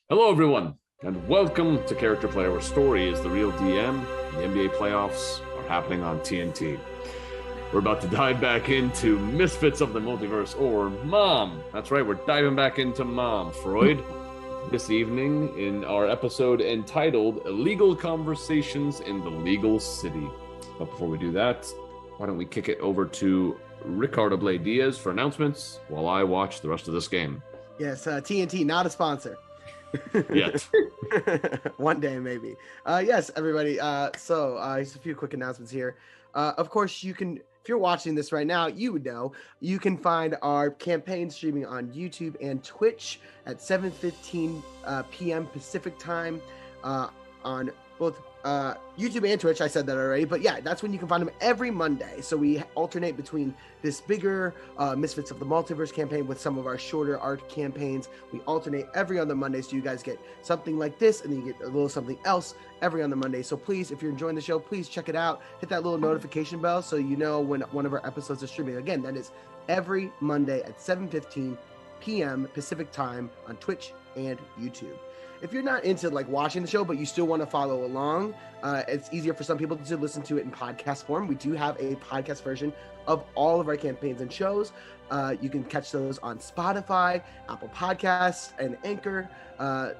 Hello, everyone, and welcome to Character Player, where story is the real DM. The NBA playoffs are happening on TNT. We're about to dive back into Misfits of the Multiverse, or Mom. That's right, we're diving back into Mom, Freud, this evening in our episode entitled Illegal Conversations in the Legal City. But before we do that, why don't we kick it over to Ricardo Blade Diaz for announcements while I watch the rest of this game. Yes, TNT, not a sponsor. Yet. One day, maybe. Yes, everybody. So here's a few quick announcements here. Of course, you can, if you're watching this right now, you would know, you can find our campaign streaming on YouTube and Twitch at 7:15 p.m. Pacific time on both YouTube and Twitch. I said that already, but yeah, that's when you can find them every Monday. So we alternate between this bigger Misfits of the Multiverse campaign with some of our shorter art campaigns. We alternate every other Monday, so you guys get something like this, and then you get a little something else every other Monday. So please, if you're enjoying the show, please check it out. Hit that little notification bell so you know when one of our episodes is streaming. Again, that is every Monday at 7:15 p.m. Pacific time on Twitch and YouTube. If you're not into like watching the show, but you still want to follow along, it's easier for some people to listen to it in podcast form. We do have a podcast version of all of our campaigns and shows. You can catch those on Spotify, Apple Podcasts, and Anchor.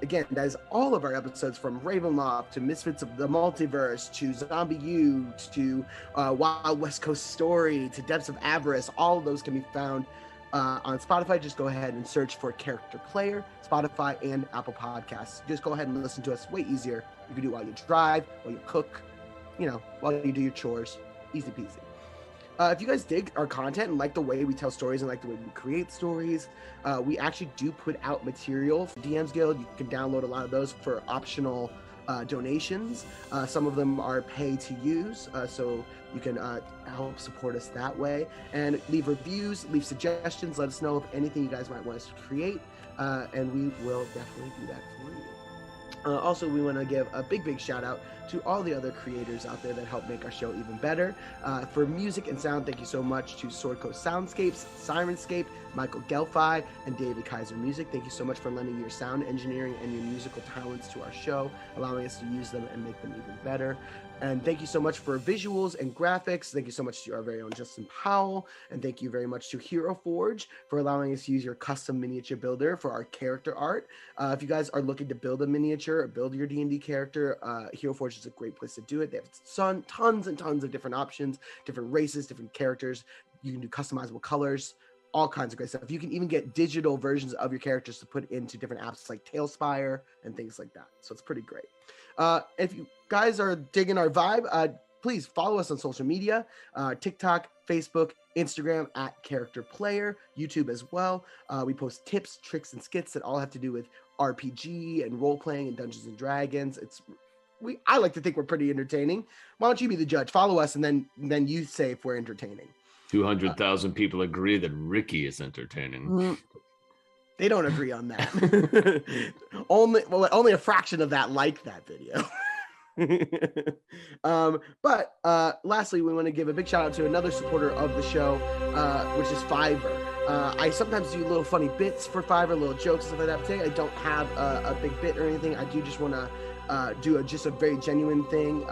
Again, that is all of our episodes from Ravenloft to Misfits of the Multiverse to Zombie U to Wild West Coast Story to Depths of Avarice. All of those can be found on Spotify. Just go ahead and search for Character Player, Spotify, and Apple Podcasts. Just go ahead and listen to us. Way easier. You can do it while you drive, while you cook, while you do your chores. Easy peasy. If you guys dig our content and like the way we tell stories and like the way we create stories, we actually do put out material for DM's Guild. You can download a lot of those for optional donations. Some of them are pay to use, so you can help support us that way, and leave reviews, leave suggestions, let us know if anything you guys might want us to create, and we will definitely do that for you. Also, we want to give a big shout out to all the other creators out there that help make our show even better. For music and sound, thank you so much to Sword Coast Soundscapes, Sirenscape, Michael Gelfi, and David Kaiser Music. Thank you so much for lending your sound engineering and your musical talents to our show, allowing us to use them and make them even better. And thank you so much for visuals and graphics. Thank you so much to our very own Justin Powell. And thank you very much to Hero Forge for allowing us to use your custom miniature builder for our character art. If you guys are looking to build a miniature or build your D&D character, Hero Forge is a great place to do it. They have tons and tons of different options, different races, different characters. You can do customizable colors, all kinds of great stuff. You can even get digital versions of your characters to put into different apps like Tailspire and things like that. So it's pretty great. If you guys are digging our vibe, please follow us on social media, TikTok, Facebook, Instagram at Character Player, YouTube as well. We post tips, tricks, and skits that all have to do with RPG and role-playing and Dungeons and Dragons. I like to think we're pretty entertaining. Why don't you be the judge? Follow us, and then you say if we're entertaining. 200,000 people agree that Ricky is entertaining. They don't agree on that. only a fraction of that like that video. But lastly, we want to give a big shout out to another supporter of the show, which is Fiverr. I sometimes do little funny bits for Fiverr, little jokes and stuff like that. Today I don't have a big bit or anything. I do just want to do just a very genuine thing.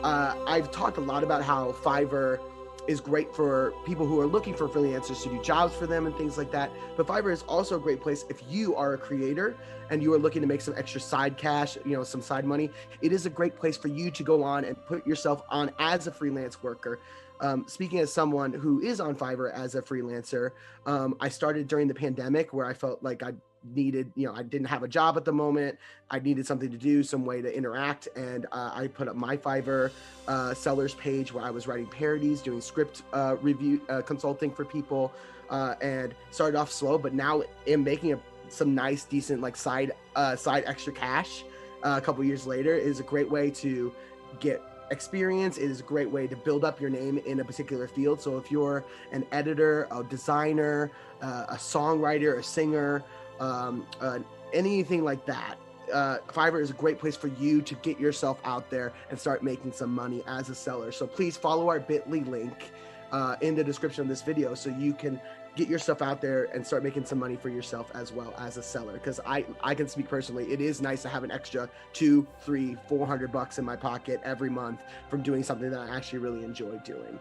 I've talked a lot about how Fiverr is great for people who are looking for freelancers to do jobs for them and things like that. But Fiverr is also a great place if you are a creator and you are looking to make some extra side cash, some side money. It is a great place for you to go on and put yourself on as a freelance worker. Speaking as someone who is on Fiverr as a freelancer, I started during the pandemic where I felt like I needed, I didn't have a job at the moment. I needed something to do, some way to interact. And I put up my Fiverr sellers page where I was writing parodies, doing script review consulting for people, and started off slow, but now am making some nice, decent, like side extra cash. A couple years later. It is a great way to get experience. It is a great way to build up your name in a particular field. So if you're an editor, a designer, a songwriter, a singer, anything like that, Fiverr is a great place for you to get yourself out there and start making some money as a seller. So please follow our bit.ly link in the description of this video, so you can get your stuff out there and start making some money for yourself as well as a seller. Because I can speak personally, it is nice to have an extra $200, $300, $400 in my pocket every month from doing something that I actually really enjoy doing.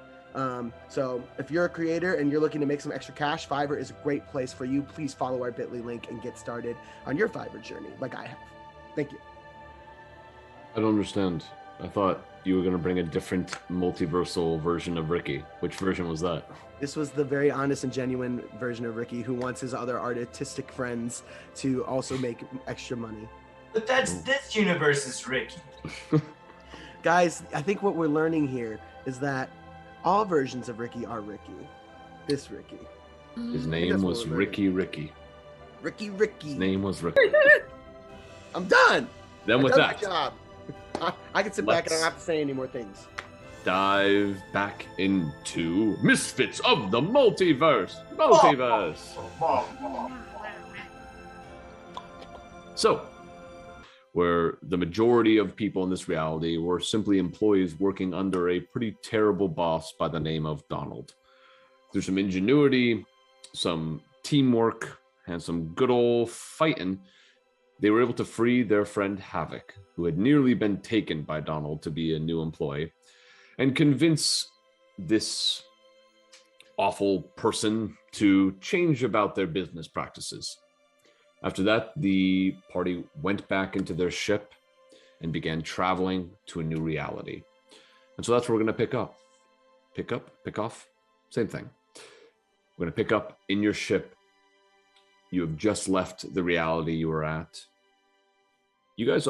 So if you're a creator and you're looking to make some extra cash, Fiverr is a great place for you. Please follow our bit.ly link and get started on your Fiverr journey like I have. Thank you. I don't understand. I thought you were going to bring a different multiversal version of Ricky. Which version was that? This was the very honest and genuine version of Ricky, who wants his other artistic friends to also make extra money. But this universe's Ricky. Guys, I think what we're learning here is that all versions of Ricky are Ricky. This Ricky. His name was Ricky. Ricky. His name was Ricky. I'm done. Then with that, job. I can sit back and I don't have to say any more things. Dive back into Misfits of the Multiverse. Multiverse. So, where the majority of people in this reality were simply employees working under a pretty terrible boss by the name of Donald. Through some ingenuity, some teamwork, and some good old fighting, they were able to free their friend Havoc, who had nearly been taken by Donald to be a new employee, and convince this awful person to change about their business practices. After that, the party went back into their ship and began traveling to a new reality. And so that's where we're going to pick up. Pick up, pick off, same thing. We're going to pick up in your ship. You have just left the reality you were at. You guys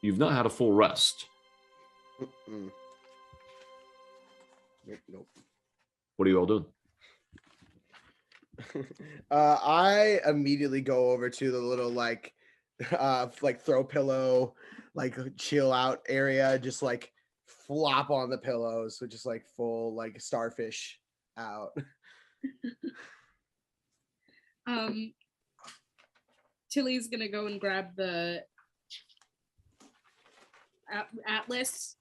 you've not had a full rest. Nope. What are you all doing? I immediately go over to the little like throw pillow, like chill out area, just like flop on the pillows, so just like full like starfish out. Tilly's gonna go and grab the atlas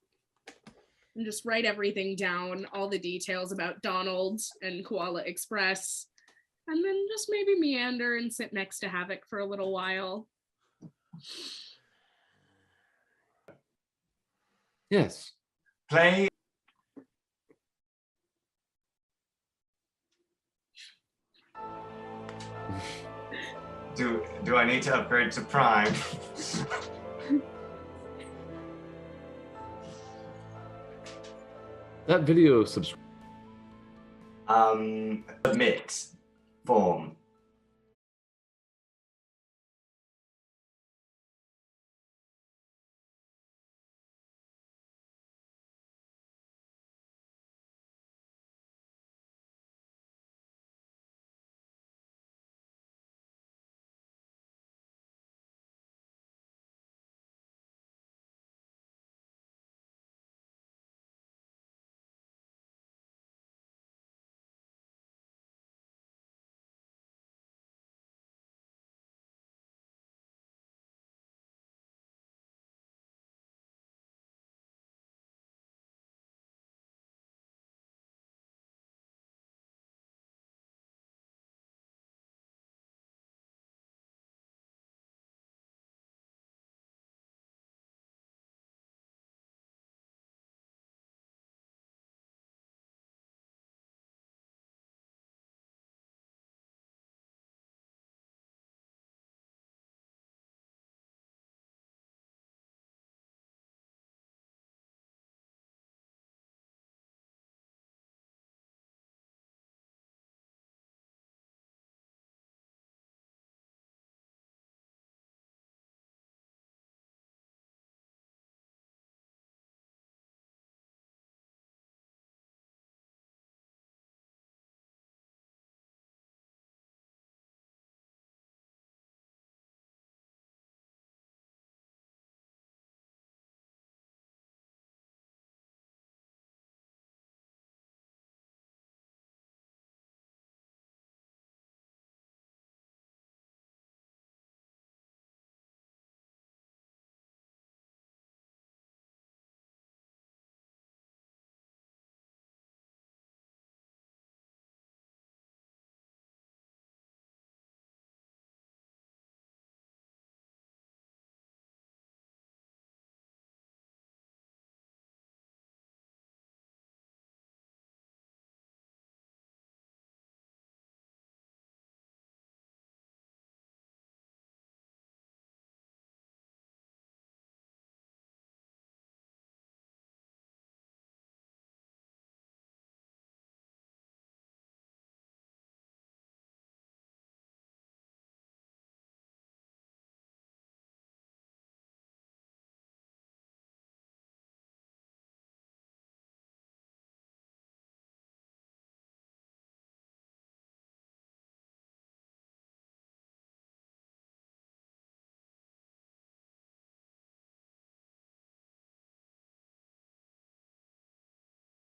and just write everything down, all the details about Donald and Koala Express, and then just maybe meander and sit next to Havoc for a little while. Yes. Play. Do I need to upgrade to Prime? That video subscribe. Submit form.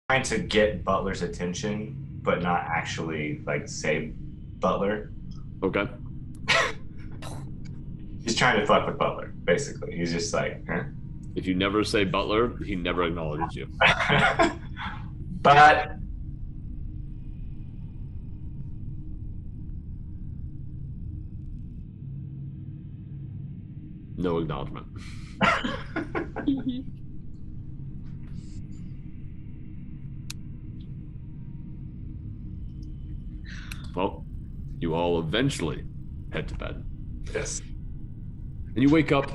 trying to get Butler's attention, but not actually like say Butler. Okay. He's trying to fuck with Butler, basically. He's just like, huh? If you never say Butler, he never acknowledges you. But No acknowledgement. Well, you all eventually head to bed. yes. And you wake up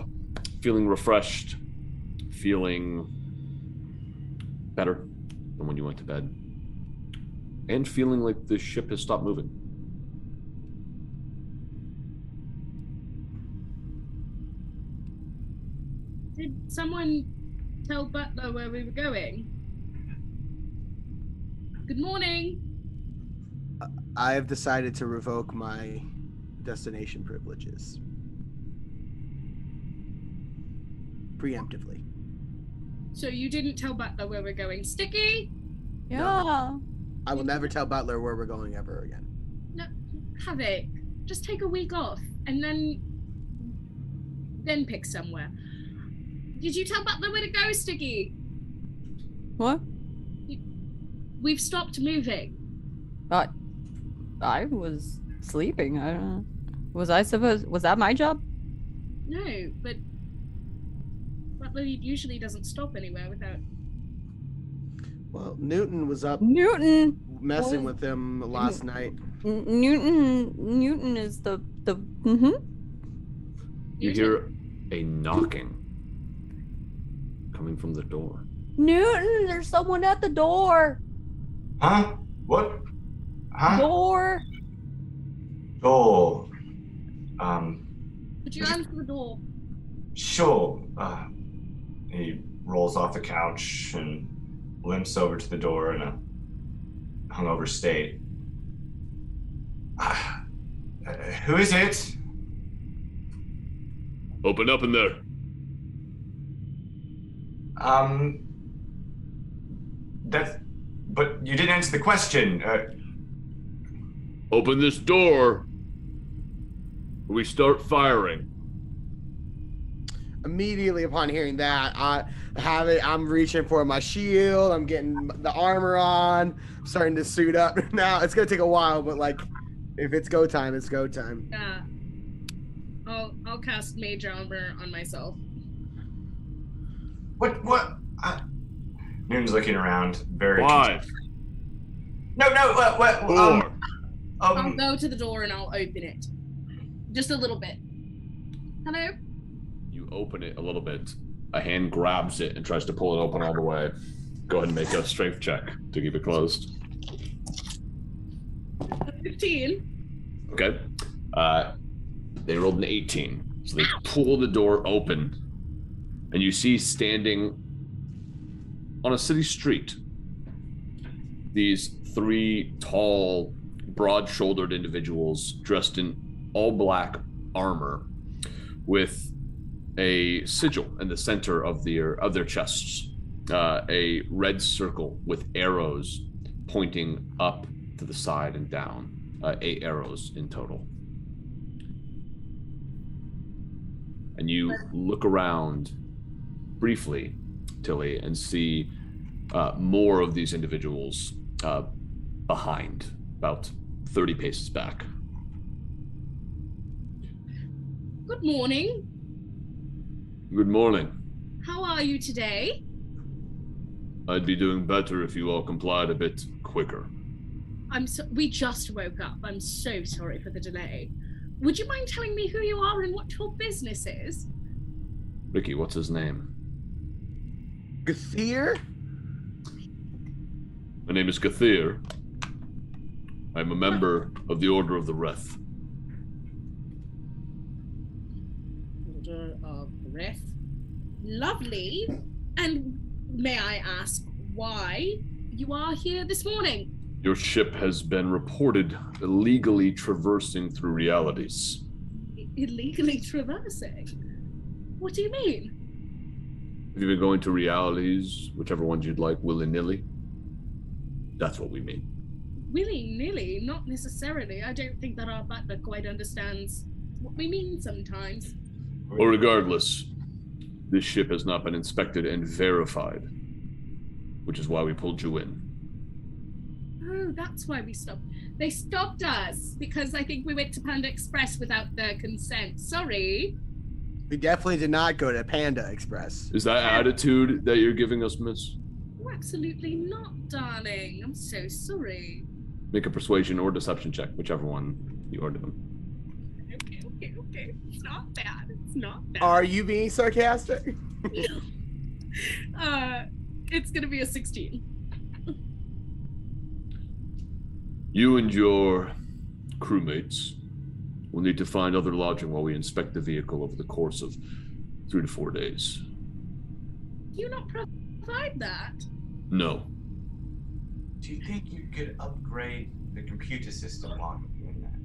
feeling refreshed, feeling better than when you went to bed, and feeling like the ship has stopped moving. Did someone tell Butler where we were going? Good morning. I have decided to revoke my destination privileges. Preemptively. So you didn't tell Butler where we're going, Sticky? Yeah. I will never tell Butler where we're going ever again. No, Havoc. Just take a week off and then pick somewhere. Did you tell Butler where to go, Sticky? What? We've stopped moving. I was sleeping. I don't know. Was that my job? No, but Butler usually doesn't stop anywhere without. Well, Newton was up Newton messing with him last night. Newton is the mm-hmm. You hear a knocking coming from the door. Newton, there's someone at the door. Huh? What? Huh? Door. Door. Would you answer the door? Sure. He rolls off the couch and limps over to the door in a hungover state. Who is it? Open up in there. But you didn't answer the question. Open this door. We start firing. Immediately upon hearing that, I'm reaching for my shield. I'm getting the armor on. I'm starting to suit up. Now it's gonna take a while, but like, if it's go time, it's go time. Yeah. I'll cast mage armor on myself. What? Noon's looking around very. 5. No. What? 4. I'll go to the door and I'll open it. Just a little bit. Hello? You open it a little bit. A hand grabs it and tries to pull it open all the way. Go ahead and make a strength check to keep it closed. 15. Okay. They rolled an 18. So they pull the door open, and you see standing on a city street these 3 tall, broad-shouldered individuals dressed in all black armor with a sigil in the center of their chests, a red circle with arrows pointing up to the side and down, 8 arrows in total. And you look around briefly, Tilly, and see more of these individuals behind, about 30 paces back. Good morning. Good morning. How are you today? I'd be doing better if you all complied a bit quicker. We just woke up. I'm so sorry for the delay. Would you mind telling me who you are and what your business is? Ricky, what's his name? Gathir? My name is Gathir. I'm a member of the Order of the Wrath. Order of the Wrath. Lovely. And may I ask why you are here this morning? Your ship has been reported illegally traversing through realities. Illegally traversing? What do you mean? Have you been going to realities, whichever ones you'd like, willy-nilly? That's what we mean. Willy-nilly, not necessarily. I don't think that our butler quite understands what we mean sometimes. Well, regardless, this ship has not been inspected and verified, which is why we pulled you in. Oh, that's why we stopped. They stopped us because I think we went to Panda Express without their consent. Sorry. We definitely did not go to Panda Express. Is that attitude that you're giving us, miss? Oh, absolutely not, darling. I'm so sorry. Make a persuasion or deception check, whichever one you order them. Okay. It's not bad. It's not bad. Are you being sarcastic? It's gonna be a 16. You and your crewmates will need to find other lodging while we inspect the vehicle over the course of 3 to 4 days. Do you not provide that? No. Do you think you could upgrade the computer system while you're doing that?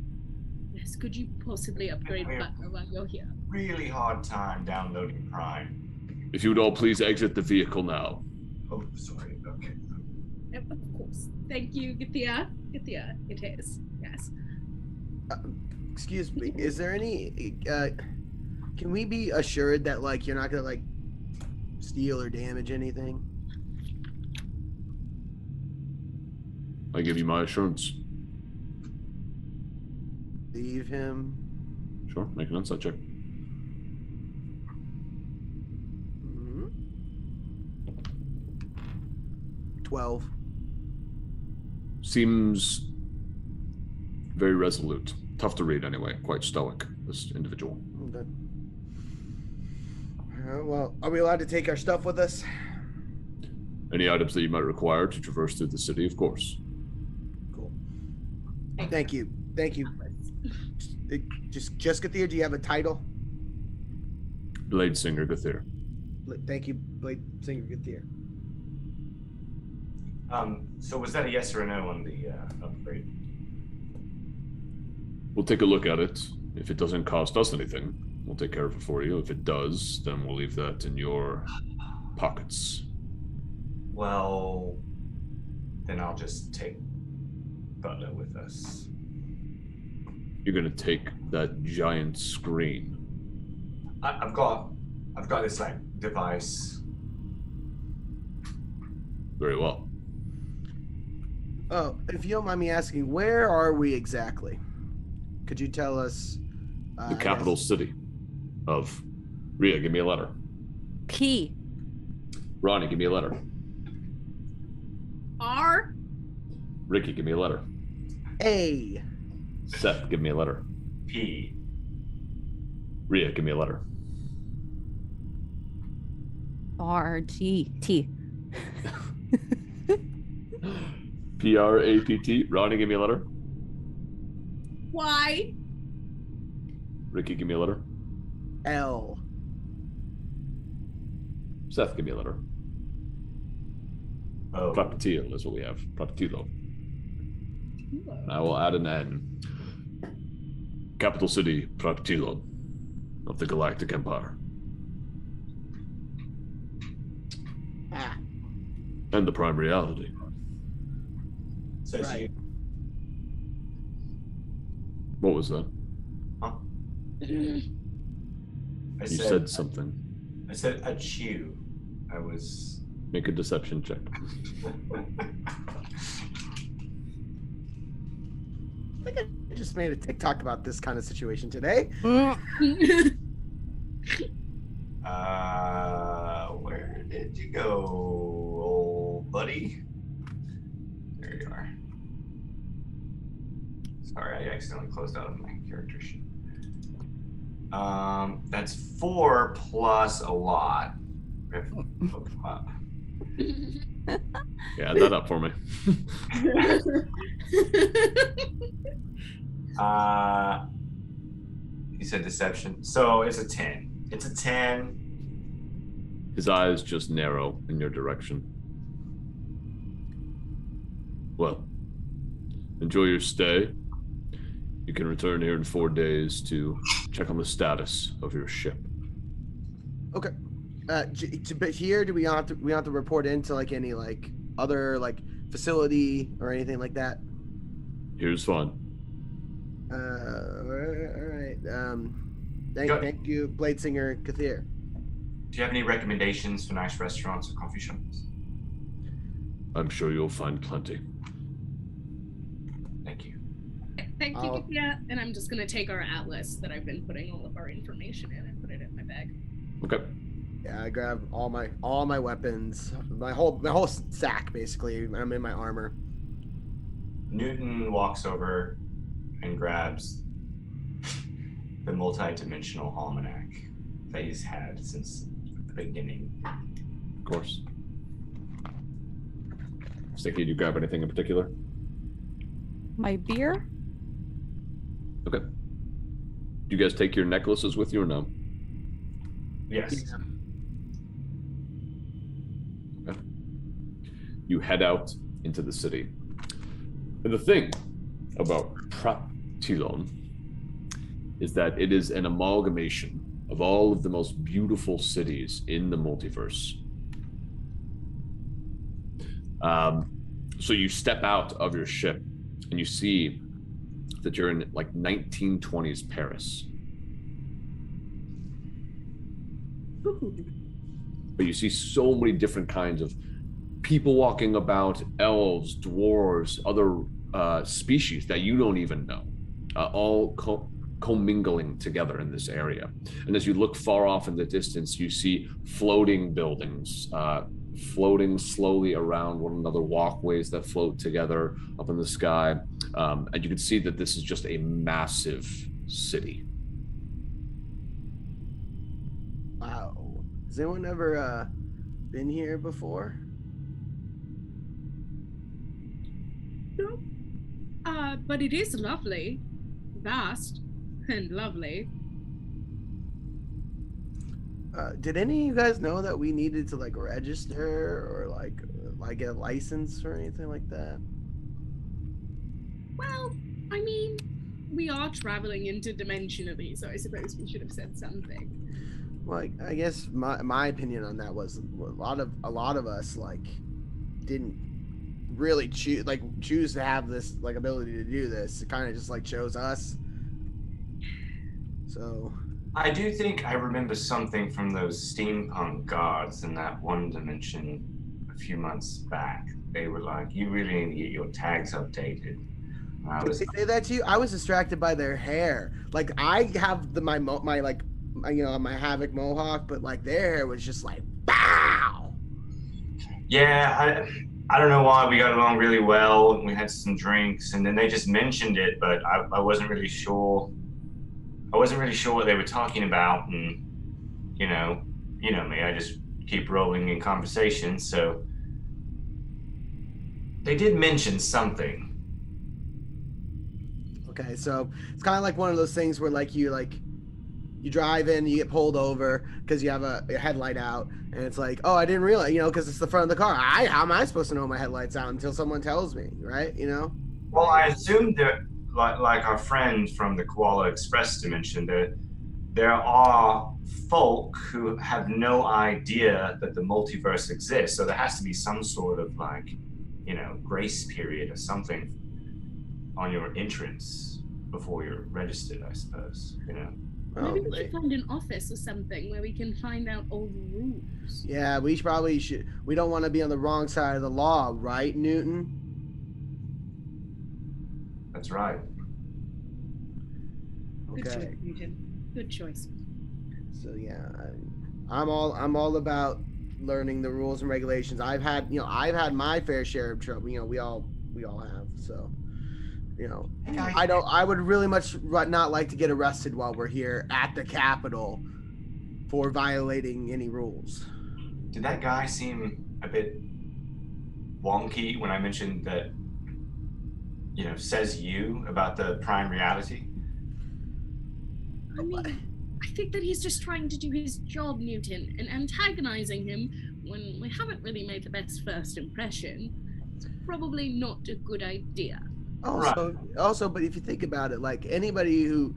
Yes, could you possibly upgrade Butler while you're here? Really hard time downloading Prime. If you would all please exit the vehicle now. Oh, sorry. Okay. Of course. Thank you, Githia. Githia, it is. Yes. Excuse me. Is there any? Can we be assured that like you're not gonna like steal or damage anything? I give you my assurance. Leave him. Sure, make an insight check. Mhm. 12. Seems very resolute. Tough to read anyway. Quite stoic, this individual. Okay. Well, are we allowed to take our stuff with us? Any items that you might require to traverse through the city, of course. Cool. Thank you. Thank you. Just Gathir, do you have a title? Blade Singer Gathir. Thank you, Blade Singer Gathir. So was that a yes or a no on the upgrade? We'll take a look at it. If it doesn't cost us anything, we'll take care of it for you. If it does, then we'll leave that in your pockets. Well, then I'll just take Butler with us. You're gonna take that giant screen. I've got this like device. Very well. Oh, if you don't mind me asking, where are we exactly? Could you tell us? The capital city of Rhea, give me a letter. P. Ronnie, give me a letter. R. Ricky, give me a letter. A. Seth, give me a letter. P. Rhea, give me a letter. R. G. T. Prapt. Ronnie, give me a letter. Y. Ricky, give me a letter. L. Seth, give me a letter. Oh. Prapatil is what we have. Prapatilo. And I will add an N. Capital city, Prapatilo, of the Galactic Empire. Ah. And the prime reality. Says Right. you. What was that? Huh? You said something. I said achoo. I was. Make a deception check. I think I just made a TikTok about this kind of situation today. Where did you go, old buddy? There you are. Sorry, I accidentally closed out of my character sheet. That's 4 plus a lot. Yeah, add that up for me. You said deception. So it's a 10. It's a 10. His eyes just narrow in your direction. Well, enjoy your stay. You can return here in 4 days to check on the status of your ship. Okay. But here, do we have to report into like any like other like facility or anything like that? Here's fun. All right. Go- Thank you, Blade Singer Kathir. Do you have any recommendations for nice restaurants or coffee shops? I'm sure you'll find plenty. Thank you. Thank you, yeah. And I'm just gonna take our atlas that I've been putting all of our information in and put it in my bag. Okay. Yeah, I grab all my weapons, my whole sack basically. I'm in my armor. Newton walks over and grabs the multi-dimensional almanac that he's had since the beginning. Of course. Sticky, did you grab anything in particular? My beer? Okay. Do you guys take your necklaces with you or no? Yes. Yeah. Okay. You head out into the city. And the thing about Praptilon is that it is an amalgamation of all of the most beautiful cities in the multiverse. So you step out of your ship and you see that you're in like 1920s Paris. But you see so many different kinds of people walking about, elves, dwarves, other species that you don't even know, all commingling together in this area. And as you look far off in the distance, you see floating buildings, floating slowly around one another, walkways that float together up in the sky. And you can see that this is just a massive city. Wow. Has anyone ever been here before? No. But it is lovely, vast, and lovely. Did any of you guys know that we needed to like register or like get a license or anything like that? Well, I mean, we are traveling interdimensionally, so I suppose we should have said something. Well, I guess my opinion on that was a lot of us like didn't really choose to have this like ability to do this. It kind of just like chose us. So I do think I remember something from those steampunk guards in that one dimension a few months back. They were like, you really need to get your tags updated. Did they say that to you? I was distracted by their hair. Like I have my Havoc mohawk, but like their hair was just like bow. Yeah, I don't know why. We got along really well. We had some drinks, and then they just mentioned it, but I wasn't really sure. I wasn't really sure what they were talking about, and you know me. I just keep rolling in conversation. So they did mention something. Okay, so it's kind of like one of those things where you drive in, you get pulled over because you have a headlight out, and it's like, oh, I didn't realize, because it's the front of the car. How am I supposed to know my headlight's out until someone tells me, right? Well, I assumed that, like our friend from the Koala Express dimension, there are folk who have no idea that the multiverse exists. So there has to be some sort of grace period or something on your entrance before you're registered, I suppose. Maybe we should find an office or something where we can find out all the rules. Yeah, we probably should. We don't want to be on the wrong side of the law, right, Newton? That's right. Good Okay. choice, Newton. Good choice. So yeah, I'm all about learning the rules and regulations. I've had my fair share of trouble. We all have. So. I would really much not like to get arrested while we're here at the Capitol for violating any rules. Did that guy seem a bit wonky when I mentioned that, says you about the prime reality? I mean, I think that he's just trying to do his job, Newton, and antagonizing him when we haven't really made the best first impression. It's probably not a good idea. Also, but if you think about it, like anybody who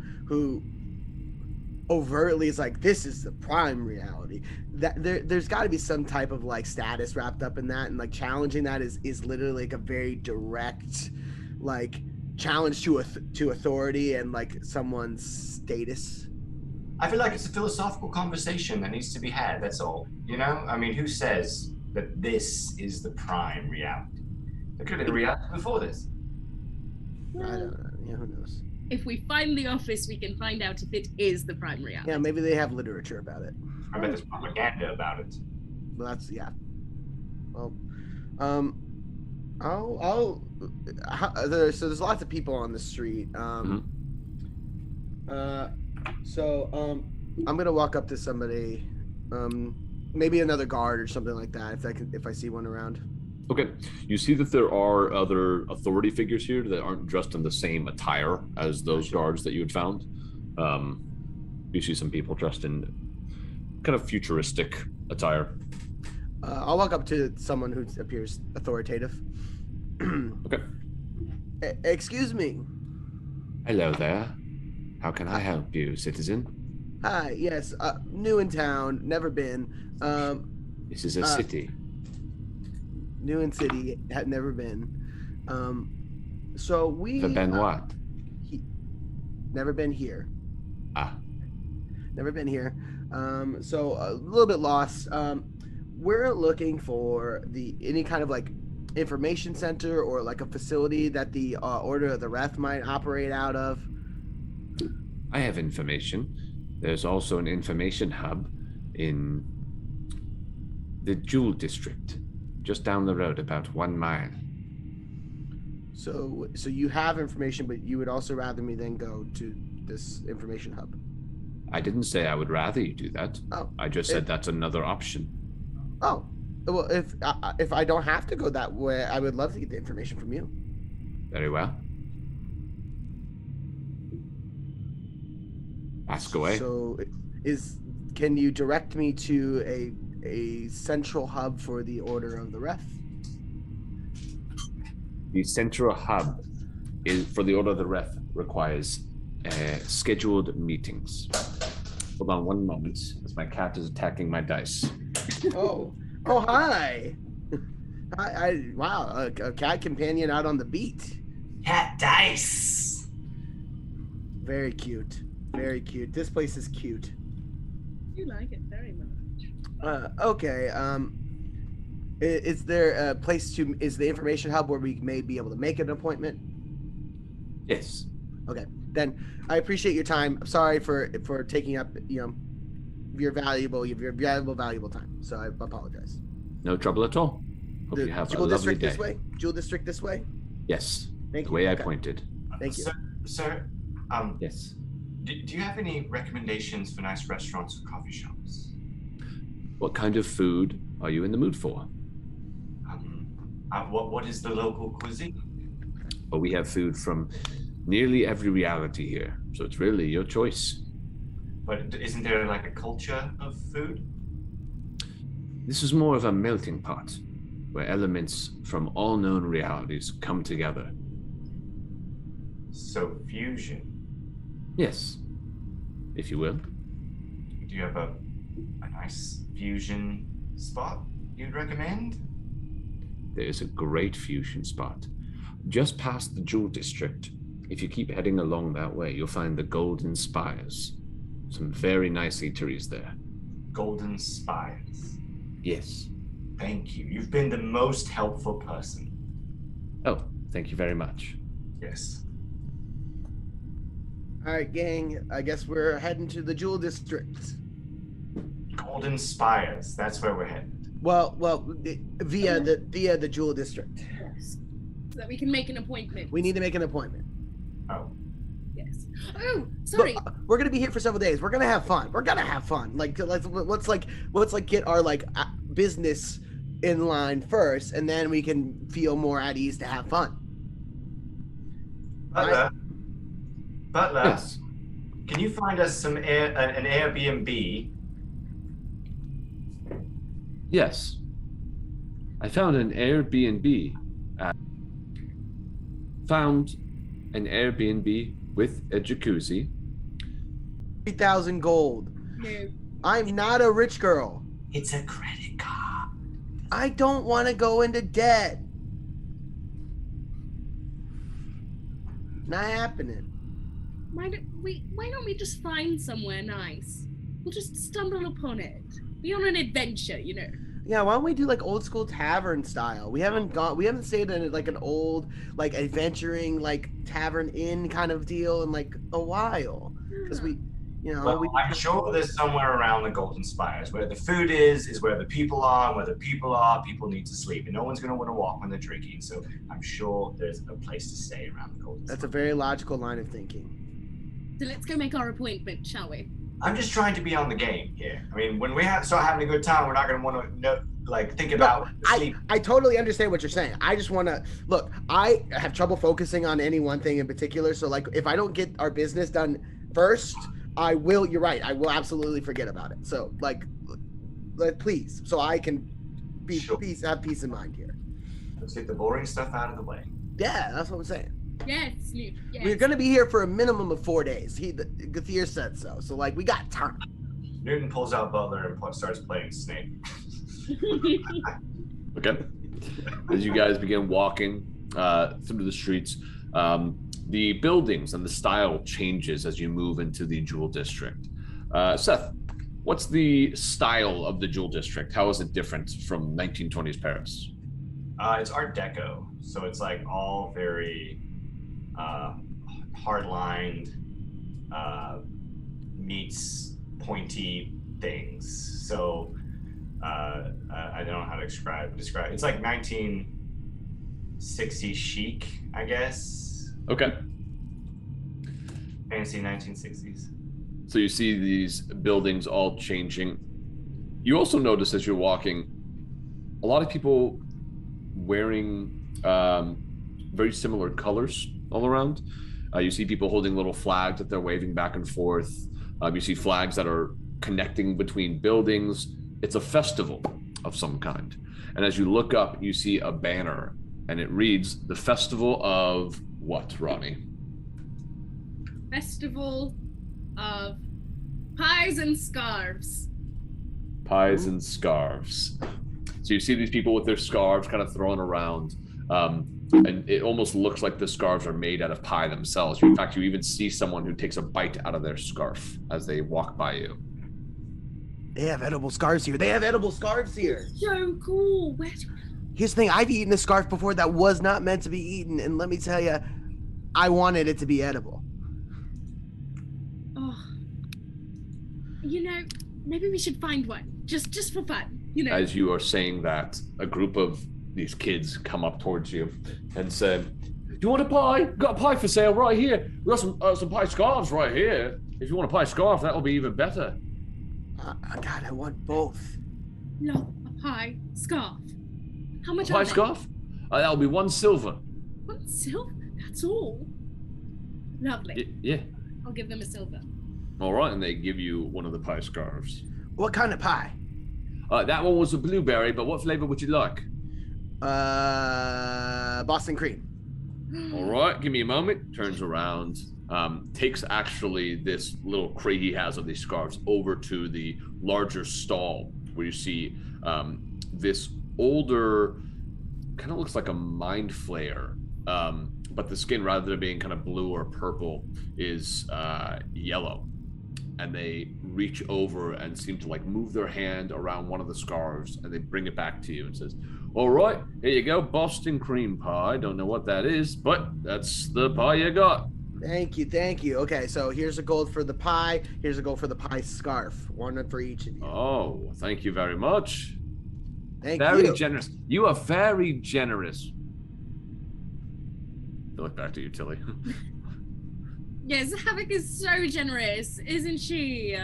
overtly is like, this is the prime reality. That there's got to be some type of like status wrapped up in that, and like challenging that is literally like a very direct like challenge to authority and like someone's status. I feel like it's a philosophical conversation that needs to be had. That's all. You know, I mean, who says that this is the prime reality? There could have been a reality before this. I don't know. Yeah, who knows? If we find the office, we can find out if it is the prime reality. Yeah, maybe they have literature about it. I bet there's propaganda about it. Well, that's yeah. Well, so there's lots of people on the street. So I'm gonna walk up to somebody, maybe another guard or something like that, if I see one around. Okay, you see that there are other authority figures here that aren't dressed in the same attire as those guards that you had found. You see some people dressed in kind of futuristic attire. I'll walk up to someone who appears authoritative. Okay. Excuse me. Hello there. How can I help you, citizen? Hi, yes, new in town, never been. This is a city. New in city, had never been. So we... The Ben what? Never been here. Ah. Never been here. So a little bit lost. We're looking for any kind of like information center or like a facility that the Order of the Wrath might operate out of. I have information. There's also an information hub in the Jewel District, just down the road, about 1 mile. So you have information, but you would also rather me then go to this information hub. I didn't say I would rather you do that. Oh, I just said that's another option. Oh, well, if I don't have to go that way, I would love to get the information from you. Very well. Ask away. So, can you direct me to a central hub for the Order of the Ref? The central hub for the Order of the Ref requires scheduled meetings. Hold on 1 moment, as my cat is attacking my dice. Oh, hi. Wow, a cat companion out on the beat. Cat dice. Very cute. Very cute. This place is cute. You like it very much. Okay. Is there a place is the information hub where we may be able to make an appointment? Yes. Okay. Then I appreciate your time. I'm sorry for taking up, your valuable time. So I apologize. No trouble at all. Hope you have a Jewel lovely District day. this way? Jewel District this way? Yes. Thank The you. way I Okay. pointed. Thank you. Sir, Yes. do you have any recommendations for nice restaurants or coffee shops? What kind of food are you in the mood for? What is the local cuisine? Well, we have food from nearly every reality here, so it's really your choice. But isn't there like a culture of food? This is more of a melting pot, where elements from all known realities come together. So fusion. Yes, if you will. Do you have a nice fusion spot you'd recommend? There is a great fusion spot. Just past the Jewel District, if you keep heading along that way, you'll find the Golden Spires. Some very nice eateries there. Golden Spires. Yes. Thank you. You've been the most helpful person. Oh, thank you very much. Yes. All right, gang. I guess we're heading to the Jewel District. Golden Spires. That's where we're headed. Well, via the Jewel District. Yes. So that we can make an appointment. We need to make an appointment. Oh. Yes. Oh, sorry. Look, we're gonna be here for several days. We're gonna have fun. Like, let's get our business in line first, and then we can feel more at ease to have fun. Butler, Yes. can you find us an Airbnb? Yes. I found an Airbnb. Found an Airbnb with a jacuzzi. 3,000 gold. No. I'm not a rich girl. It's a credit card. I don't want to go into debt. Not happening. Why don't we just find somewhere nice? We'll just stumble upon it. Be on an adventure, you know. Yeah, why don't we do like old school tavern style? We haven't stayed in like an old like adventuring like tavern inn kind of deal in like a while. Because we, you know, Well, I'm sure there's somewhere around the Golden Spires where the food is where the people are, and where the people are, people need to sleep, and no one's going to want to walk when they're drinking. So I'm sure there's a place to stay around the Golden Spires. That's a very logical line of thinking. So let's go make our appointment, shall we? I'm just trying to be on the game here. I mean, when we start having a good time, we're not going to want to think about sleep. I totally understand what you're saying. I just want to look. I have trouble focusing on any one thing in particular. So like, if I don't get our business done first, I will. You're right. I will absolutely forget about it. So like please, so I can have peace in mind here. Let's get the boring stuff out of the way. Yeah, that's what I'm saying. Yes, Luke. Yes. We're gonna be here for a minimum of 4 days. Gauthier said so. So like, we got time. Newton pulls out Butler and starts playing Snake. Okay. As you guys begin walking through the streets, the buildings and the style changes as you move into the Jewel District. Seth, what's the style of the Jewel District? How is it different from 1920s Paris? It's Art Deco, so it's like all very hard-lined, meets pointy things. So I don't know how to describe. It's like 1960s chic, I guess. Okay. Fancy 1960s. So you see these buildings all changing. You also notice as you're walking, a lot of people wearing very similar colors all around. You see people holding little flags that they're waving back and forth. You see flags that are connecting between buildings. It's a festival of some kind. And as you look up, you see a banner, and it reads, the Festival of what, Ronnie? Festival of Pies and Scarves. Pies and scarves. So you see these people with their scarves kind of thrown around, and it almost looks like the scarves are made out of pie themselves. In fact, you even see someone who takes a bite out of their scarf as they walk by you. They have edible scarves here. So cool. Here's the thing. I've eaten a scarf before that was not meant to be eaten, and let me tell you, I wanted it to be edible. Oh, you know, maybe we should find one just for fun. You know. As you are saying that, a group of these kids come up towards you and say, "Do you want a pie? Got a pie for sale right here. We got some pie scarves right here. If you want a pie scarf, that'll be even better." God, I want both. Love a pie scarf. How much? Pie scarf? That'll be 1 silver. 1 silver? That's all. Lovely. Yeah. I'll give them a silver. All right, and they give you one of the pie scarves. What kind of pie? That one was a blueberry, but what flavor would you like? Boston cream. All right, give me a moment. Turns around, takes actually this little crate he has of these scarves over to the larger stall where you see this older, kind of looks like a mind flayer, but the skin, rather than being kind of blue or purple, is yellow. And they reach over and seem to like move their hand around one of the scarves, and they bring it back to you and says, "All right, here you go, Boston cream pie. Don't know what that is, but that's the pie you got." Thank you. Okay, so here's a gold for the pie. Here's a gold for the pie scarf. One for each of you. Oh, thank you very much. Thank you. Very generous. You are very generous. I look back to you, Tilly. Yes, Havoc is so generous, isn't she?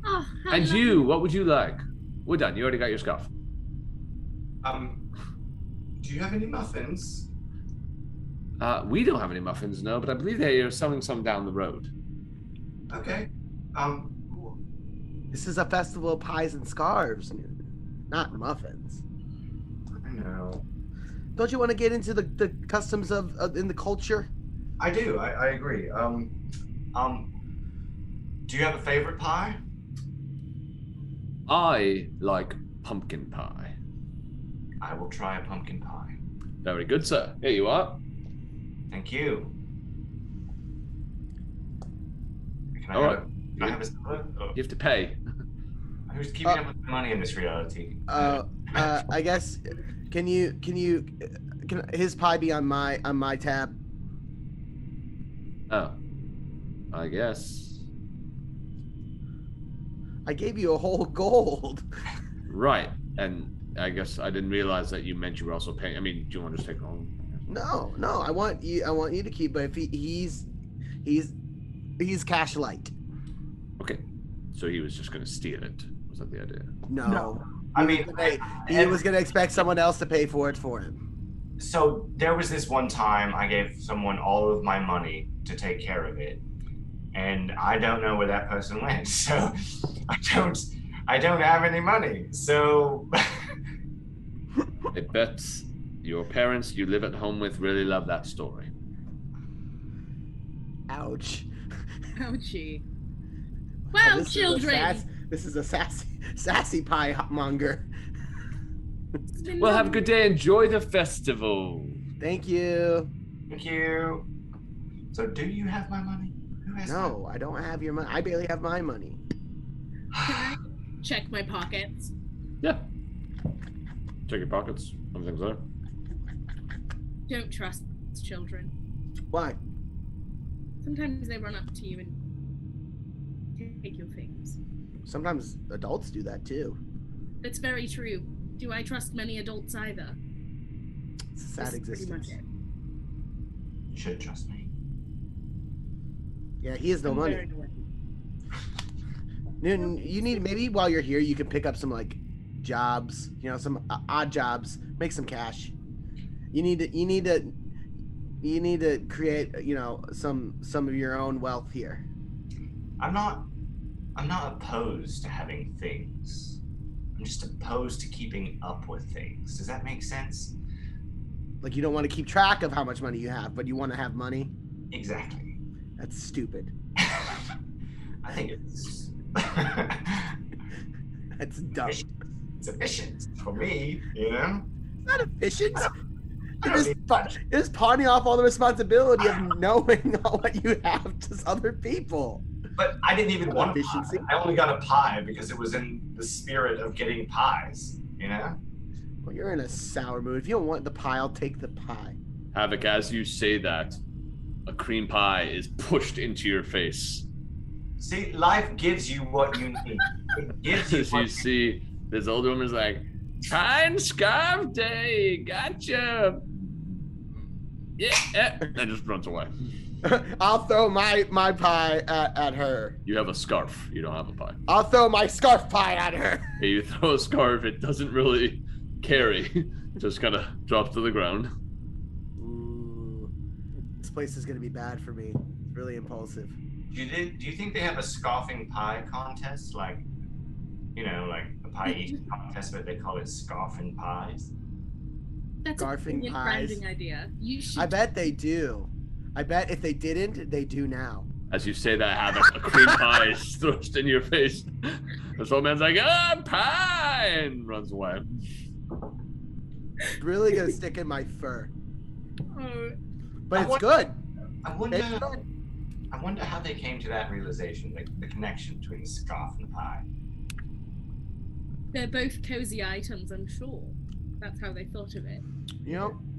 Oh, how And lovely. you, what would you like? We're done. You already got your scarf. Do you have any muffins? We don't have any muffins, no, but I believe they are selling some down the road. Okay. This is a festival of pies and scarves, not muffins. I know. Don't you want to get into the customs of in the culture? I do. I agree. Do you have a favorite pie? I like pumpkin pie. I will try a pumpkin pie. Very good, sir. Here you are. Thank you. Can All right. I have a soda? Oh, You have to pay. who's keeping up with my money in this reality? I guess can his pie be on my tab? Oh. I guess. I gave you a whole gold. Right. And I guess I didn't realize that you meant you were also paying. I mean, do you want to just take it home? No, I want you to keep, but if he's cash light. Okay. So he was just going to steal it. Was that the idea? No. I mean, He was gonna expect someone else to pay for it for him. so there was this one time I gave someone all of my money to take care of it, and I don't know where that person went. So I don't have any money. So I bet your parents you live at home with really love that story. Ouch. Ouchie. Oh, Well, this children. This is a sassy pie monger. It's been Well, have a long. good day. Enjoy the festival. Thank you. thank you. So do you have my money? Who has No, I don't have your money. I barely have my money. Can I check my pockets? Yeah. Check your pockets. Everything's there. Don't trust children. Why? Sometimes they run up to you and take your things. Sometimes adults do that too. That's very true. Do I trust many adults either? It's a sad That's pretty much existence. it. You should trust me. Yeah, he has no I'm money. very aware. Newton, you need maybe while you're here, you can pick up some like jobs, some odd jobs, make some cash. You need to create, some of your own wealth here. I'm not opposed to having things. I'm just opposed to keeping up with things. Does that make sense? Like you don't want to keep track of how much money you have, but you want to have money. Exactly. That's stupid. I think it's That's dumb. it's efficient for me, you know? It's not efficient. I You're don't just, need much. you're just pawning off all the responsibility of knowing all what you have to other people. But I didn't even want a pie. Efficiency. I only got a pie because it was in the spirit of getting pies, you know? Well, you're in a sour mood. If you don't want the pie, I'll take the pie. Havoc, as you say that, a cream pie is pushed into your face. See, life gives you what you need. It gives you As what you see, this old woman's like, "Pie and scarf day, gotcha." Yeah, and just runs away. I'll throw my pie at her. You have a scarf. You don't have a pie. I'll throw my scarf pie at her. Hey, you throw a scarf, it doesn't really carry. It just kind of drops to the ground. Ooh, this place is gonna be bad for me. It's really impulsive. Do you think they have a scoffing pie contest? Like, like a pie eating contest, but they call it scoffing pies? That's Scarfing a brilliant pies. branding idea. You should. I bet they do. I bet if they didn't, they do now. As you say that, Havoc, a cream pie is thrust in your face. This old man's like, pie! And runs away. It's really gonna stick in my fur. Oh, But I it's want- good. I wonder. It's good. I wonder how they came to that realization, like the connection between the scarf and the pie. they're both cozy items, I'm sure. That's how they thought of it.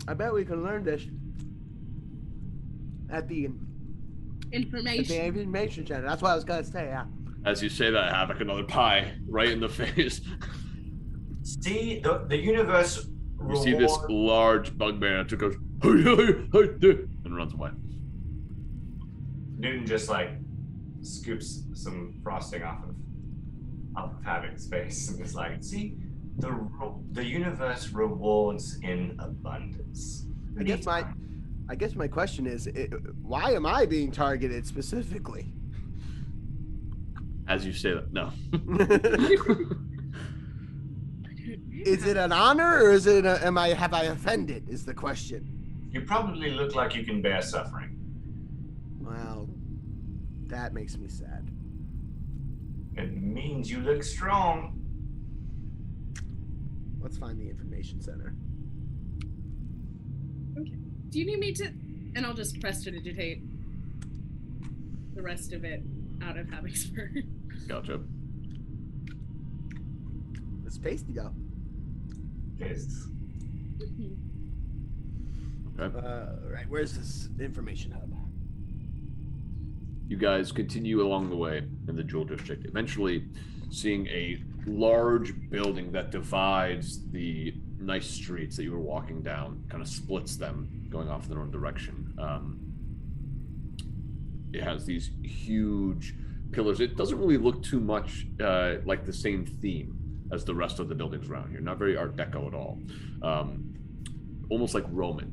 I bet we can learn this at the Information. information center. That's what I was gonna say. Yeah. As you say that, Havoc, another pie right in the face. See, the universe You see this large bugbear that goes, and runs away. Newton just like scoops some frosting off of Havoc's face and is like, see, the universe rewards in abundance. I guess my question is, why am I being targeted specifically? As you say that, no. Is it an honor or is it have I offended is the question. You probably look like you can bear suffering. Well, that makes me sad. It means you look strong. Let's find the information center. Okay. Do you need me to? And I'll just prestidigitate the rest of it out of Habixburg. Gotcha. It's pasty though. Yes. Okay. Right. Where's this information hub? You guys continue along the way in the Jewel District, eventually seeing a large building that divides the nice streets that you were walking down, kind of splits them going off in their own direction. It has these huge pillars. It doesn't really look too much like the same theme as the rest of the buildings around here. Not very Art Deco at all. Almost like Roman,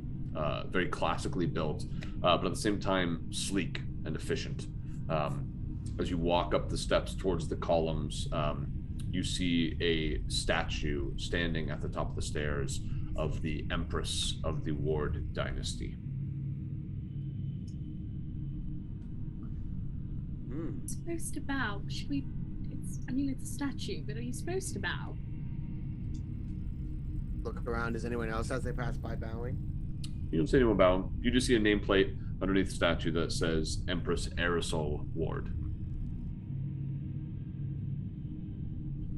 very classically built, but at the same time sleek and efficient. As you walk up the steps towards the columns, you see a statue standing at the top of the stairs of the Empress of the Ward dynasty. Supposed to bow. Should we? It's a statue, but are you supposed to bow? Look around. Is anyone else as they pass by bowing? You don't see anyone bowing. You just see a nameplate underneath the statue that says Empress Aerosol Ward.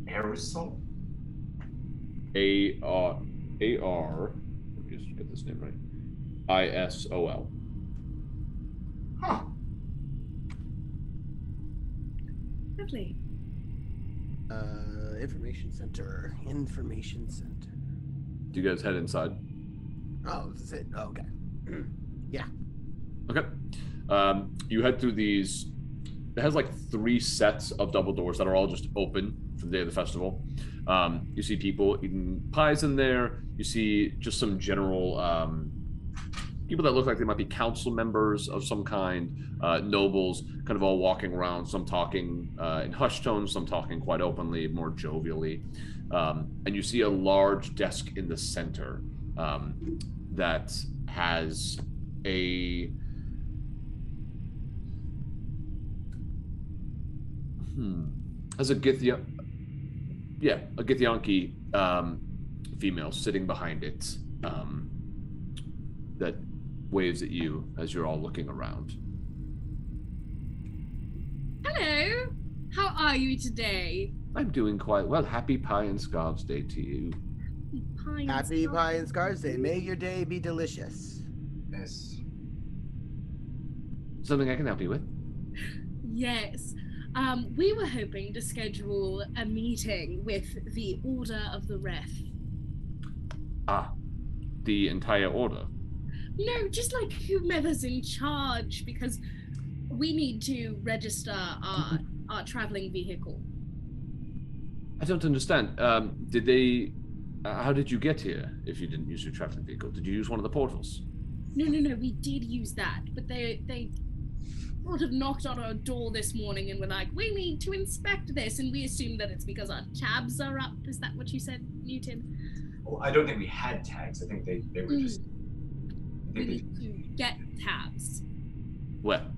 Aerosol? A-R, let me just get this name right. I-S-O-L. Huh. Lovely. Information center. Information center. Do you guys head inside? Oh, this is it. Oh, okay. Yeah. Okay. You head through these. It has like 3 sets of double doors that are all just open for the day of the festival. You see people eating pies in there. You see just some general people that look like they might be council members of some kind, nobles, kind of all walking around, some talking in hushed tones, some talking quite openly, more jovially. And you see a large desk in the center that has a a Githyanki female sitting behind it that waves at you as you're all looking around. Hello. How are you today? I'm doing quite well. Happy Pie and Scarves Day to you. Happy Pie and Scars Day. May your day be delicious. Yes. Something I can help you with? Yes. We were hoping to schedule a meeting with the Order of the Ref. Ah, the entire order. No, just like whomever's in charge, because we need to register our traveling vehicle. I don't understand. Did they? How did you get here? If you didn't use your traveling vehicle, did you use one of the portals? No. We did use that, but they sort of knocked on our door this morning and were like, "We need to inspect this," and we assumed that it's because our tabs are up. Is that what you said, Newton? Well, I don't think we had tags. I think they were just. We need to get tabs. Well,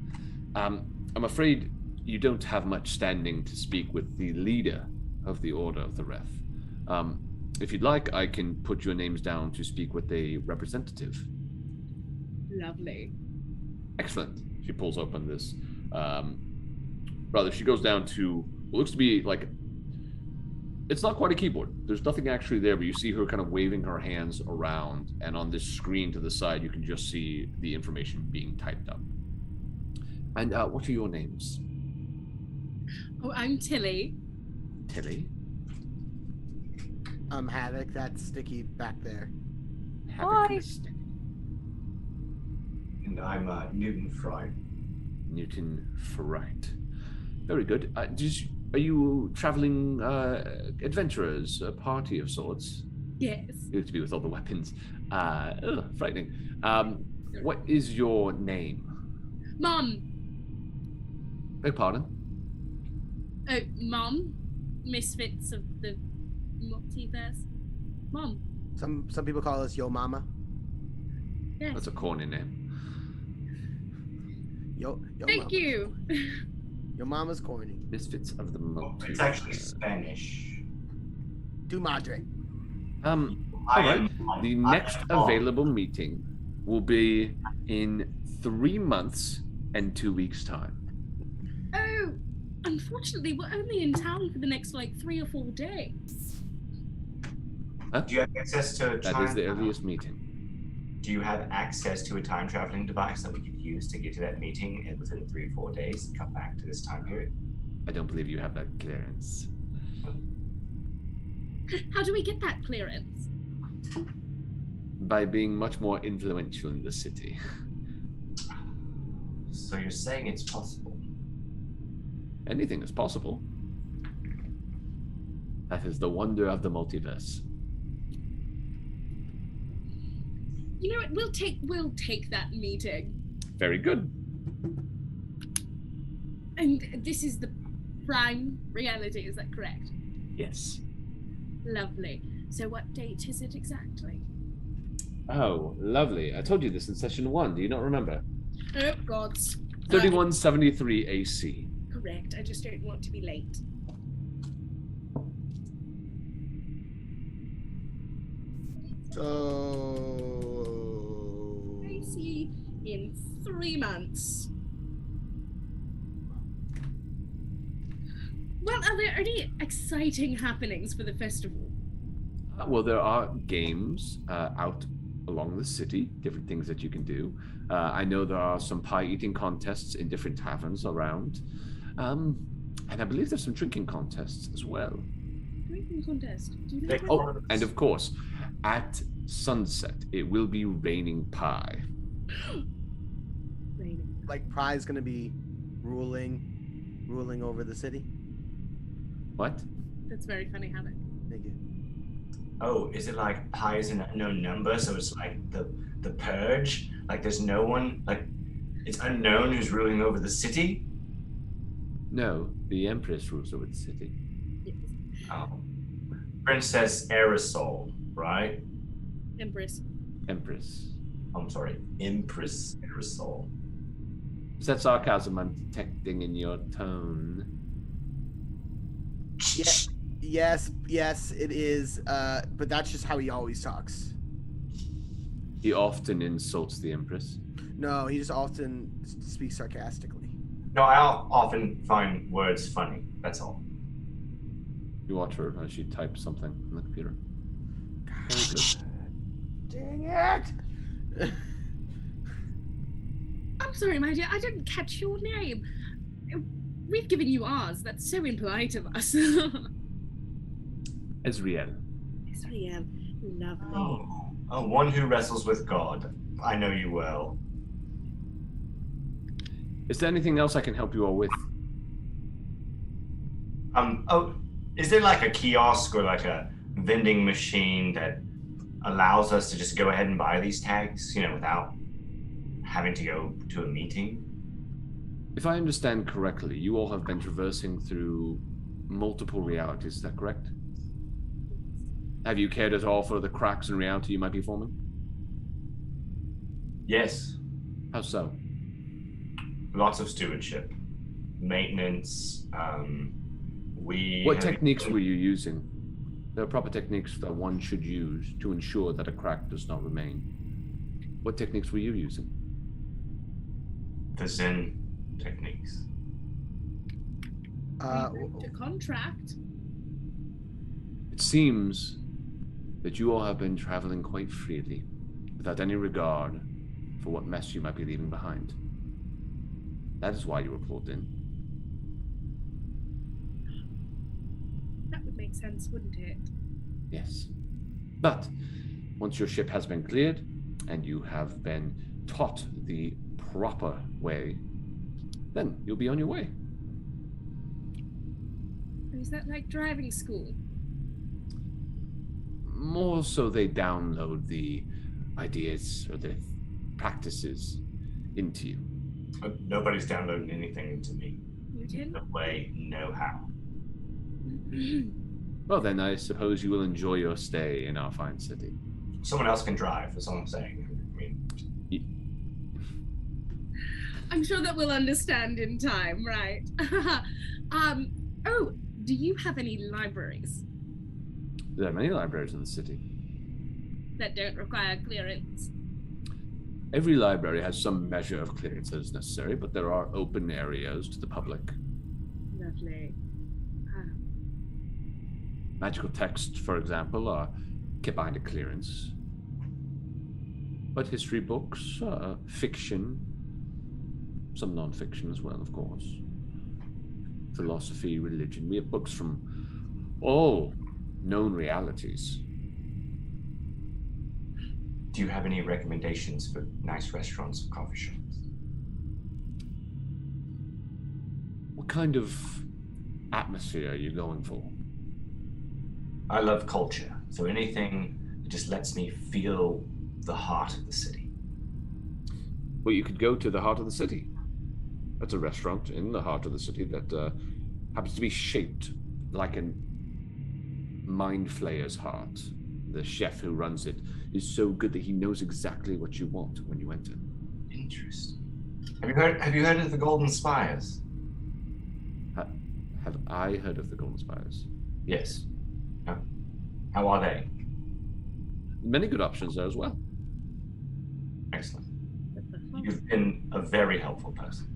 I'm afraid you don't have much standing to speak with the leader of the Order of the Ref. If you'd like, I can put your names down to speak with a representative. Lovely. Excellent. She pulls open this. She goes down to what looks to be like. It's not quite a keyboard. There's nothing actually there, but you see her kind of waving her hands around, and on this screen to the side, you can just see the information being typed up. And what are your names? Oh, I'm Tilly. Tilly? Havoc, that's Sticky back there. Hi. And I'm Newton Fried. Newton Fright. Very good. Are you traveling adventurers, a party of sorts? Yes. You have to be with all the weapons. Frightening. What is your name? Mom. Beg pardon? Oh, Mom. Misfits of the Multiverse. Mom. Some people call us Yo Mama. Yes. That's a corny name. Yo Thank Mama. you. Your mama's corny. Misfits of the Multiverse. It's actually Spanish. Tu madre. All right. The next available meeting will be in 3 months and 2 weeks' time. Oh, unfortunately, we're only in town for the next, 3 or 4 days. Huh? Do you have access to a That is the earliest meeting. Do you have access to a time traveling device that we could use to get to that meeting within 3 or 4 days and come back to this time period? I don't believe you have that clearance. How do we get that clearance? By being much more influential in the city. So you're saying it's possible? Anything is possible. That is the wonder of the multiverse. You know what? We'll take that meeting. Very good. And this is the prime reality, is that correct? Yes. Lovely. So what date is it exactly? Oh, lovely. I told you this in session 1. Do you not remember? Oh, gods. 3173 AC. Correct. I just don't want to be late. So... I see in 3 months. Well, are there any exciting happenings for the festival? Well, there are games out along the city, different things that you can do. I know there are some pie eating contests in different taverns around. And I believe there's some drinking contests as well. Drinking contest. Do you know Big- what? Oh, and of course, at sunset, it will be raining pie. Raining. Like Pry's gonna be ruling over the city. What? That's very funny, Havoc. Thank you. Oh, is it like pi is an unknown number, so it's like the purge? Like there's no one, like it's unknown who's ruling over the city? No, the Empress rules over the city. Yes. Oh. Princess Aerosol, right? Empress. Empress. I'm sorry, Empress Aerosol. Is that sarcasm I'm detecting in your tone? Yeah, yes, it is. But that's just how he always talks. He often insults the Empress. No, he just often speaks sarcastically. No, I often find words funny, that's all. You watch her as she types something on the computer. Very good. Dang it! I'm sorry, my dear. I didn't catch your name. We've given you ours. That's so impolite of us. Ezreal. Israel. Lovely. Oh, one who wrestles with God. I know you well. Is there anything else I can help you all with? Is there like a kiosk or like a vending machine that allows us to just go ahead and buy these tags, without having to go to a meeting? If I understand correctly, you all have been traversing through multiple realities, is that correct? Have you cared at all for the cracks in reality you might be forming? Yes. How so? Lots of stewardship. Maintenance, What techniques were you using? There are proper techniques that one should use to ensure that a crack does not remain. What techniques were you using? The Zen techniques. To contract. It seems that you all have been traveling quite freely, without any regard for what mess you might be leaving behind. That is why you were pulled in. That would make sense, wouldn't it? Yes. But once your ship has been cleared, and you have been taught the proper way, then you'll be on your way. Is that like driving school? More so they download the ideas or the practices into you. Nobody's downloading anything into me. You did? No way, no how. Well, then I suppose you will enjoy your stay in our fine city. Someone else can drive, that's all I'm saying. I mean, I'm sure that we'll understand in time, right? Oh, do you have any libraries There are many libraries in the city. that don't require clearance? Every library has some measure of clearance that is necessary, but there are open areas to the public. Lovely. Magical texts, for example, are kept behind a clearance. But history books, fiction, some non-fiction as well, of course. Philosophy, religion. We have books from all known realities. Do you have any recommendations for nice restaurants or coffee shops? What kind of atmosphere are you going for? I love culture, so anything that just lets me feel the heart of the city. Well, you could go to the heart of the city. That's a restaurant in the heart of the city that happens to be shaped like a mind flayer's heart. The chef who runs it is so good that he knows exactly what you want when you enter. Interesting. Have you heard of the Golden Spires? Have I heard of the Golden Spires? Yes. How are they? Many good options there as well. Excellent. You've been a very helpful person.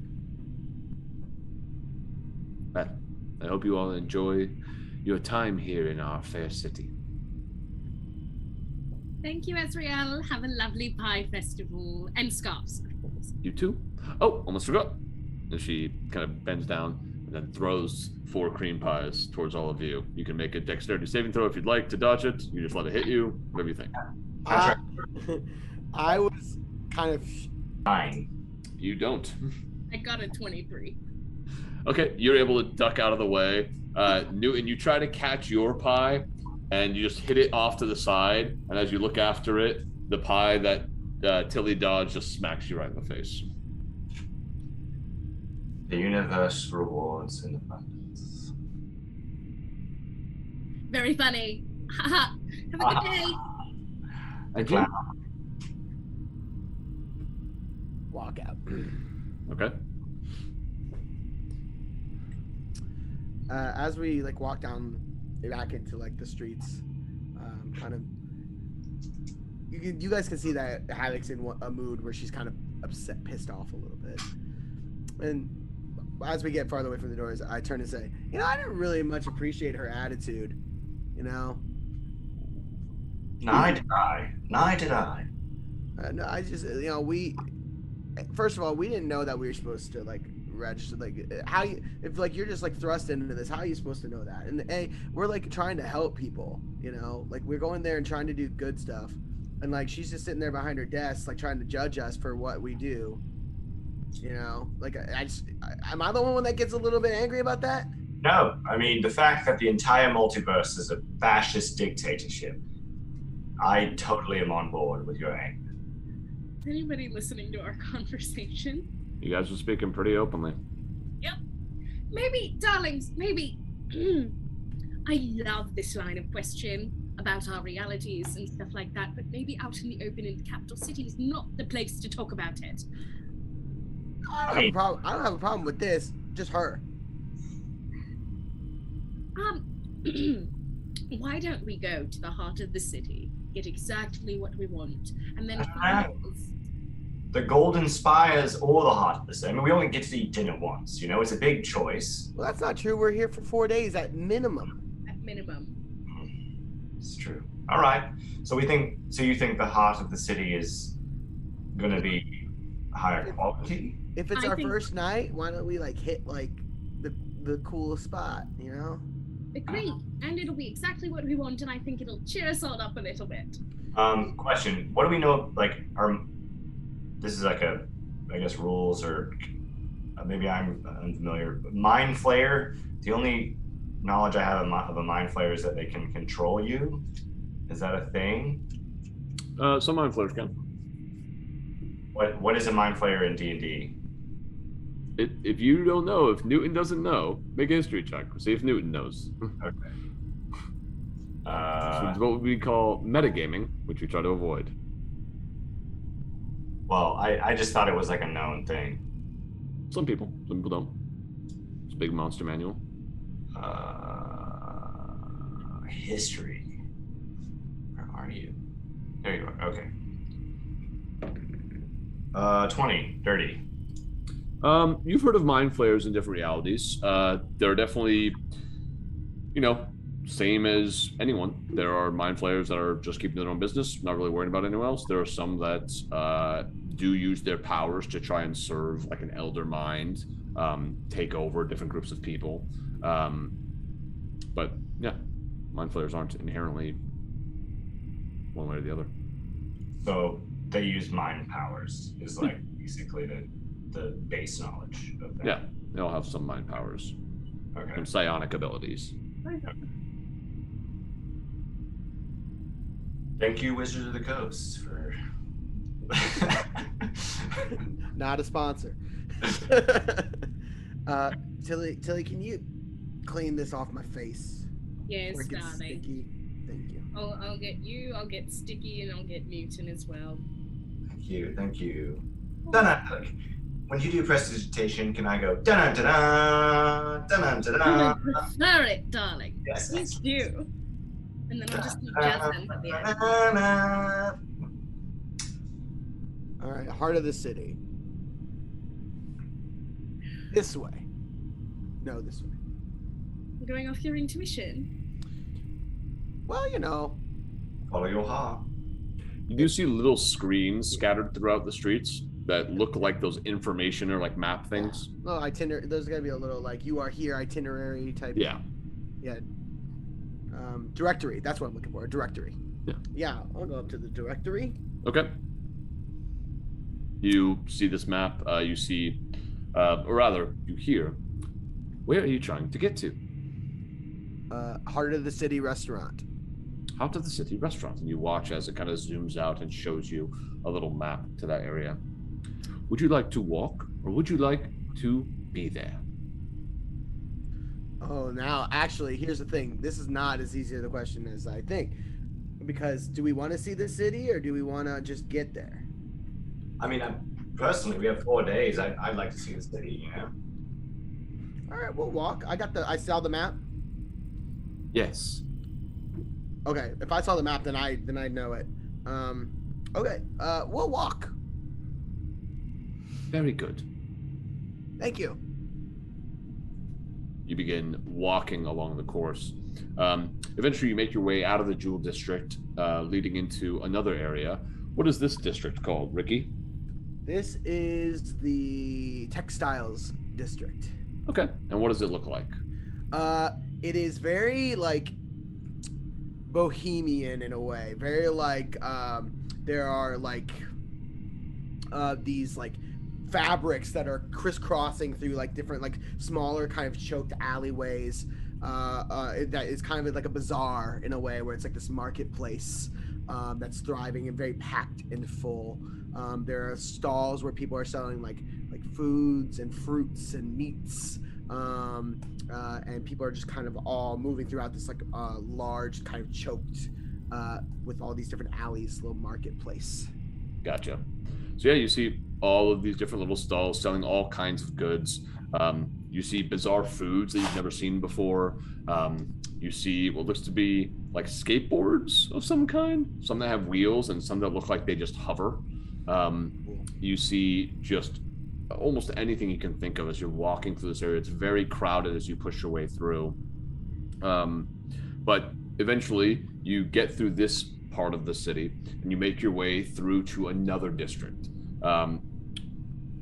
Well, I hope you all enjoy your time here in our fair city. Thank you, Ezreal. Have a lovely pie festival and scarves, of course. You too? Oh, almost forgot. And she kind of bends down and then throws 4 cream pies towards all of you. You can make a dexterity saving throw if you'd like to dodge it. You just let it hit you, whatever you think. I was kind of... 9. You don't. I got a 23. Okay, you're able to duck out of the way. Newton, you try to catch your pie, and you just hit it off to the side. And as you look after it, the pie that Tilly dodged just smacks you right in the face. The universe rewards in abundance. Very funny. Have a good day. Thank you. walk out. Okay. As we like walk down back into like the streets, kind of, you guys can see that Havoc's in a mood where she's kind of upset, pissed off a little bit. And as we get farther away from the doors, I turn and say, I didn't really much appreciate her attitude, Neither did I. No, I just, we, first of all, we didn't know that we were supposed to like register, like how you, if like you're just like thrust into this, how are you supposed to know that? And we're like trying to help people, like we're going there and trying to do good stuff. And like, she's just sitting there behind her desk, like trying to judge us for what we do. Like am I the one that gets a little bit angry about that? No, I mean, the fact that the entire multiverse is a fascist dictatorship, I totally am on board with your anger. Is anybody listening to our conversation? You guys are speaking pretty openly. Yep. Maybe, darlings, maybe. I love this line of question about our realities and stuff like that, but maybe out in the open in the capital city is not the place to talk about it. I don't have a problem with this. Just her. Why don't we go to the heart of the city, get exactly what we want, and then the Golden Spires or the heart of the city. I mean, we only get to eat dinner once, it's a big choice. Well, that's not true. We're here for 4 days at minimum. At minimum. It's true. All right. So you think the heart of the city is going to be higher quality? If it's our first night, why don't we like hit like the coolest spot, Agree. And it'll be exactly what we want, and I think it'll cheer us all up a little bit. Question. What do we know, this is like I guess rules, or maybe I'm unfamiliar. Mind Flayer, the only knowledge I have of a Mind Flayer is that they can control you. Is that a thing? Some Mind Flayers can. What is a Mind Flayer in D&D? If you don't know, if Newton doesn't know, make a history check. See if Newton knows. Okay. So it's what we call metagaming, which we try to avoid. Well, I just thought it was like a known thing. Some people don't. It's a big monster manual. History. Where are you? There you are. Okay. 20, dirty. You've heard of mind flayers in different realities. They're definitely, same as anyone. There are mind flayers that are just keeping their own business, not really worrying about anyone else. There are some that do use their powers to try and serve like an elder mind, take over different groups of people. But yeah, mind flayers aren't inherently one way or the other. So they use mind powers is like basically the base knowledge of that. Yeah, they all have some mind powers. Okay. And psionic abilities. Thank you, Wizards of the Coast, for Not a sponsor. Tilly, can you clean this off my face? Yes, Before it gets darling. sticky? Thank you. I'll get you, I'll get Sticky, and I'll get Mutant as well. Thank you. Dun-dun. When you do prestidigitation, can I go dun-dun-dun-dun, dun-dun-dun-dun? I prefer it, darling. Yes. Please do. And then I'll just do jazz hands at the end. All right, heart of the city. This way. No, this way. I'm going off your intuition. Well, Follow your heart. You do see little screens scattered throughout the streets that look like those information or like map things. little itinerary. There's gonna be a little like you are here itinerary type. Yeah. Yeah. Directory. That's what I'm looking for. A directory. Yeah. Yeah. I'll go up to the directory. Okay. You see this map. You see, or rather, you hear. Where are you trying to get to? Heart of the city restaurant. Out of the city restaurant, and you watch as it kind of zooms out and shows you a little map to that area. Would you like to walk, or would you like to be there? Oh, now actually, here's the thing. This is not as easy of a question as I think, because do we want to see the city or do we want to just get there? I mean, personally, we have 4 days. I'd like to see the city, All right, we'll walk. I saw the map. Yes. Okay, if I saw the map, then I know it. Okay, we'll walk. Very good. Thank you. You begin walking along the course. Eventually, you make your way out of the Jewel District, leading into another area. What is this district called, Ricky? This is the textiles district. Okay. And what does it look like? It is very like bohemian in a way. Very like there are like these like fabrics that are crisscrossing through like different like smaller kind of choked alleyways. That is kind of like a bazaar in a way where it's like this marketplace that's thriving and very packed and full. There are stalls where people are selling like foods and fruits and meats. And people are just kind of all moving throughout this like large kind of choked with all these different alleys, little marketplace. Gotcha. So yeah, you see all of these different little stalls selling all kinds of goods. You see bizarre foods that you've never seen before. You see what looks to be like skateboards of some kind, some that have wheels and some that look like they just hover. You see just almost anything you can think of as you're walking through this area. It's very crowded as you push your way through. But eventually you get through this part of the city and you make your way through to another district.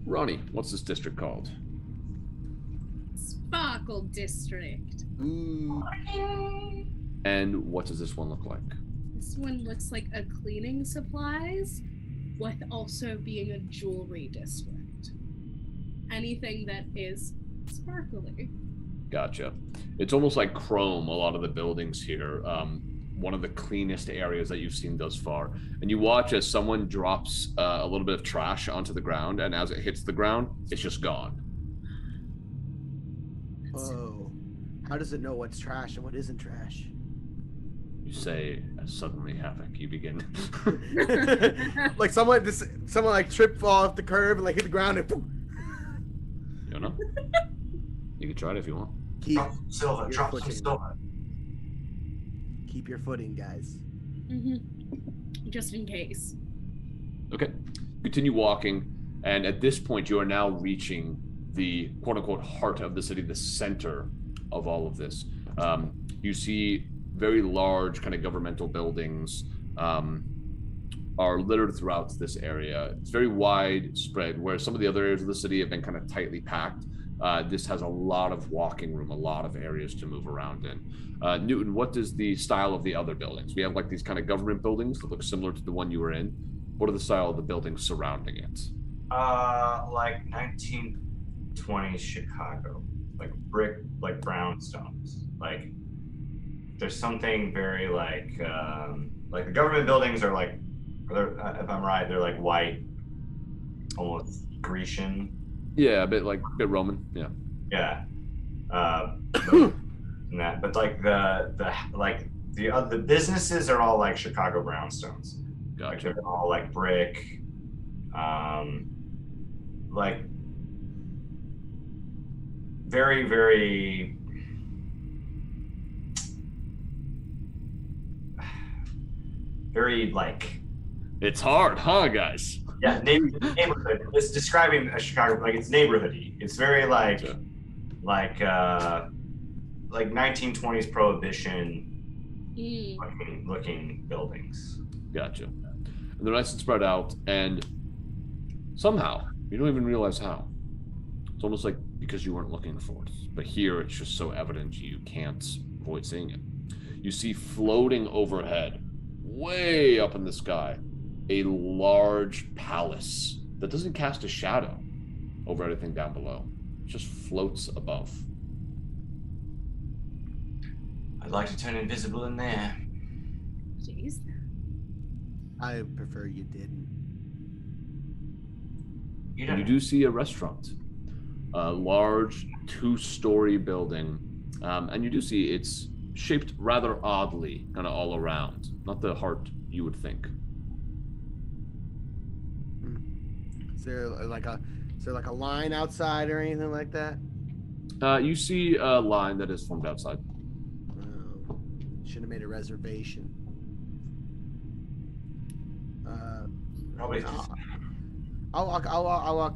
Ronnie, what's this district called? Sparkle District. Ooh. And what does this one look like? This one looks like a cleaning supplies with also being a jewelry district. Anything that is sparkly. Gotcha. It's almost like chrome, a lot of the buildings here. One of the cleanest areas that you've seen thus far. And you watch as someone drops a little bit of trash onto the ground, and as it hits the ground, it's just gone. Oh, how does it know what's trash and what isn't trash? You say, as suddenly havoc, you begin. Like someone like tripped, fall off the curb, and like hit the ground, and boom. You know? You can try it if you want. Keep Drop some silver. your Drop some footing. silver. Keep your footing, guys. Just in case. Okay. Continue walking, and at this point, you are now reaching the quote-unquote heart of the city, the center of all of this. You see very large kind of governmental buildings are littered throughout this area. It's very widespread, where some of the other areas of the city have been kind of tightly packed. This has a lot of walking room, a lot of areas to move around in. Newton, what is the style of the other buildings? We have like these kind of government buildings that look similar to the one you were in. What are the style of the buildings surrounding it? Like 1920s Chicago, like brick, like brownstones. Like there's something very like the government buildings are like, if I'm right, they're like white, almost Grecian. Yeah, a bit Roman. Yeah. Yeah. And that, but like the businesses are all like Chicago brownstones. Gotcha. Like they're all like brick, like very, very very like. It's hard, huh, guys? Yeah, neighborhood. It's describing a Chicago, like it's neighborhoody. It's very like, Gotcha. like 1920s prohibition looking buildings. Gotcha. And they're nice and spread out, and somehow, you don't even realize how. It's almost like because you weren't looking for it. But here, it's just so evident you can't avoid seeing it. You see floating overhead, way up in the sky, a large palace that doesn't cast a shadow over anything down below. It just floats above. I'd like to turn invisible in there. Jeez. I prefer you didn't. You do see a restaurant, a large 2-story building, and you do see it's shaped rather oddly, kind of all around. Not the heart you would think. Is there like a line outside or anything like that? You see a line that is formed outside. Should have made a reservation. Probably. I'll walk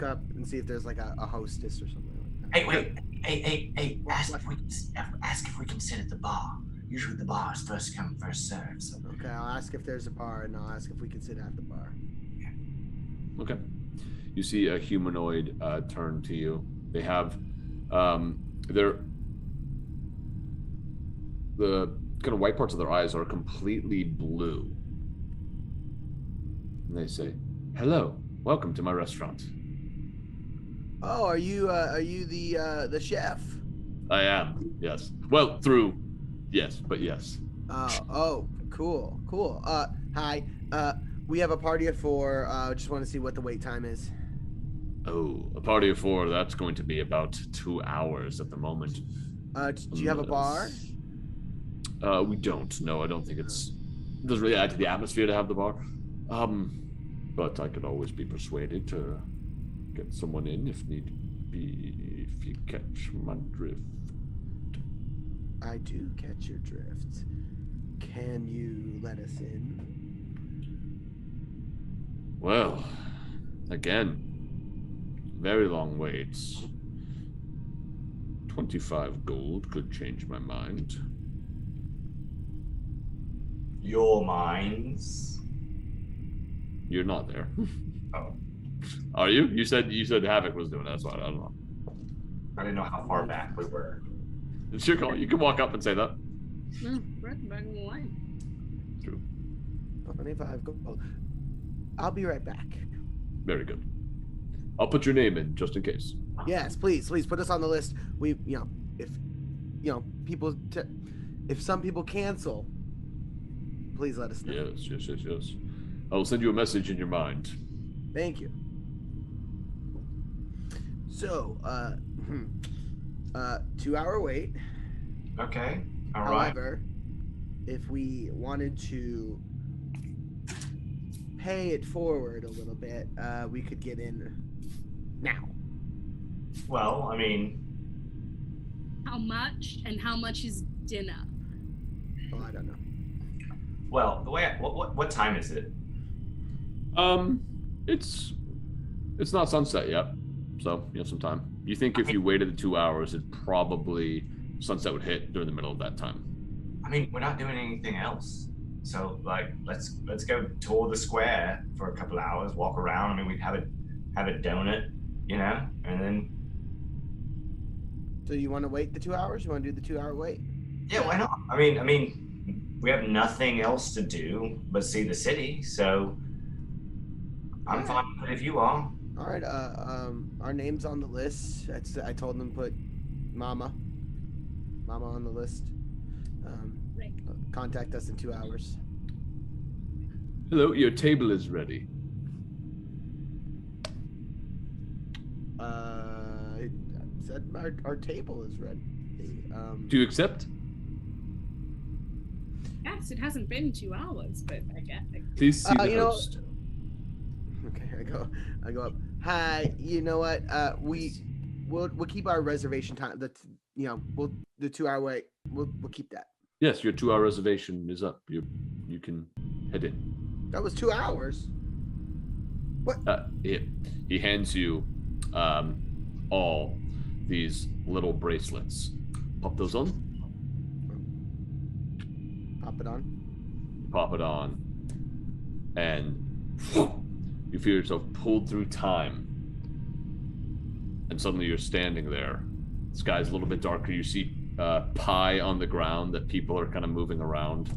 up and see if there's like a hostess or something like that. Hey, wait. Hey, ask if we can sit at the bar. Usually the bar is first come, first served. So. Okay, I'll ask if there's a bar, and I'll ask if we can sit at the bar. Okay. You see a humanoid turn to you. They have the kind of white parts of their eyes are completely blue. And they say, "Hello, welcome to my restaurant." Oh, are you the chef? I am, yes. Well, yes, but yes. Oh, cool. Hi. We have a party at 4. Just want to see what the wait time is. Oh, a party of 4, that's going to be about 2 hours at the moment. Do you have a bar? We don't. No, I don't think it doesn't really add to the atmosphere to have the bar. But I could always be persuaded to get someone in if need be, if you catch my drift. I do catch your drift. Can you let us in? Well, again, very long waits. 25 gold could change my mind. Your minds. You're not there. Oh. Are you? You said Havoc was doing that, that's why I don't know. I didn't know how far back we were. It's your call. You can walk up and say that. Right back in the line. True. 25 gold. I'll be right back. Very good. I'll put your name in just in case. Yes, please put us on the list. We, if if some people cancel, please let us know. Yes. I will send you a message in your mind. Thank you. So, 2-hour wait. Okay. All right. However, if we wanted to pay it forward a little bit, we could get in now. Well, I mean, How much and how much is dinner? Oh, I don't know. well, the way what time is it? It's not sunset yet, so you have some time. You think if you waited the 2 hours, it probably sunset would hit during the middle of that time. I mean, we're not doing anything else. So like, let's go tour the square for a couple of hours, walk around. I mean, we'd have a donut, you know, and then. So you want to wait the 2 hours? You want to do the 2 hour wait? Yeah, why not? I mean, we have nothing else to do but see the city, so I'm fine with it if you are. All right. Our name's on the list. I told them to put Mama on the list. Right. Contact us in 2 hours. Hello, your table is ready. I said our table is ready. Do you accept? Yes, it hasn't been 2 hours, but I get it. Please see the you know- host. Okay, I go up. Hi, you know what? We'll keep our reservation time. We'll the 2 hour wait. We'll keep that. Yes, your 2 hour reservation is up. You can head in. That was 2 hours. What? He hands you all these little bracelets. Pop those on. Pop it on. Pop it on, and you feel yourself pulled through time. And suddenly you're standing there. The sky's a little bit darker. You see pie on the ground that people are kind of moving around.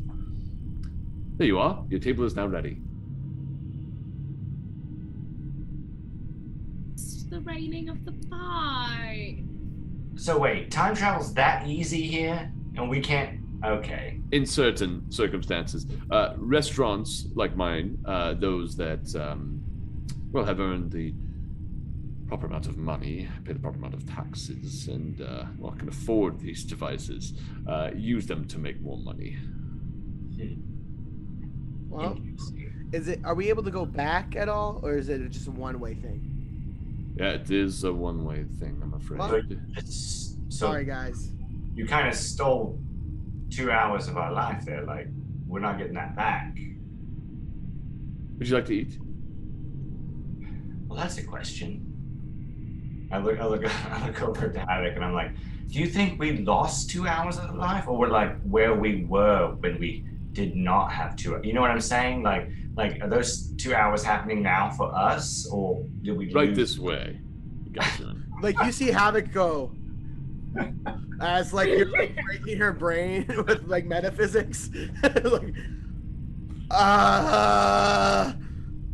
There you are. Your table is now ready. It's the raining of the pie. So wait, time travel's that easy here, and we can't. Okay. In certain circumstances, restaurants like mine, those that have earned the proper amount of money, pay the proper amount of taxes, and can afford these devices, use them to make more money. Well, are we able to go back at all, or is it just a one-way thing? Yeah, it is a one-way thing, I'm afraid. Well, So Sorry, guys. you kind of stole 2 hours of our life there. Like, we're not getting that back. Would you like to eat? Well, that's a question. I look over to Haddock and I'm like, do you think we lost 2 hours of life, or we're like where we were when we did not have 2 hours? You know what I'm saying? Like are those 2 hours happening now for us, or did we Right lose? this way. You got you. Like, you see Havoc go as like you're like breaking her brain with like metaphysics. Like,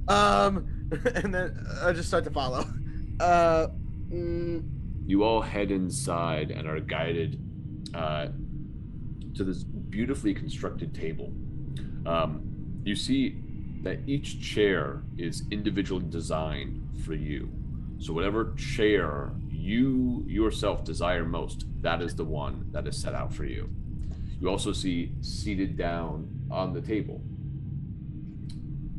and then I just start to follow. You all head inside and are guided to this beautifully constructed table. You see that each chair is individually designed for you. So whatever chair you yourself desire most, that is the one that is set out for you. You also see seated down on the table.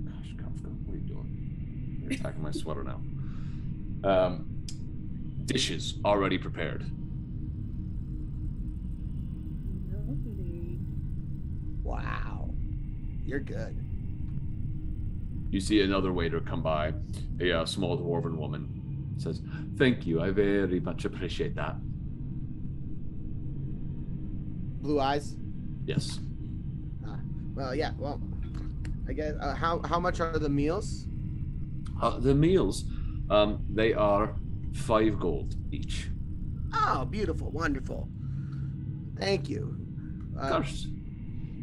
Gosh, Kafka, what are you doing? You're attacking my sweater now. Dishes already prepared. Lovely. Wow, you're good. You see another waiter come by, a small dwarven woman. Says, "Thank you, I very much appreciate that." Blue eyes. Yes. Well, yeah. Well, I guess. How much are the meals? The meals, they are 5 gold each. Oh, beautiful, wonderful. Thank you. Of course.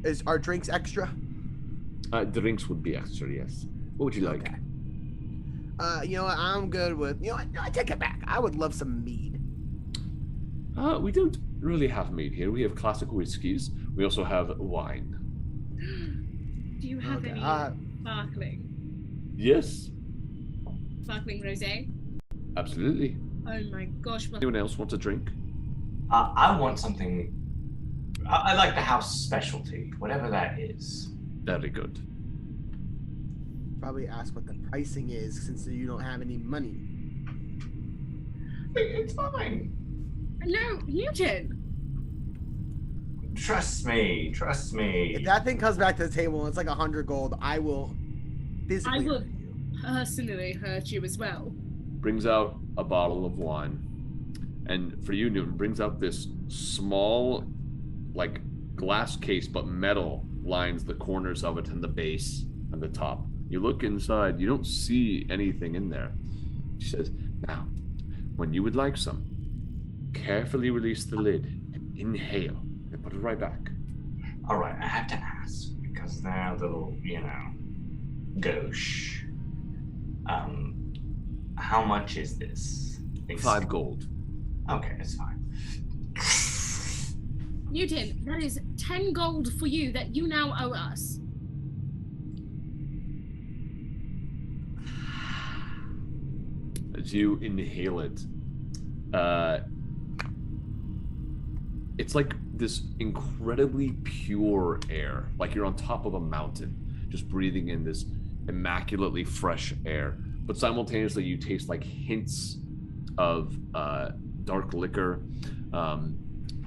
Is our drinks extra? Drinks would be extra, yes. What would you like? Okay. You know what? I'm good with. You know what? I take it back. I would love some mead. We don't really have mead here. We have classic whiskeys. We also have wine. Do you have Okay, any sparkling? Yes, Sparkling rosé? absolutely. Oh my gosh. Well, Anyone else want a drink? I want something. I like the house specialty, whatever that is. Very good. Probably ask what the pricing is since you don't have any money. It's fine. No, Newton. Trust me. If that thing comes back to the table and it's like 100 gold, I will physically I will hurt you. personally hurt you as well. Brings out a bottle of wine. And for you, Newton, brings out this small, like, glass case, but metal lines the corners of it and the base and the top. You look inside, you don't see anything in there. She says, now, when you would like some, carefully release the lid and inhale and put it right back. All right, I have to ask because they're a little, gauche. How much is this? 5 gold. Okay, it's fine. Newton, that is 10 gold for you that you now owe us. As you inhale it, it's like this incredibly pure air, like you're on top of a mountain, just breathing in this immaculately fresh air. But simultaneously, you taste like hints of dark liquor,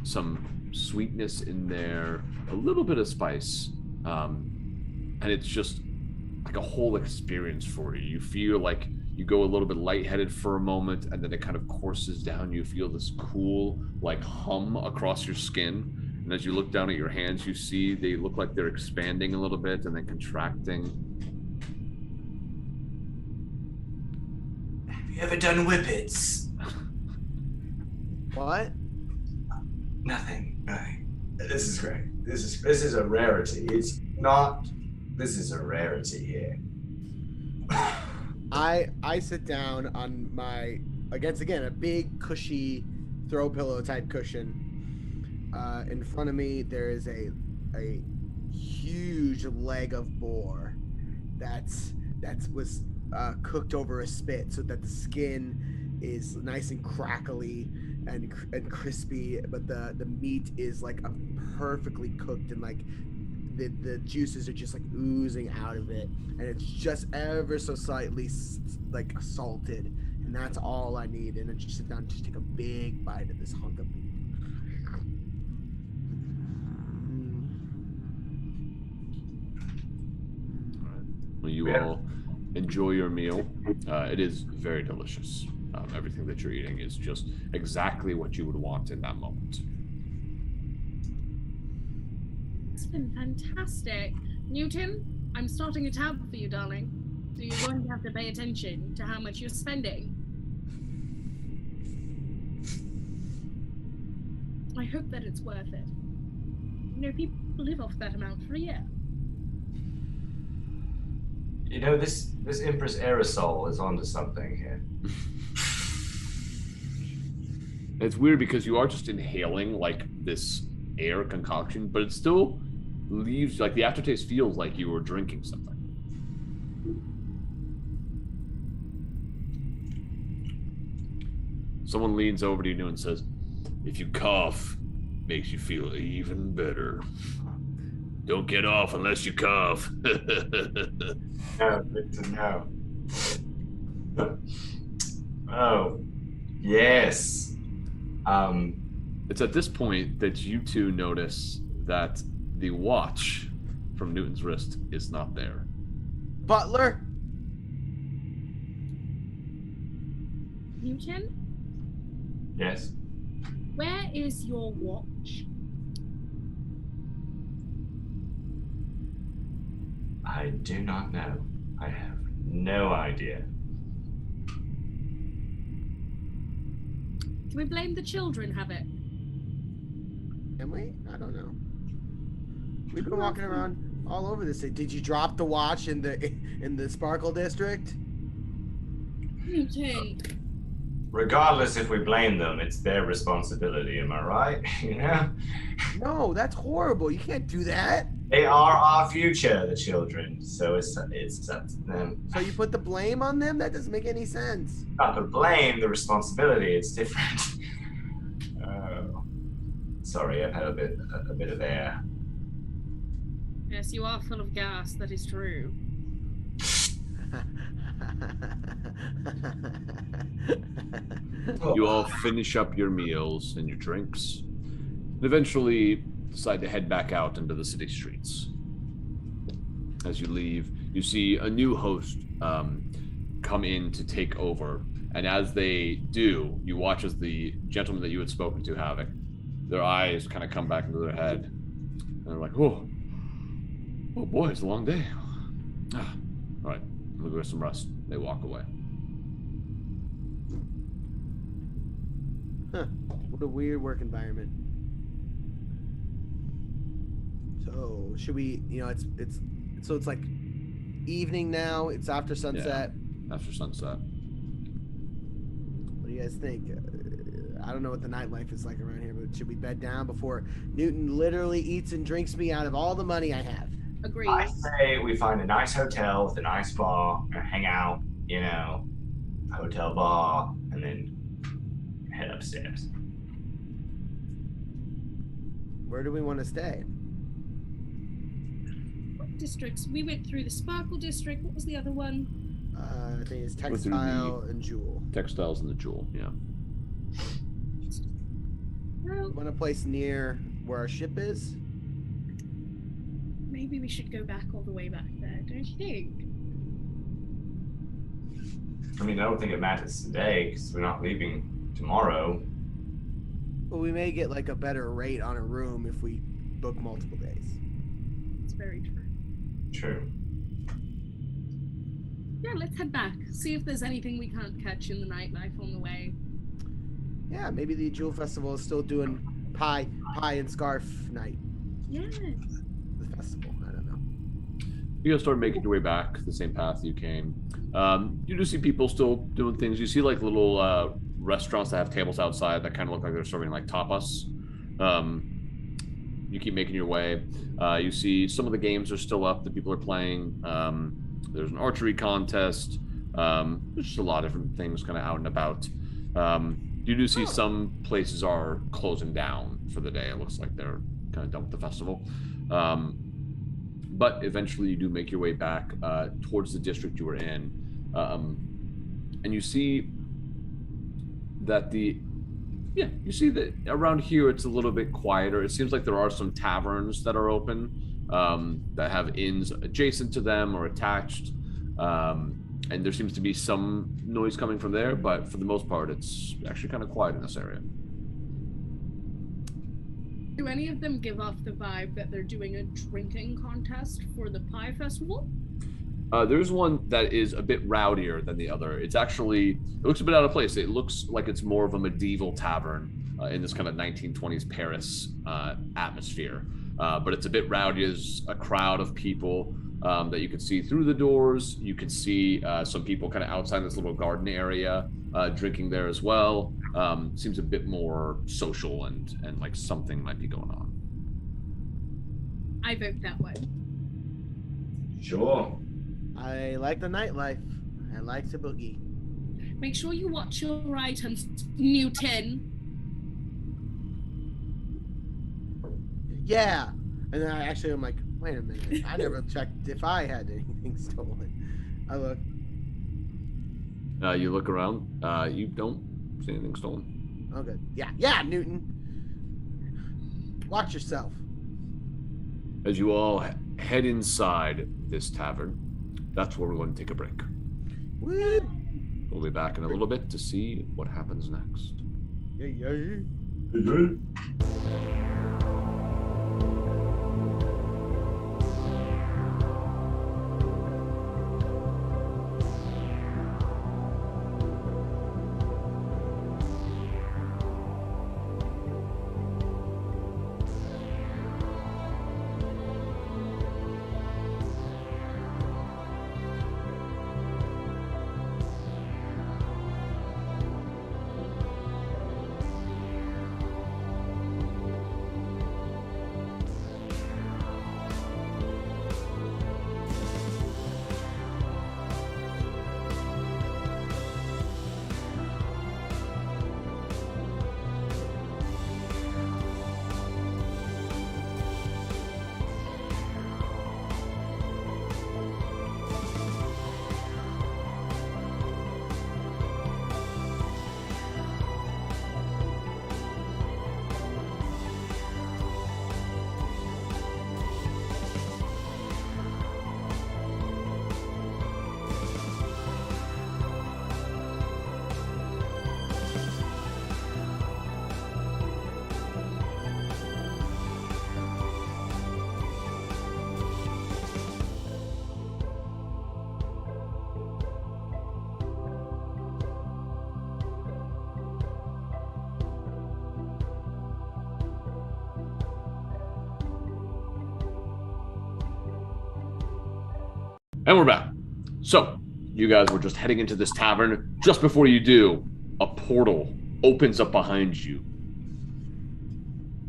some sweetness in there, a little bit of spice, and it's just like a whole experience for you. You feel like you go a little bit lightheaded for a moment, and then it kind of courses down. You feel this cool, like, hum across your skin. And as you look down at your hands, you see they look like they're expanding a little bit and then contracting. Have you ever done whippets? What? Nothing. This is great. This is a rarity. It's not. This is a rarity here. I sit down on my again a big cushy throw pillow type cushion. In front of me there is a huge leg of boar that was cooked over a spit so that the skin is nice and crackly and crispy, but the meat is like perfectly cooked and like the juices are just like oozing out of it, and it's just ever so slightly like salted, and that's all I need. And then just sit down and just take a big bite of this hunk of meat. Well, you all enjoy your meal. It is very delicious. Everything that you're eating is just exactly what you would want in that moment. It's been fantastic. Newton, I'm starting a tab for you, darling. So you're going to have to pay attention to how much you're spending. I hope that it's worth it. You know, people live off that amount for a year. You know, this Empress Aerosol is onto something here. It's weird because you are just inhaling like this air concoction, but it still leaves, like, the aftertaste feels like you were drinking something. Someone leans over to you and says, if you cough, makes you feel even better. Don't get off unless you cough. No, good to know. Oh, yes. It's at this point that you two notice that the watch from Newton's wrist is not there. Butler? Newton, Yes. where is your watch? I do not know. I have no idea. Can we blame the children, have it? Can we? I don't know. We've been walking around all over this city. Did you drop the watch in the Sparkle District? Newton. Regardless if we blame them, it's their responsibility, am I right? You know? No, that's horrible. You can't do that. They are our future, the children, so it's up to them. So you put the blame on them? That doesn't make any sense. Not the blame, the responsibility, it's different. Sorry, I've had a bit of air. Yes, you are full of gas, that is true. You all finish up your meals and your drinks, and eventually decide to head back out into the city streets. As you leave, you see a new host come in to take over. And as they do, you watch as the gentleman that you had spoken to, Havoc, their eyes kind of come back into their head. And they're like, oh boy, it's a long day. All right, we'll go get some rest. They walk away. Huh. What a weird work environment. So should we, it's like evening now. It's after sunset. Yeah, after sunset. What do you guys think? I don't know what the nightlife is like around here, but should we bed down before Newton literally eats and drinks me out of all the money I have? Agreed. I say we find a nice hotel with a nice bar and hang out, hotel bar, and then head upstairs. Where do we want to stay? What districts? We went through the Sparkle District. What was the other one? I think it's Textile and Jewel. Textiles and the Jewel, yeah. Well, Want a place near where our ship is? maybe we should go back all the way back there, don't you think? I mean, I don't think it matters today because we're not leaving tomorrow. Well, we may get like a better rate on a room if we book multiple days. It's very true. True. Yeah, let's head back. See if there's anything we can't catch in the nightlife on the way. Yeah, maybe the Jewel Festival is still doing pie and scarf night. Yes. The festival, I don't know. You guys start making your way back the same path you came. You do see people still doing things. You see like little restaurants that have tables outside that kind of look like they're serving like tapas. You keep making your way. You see some of the games are still up that people are playing. There's an archery contest. There's just a lot of different things kind of out and about. You do see some places are closing down for the day. It looks like they're kind of done with the festival. But eventually you do make your way back towards the district you were in. And you see that you see that around here it's a little bit quieter. It seems like there are some taverns that are open that have inns adjacent to them or attached. And there seems to be some noise coming from there, but for the most part, it's actually kind of quiet in this area. Do any of them give off the vibe that they're doing a drinking contest for the pie festival? There's one that is a bit rowdier than the other. It looks a bit out of place. It looks like it's more of a medieval tavern in this kind of 1920s Paris atmosphere. But it's a bit rowdy. There's a crowd of people that you can see through the doors. You can see some people kind of outside this little garden area drinking there as well. Seems a bit more social and like something might be going on. I vote that way. Sure. I like the nightlife. I like to boogie. Make sure you watch your items, Newton. Yeah. And then I'm like, wait a minute. I never checked if I had anything stolen. I look. You look around. You don't see anything stolen. Oh, good. Yeah, Newton. Watch yourself. As you all head inside this tavern, that's where we're going to take a break. Woo! We'll be back in a little bit to see what happens next. Yeah. And we're back. So, you guys were just heading into this tavern. Just before you do, a portal opens up behind you.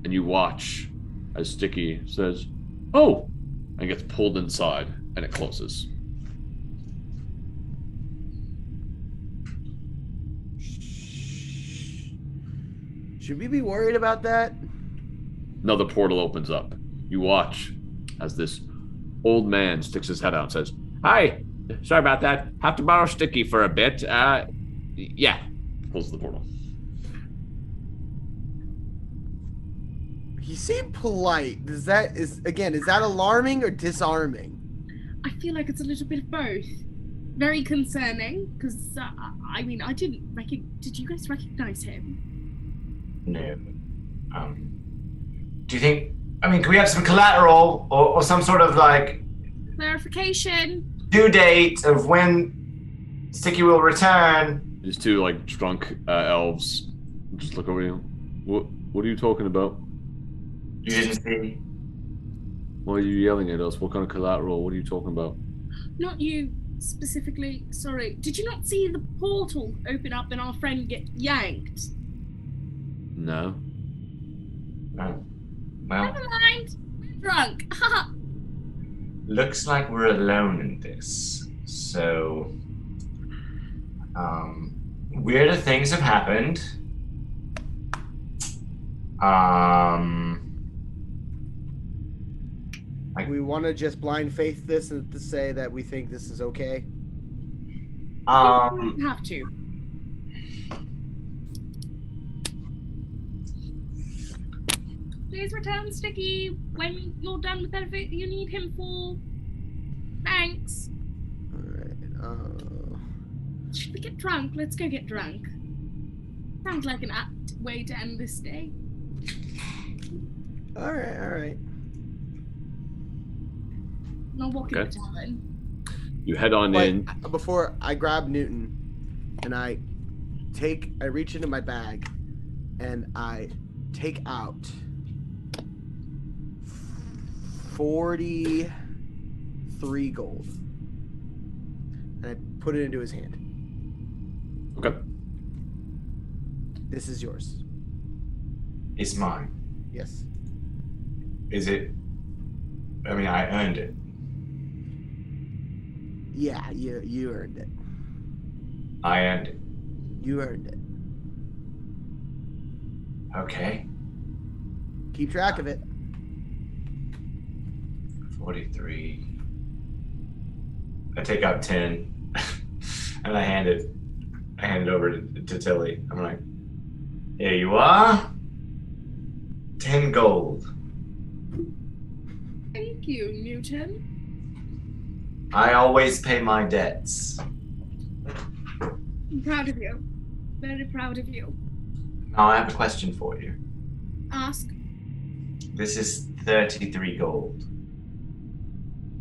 And you watch as Sticky says, "Oh," and gets pulled inside, and it closes. Should we be worried about that? Another portal opens up. You watch as this old man sticks his head out and says, "Hi, sorry about that. Have to borrow Sticky for a bit. Yeah." Closes the portal. He seemed polite. Is that alarming or disarming? I feel like it's a little bit of both. Very concerning, because, I didn't did you guys recognize him? No. Do you think, can we have some collateral or some sort of, Clarification. due date of when Sticky will return? These two, drunk elves just look over you. What are you talking about? You didn't see? Why are you yelling at us? What kind of collateral? What are you talking about? Not you specifically, sorry. Did you not see the portal open up and our friend get yanked? No. No. Well, Never mind. We're drunk. looks like we're alone in this. So, weirder things have happened. We want to just blind faith this and to say that we think this is okay. You have to. Please return Sticky when you're done with everything you need him for. Thanks. Alright, Should we get drunk? Let's go get drunk. Sounds like an apt way to end this day. Alright. And I'll walk in Okay. the tavern. You head on in. Before I grab Newton and I reach into my bag and I take out 43 gold. And I put it into his hand. Okay. This is yours. It's mine. Yes. Is it? I earned it. Yeah, you earned it. I earned it. You earned it. Okay. Keep track of it. 43. I take out 10 and I hand it over to Tilly. I'm like, here you are. 10 gold. Thank you, Newton. I always pay my debts. I'm proud of you. Very proud of you. Now I have a question for you. Ask. This is 33 gold.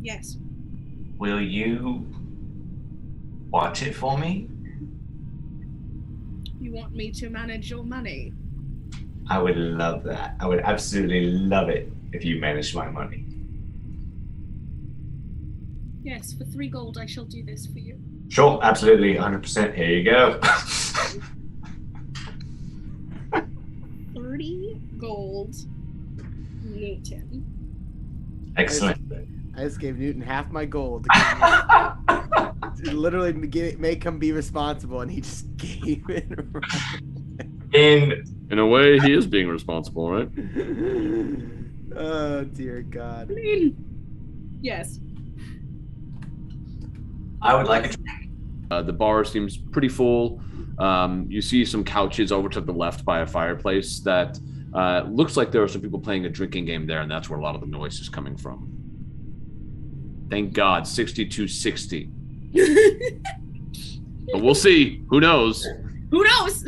Yes. Will you watch it for me? You want me to manage your money? I would love that. I would absolutely love it if you managed my money. Yes, for 3 gold I shall do this for you. Sure, absolutely, 100%. Here you go. 30 gold, Newton. Excellent. I just gave Newton half my gold. To literally make him be responsible, and he just gave it. In a way, he is being responsible, right? Oh dear God. I mean, yes. I would like a drink. The bar seems pretty full. You see some couches over to the left by a fireplace that looks like there are some people playing a drinking game there, and that's where a lot of the noise is coming from. Thank God, 62-60. But we'll see. Who knows? Who knows?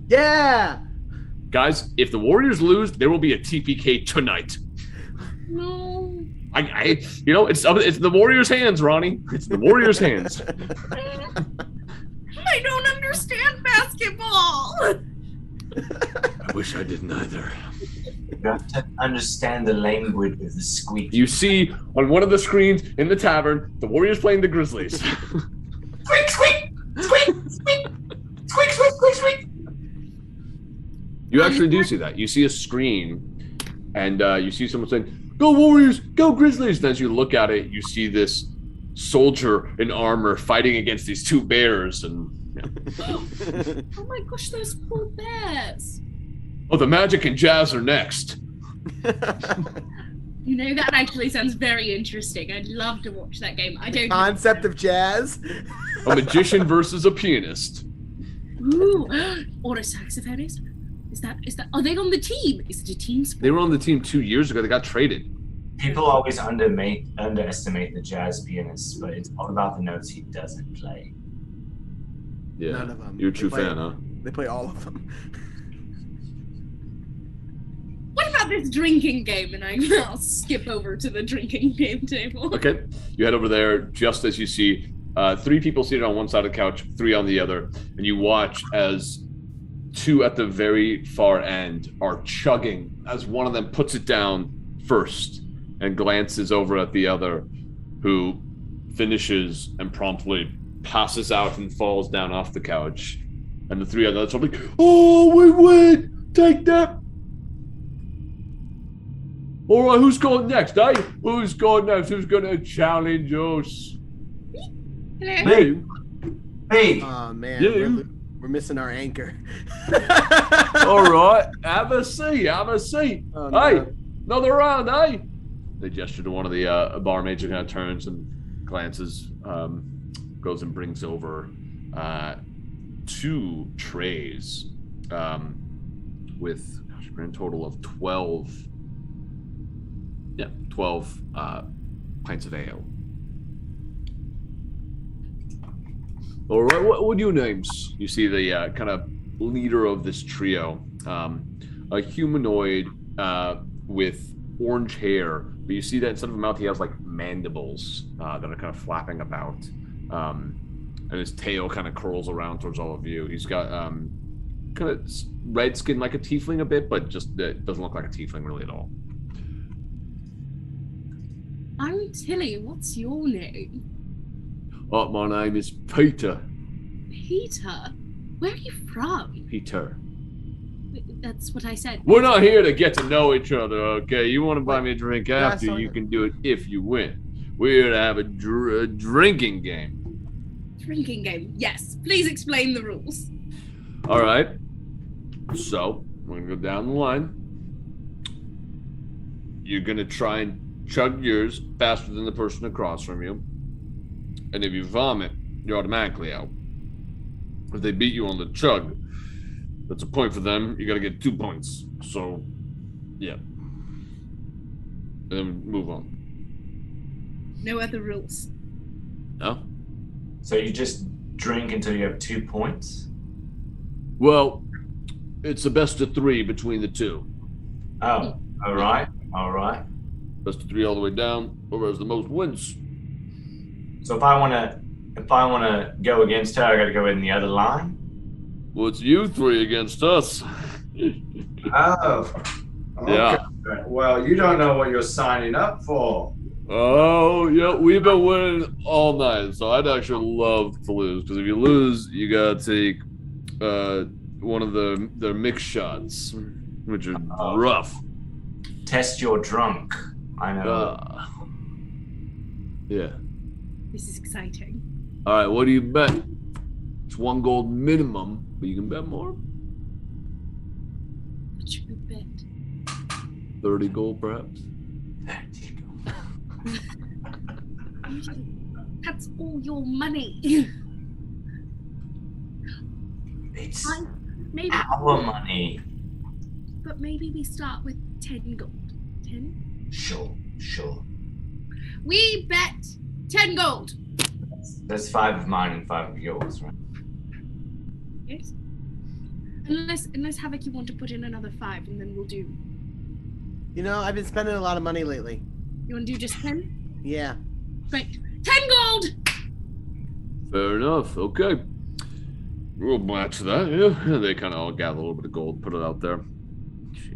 Yeah. Guys, if the Warriors lose, there will be a TPK tonight. No. It's the Warriors' hands, Ronnie. It's the Warriors' hands. I don't understand basketball. wish I didn't either. You have to understand the language of the squeak. You see on one of the screens in the tavern, the Warriors playing the Grizzlies. Squeak, squeak, squeak, squeak, squeak, squeak, squeak, squeak. You actually do see that. You see a screen, and you see someone saying, "Go Warriors, go Grizzlies!" And as you look at it, you see this soldier in armor fighting against these two bears, and Oh my gosh, those poor bears. oh, the Magic and Jazz are next. You know, that actually sounds very interesting. I'd love to watch that game. I don't Concept of jazz. A magician versus a pianist. Ooh, or a saxophonist. Is that are they on the team? Is it a team sport? They were on the team 2 years ago. They got traded. People always underestimate the jazz pianist, but it's all about the notes he doesn't play. Yeah, None of them. you're a true They play- fan, huh? They play all of them. What about this drinking game? And I'll skip over to the drinking game table. Okay, you head over there just as you see 3 people seated on one side of the couch, 3 on the other, and you watch as 2 at the very far end are chugging as one of them puts it down first and glances over at the other, who finishes and promptly passes out and falls down off the couch. And the 3 others are like, "Oh, we win! Take that!" All right, who's going next, eh? Who's going next? Who's going to challenge us? Hello. Hey, Hey, Oh man, Yeah. we're missing our anchor. all right, have a seat, have a seat. Oh, no. Hey, another round, eh? They gesture to one of the barmaids who kind of turns and glances, goes and brings over 2 trays with a grand total of 12 pints of ale. All right, what are your names? You see the kind of leader of this trio, a humanoid with orange hair, but you see that instead of a mouth, he has like mandibles that are kind of flapping about, and his tail kind of curls around towards all of you. He's got kind of red skin like a tiefling a bit, but just doesn't look like a tiefling really at all. I'm Tilly. What's your name? Oh, my name is Peter. Peter. Where are you from? Peter. That's what I said. We're not here to get to know each other, okay? You want to buy me a drink Yeah, I after, saw you that. can do it if you win. We're here to have a drinking game. Drinking game. Yes. Please explain the rules. All right. So, we're going to go down the line. You're going to try and chug yours faster than the person across from you. And if you vomit, you're automatically out. If they beat you on the chug, that's a point for them. You got to get 2 points. So, yeah. And then move on. No other rules. No? so you just drink until you have 2 points? Well, it's a best of 3 between the 2. Oh, all right, all right. Best of 3 all the way down. Whoever has the most wins. So if I wanna go against her, I gotta go in the other line. Well, it's you 3 against us. Oh. Yeah. Okay. Well, you don't know what you're signing up for. Oh, yeah, we've been winning all night, so I'd actually love to lose, because if you lose, you gotta take one of their mix shots, which are rough. Test your drunk. I know. Yeah. This is exciting. All right, what do you bet? It's 1 gold minimum, but you can bet more. What should we bet? 30 gold, perhaps. That's all your money. It's Maybe, our money. but maybe we start with 10 gold. 10? Sure. We bet 10 gold. That's 5 of mine and 5 of yours, right? Yes. Unless Havoc, you want to put in another 5, and then we'll do. You know, I've been spending a lot of money lately. You want to do just 10? Yeah. Great. 10 gold. Fair enough. Okay. We'll match that. Yeah. They kind of all gather a little bit of gold, put it out there.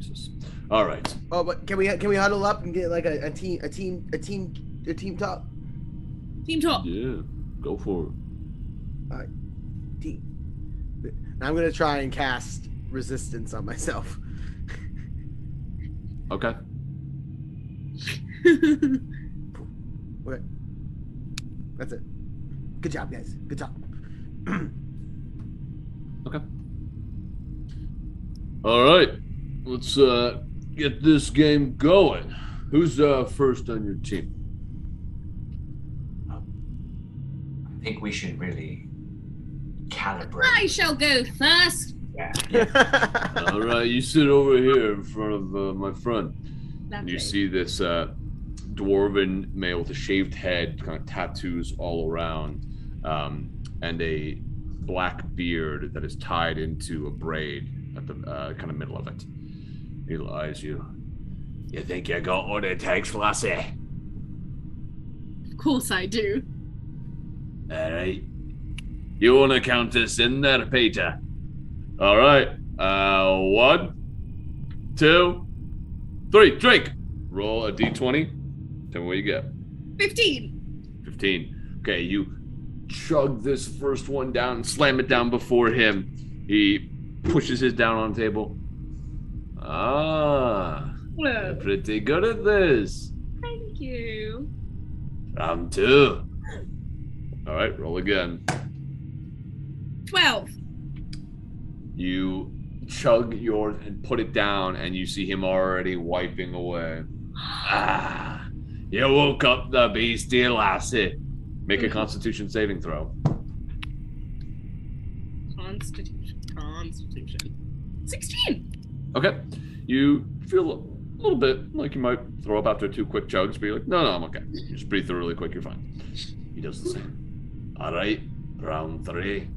Jesus. All right. Oh, but can we huddle up and get like a team talk? Team talk. Yeah, go for it. Team. Now I'm gonna try and cast resistance on myself. Okay. Okay. That's it. Good job, guys. Good job. Okay. All right. Let's get this game going. Who's first on your team? I think we should really calibrate. I shall go first. Yeah. All right, you sit over here in front of my friend. And you Lovely. see this dwarven male with a shaved head, kind of tattoos all around, and a black beard that is tied into a braid at the kind of middle of it. He eyes you. You think you got what it takes, lassie? Of course I do. All right. You want to count us in there, Peter? All right. 1, 2, 3. Drink. Roll a d20. Tell me what you get. 15. 15. Okay, you chug this first one down and slam it down before him. He pushes his down on the table. You're Whoa. pretty good at this. Thank you. Round 2. All right, roll again. 12. You chug yours and put it down, and you see him already wiping away. You woke up the beastie, lassie. Make a Constitution saving throw. Constitution. 16. Okay. You feel a little bit like you might throw up after 2 quick chugs, but you're like, no, I'm okay. You just breathe through really quick, you're fine. He does the same. All right, round 3.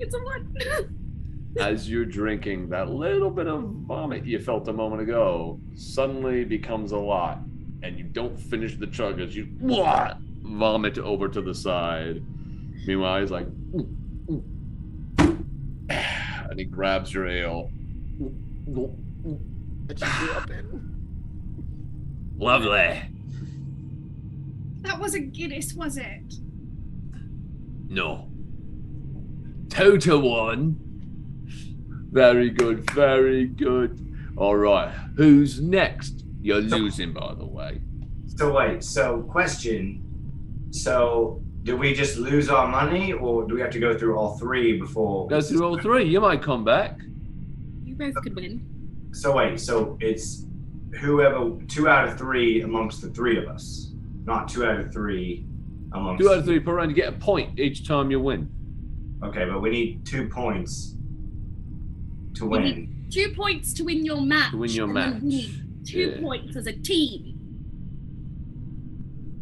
It's a 1. As you're drinking, that little bit of vomit you felt a moment ago suddenly becomes a lot, and you don't finish the chug as you vomit over to the side. Meanwhile, he's like, and he grabs your ale. That you grew up in. Lovely. That wasn't Guinness, was it? No. 2 to 1. Very good, very good. All right, who's next? You're losing, by the way. So wait, question. So do we just lose our money, or do we have to go through all 3 before? Go through all 3. You might come back. You both could win. So wait, so it's whoever 2 out of 3 amongst the 3 of us, not 2 out of 3 amongst. 2 out of 3 per round. You get a point each time you win. Okay, but we need 2 points to You win. need 2 points to win your match. To win your and then match. we need 2 Yeah. points as a team.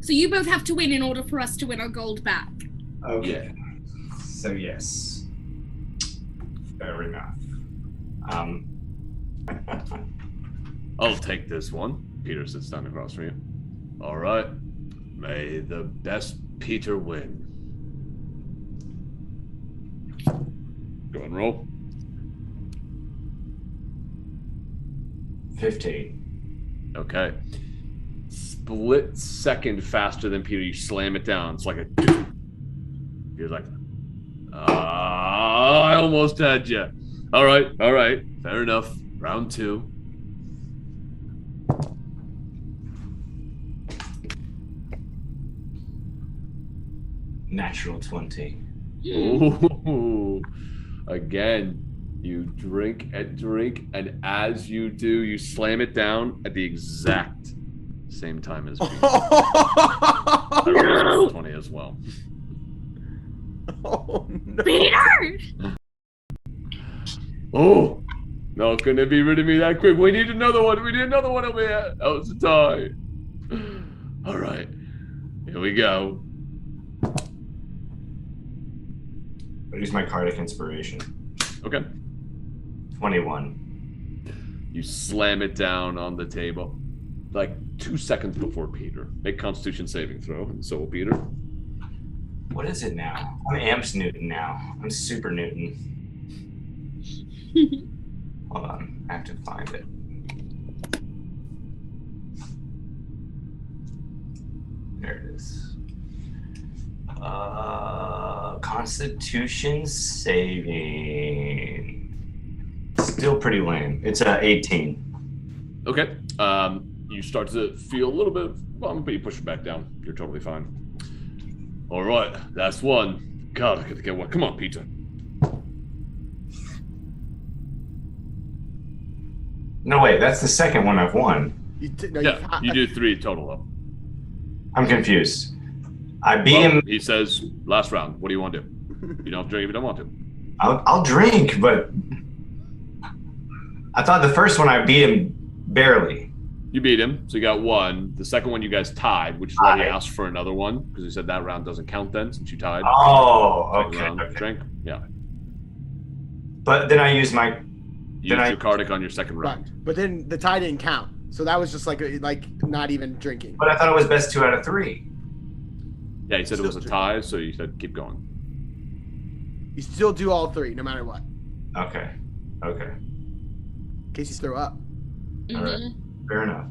So you both have to win in order for us to win our gold back. Okay. So yes. Fair enough. I'll take this one. Peter sits down across from you. All right. May the best Peter win. Go ahead and roll. 15. Okay. Split second faster than Peter. You slam it down. It's like a. You're like, I almost had you. All right. Fair enough. Round 2. Natural 20. Ooh. Again, you drink, and as you do, you slam it down at the exact same time as me. I rolled 20 as well. Oh no. Peter! Oh, not gonna be rid of me that quick. We need another one. We need another one over here. That was a tie. All right, here we go. I'll use my Cardiac Inspiration. Okay. 21. You slam it down on the table, like 2 seconds before Peter. Make Constitution saving throw, and so will Peter. What is it now? I'm Amps Newton now. I'm Super Newton. Hold on, I have to find it. There it is. Constitution saving. Still pretty lame. It's 18. Okay. You start to feel a little bit. Well, but you push it back down. You're totally fine. All right, that's one. God, I gotta get one. Come on, Peter. No, wait, that's the second one I've won. You do 3 total though. I'm confused. I beat him. He says, last round. What do you want to do? You don't have to drink if you don't want to. I'll drink, but I thought the first one I beat him barely. You beat him, so you got 1. The second one you guys tied, which is why he asked for another one, because he said that round doesn't count then, since you tied. Oh, okay. Drink, yeah. But then I used my... You used your Cardic on your second round. Right. But then the tie didn't count. So that was just like not even drinking. But I thought it was best 2 out of 3. Yeah, he said it was a tie, so you said keep going. You still do all 3, no matter what. Okay. In case you throw up. All right. Fair enough.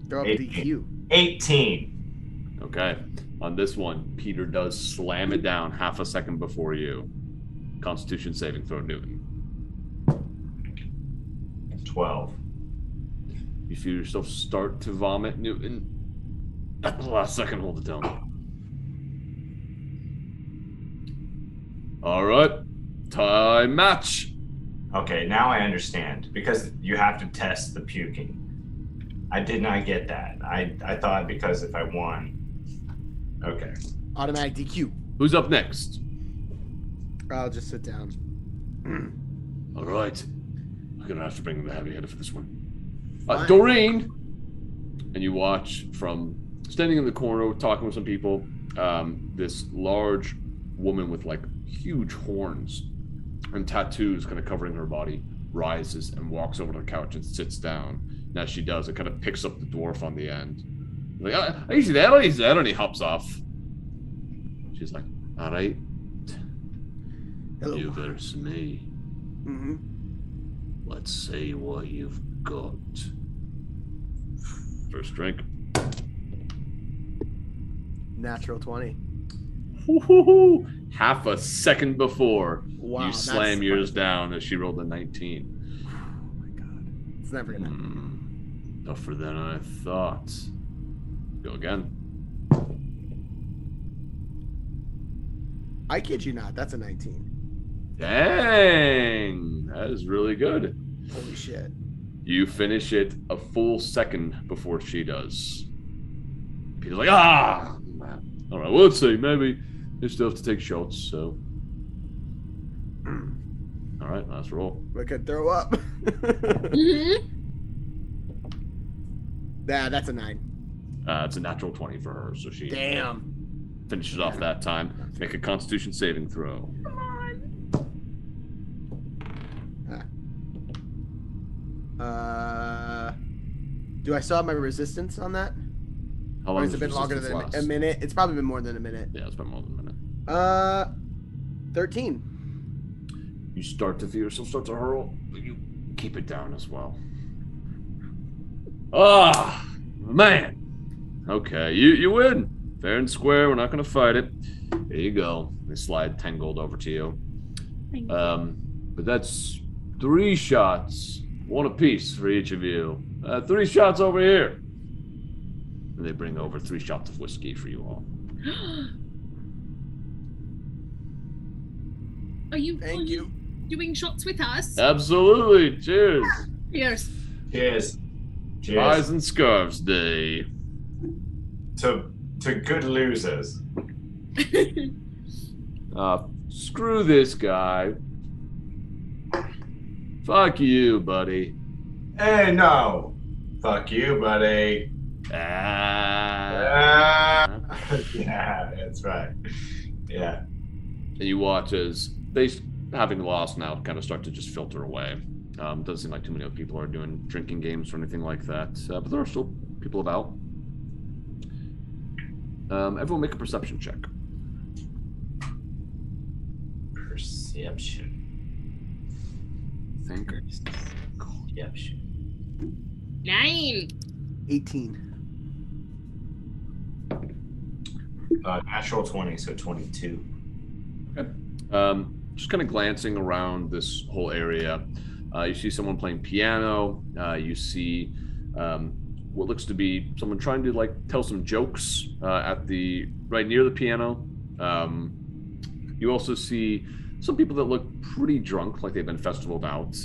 Throw up 18. DQ. 18. Okay. On this one, Peter does slam it down half a second before you. Constitution saving throw, Newton. 12. You feel yourself start to vomit, Newton. At the last second, hold it down. All right. Time match. Okay, now I understand. Because you have to test the puking. I did not get that. I thought because if I won. Okay. Automatic DQ. Who's up next? I'll just sit down. All right. I'm going to have to bring the heavy hitter for this one. Doreen! And you watch from standing in the corner talking with some people, this large woman with like huge horns and tattoos kind of covering her body rises and walks over to the couch and sits down. And as she does, it kind of picks up the dwarf on the end. Like, are you there? Are you there? And he hops off. She's like, all right. Hello. You versus me. Mm-hmm. Let's see what you've got. First drink. Natural 20. Woo-hoo-hoo. Half a second before Wow, you slam yours down as she rolled a 19. Oh my god. It's never gonna happen. Tougher than I thought. Go again. I kid you not, that's a 19. Dang! That is really good. Holy shit. You finish it a full second before she does. Peter's like, ah! All right, well, let's see. Maybe you still have to take shots, so. All right, last roll. We could throw up. Yeah, that's a 9. It's a natural 20 for her, so she Damn. finishes off that time. Make a Constitution saving throw. Come on. Do I still have my resistance on that? How Or long has does it been longer than resistance a last? minute? It's probably been more than a minute. Yeah, it's been more than a minute. 13. You start to feel yourself start to hurl, but you keep it down as well. Ah, man. Okay, you win. Fair and square. We're not going to fight it. There you go. They slide 10 gold over to you. Thank you. But that's 3 shots. 1 apiece for each of you. 3 shots over here. And they bring over 3 shots of whiskey for you all. Are you Thank you. doing shots with us? Absolutely. Cheers. Yes. Cheers. Eyes and Scarves Day. To good losers. Screw this guy. Fuck you, buddy. Hey, no. Fuck you, buddy. Ah. Yeah, that's right. Yeah. And you watch as they, having lost now, kind of start to just filter away. Doesn't seem like too many other people are doing drinking games or anything like that, but there are still people about. Everyone make a perception check. Perception. Think. Perception. 9. 18. Natural 20, so 22. Okay. Just kind of glancing around this whole area, you see someone playing piano. You see what looks to be someone trying to like tell some jokes at the right near the piano. You also see some people that look pretty drunk, like they've been festivaled out.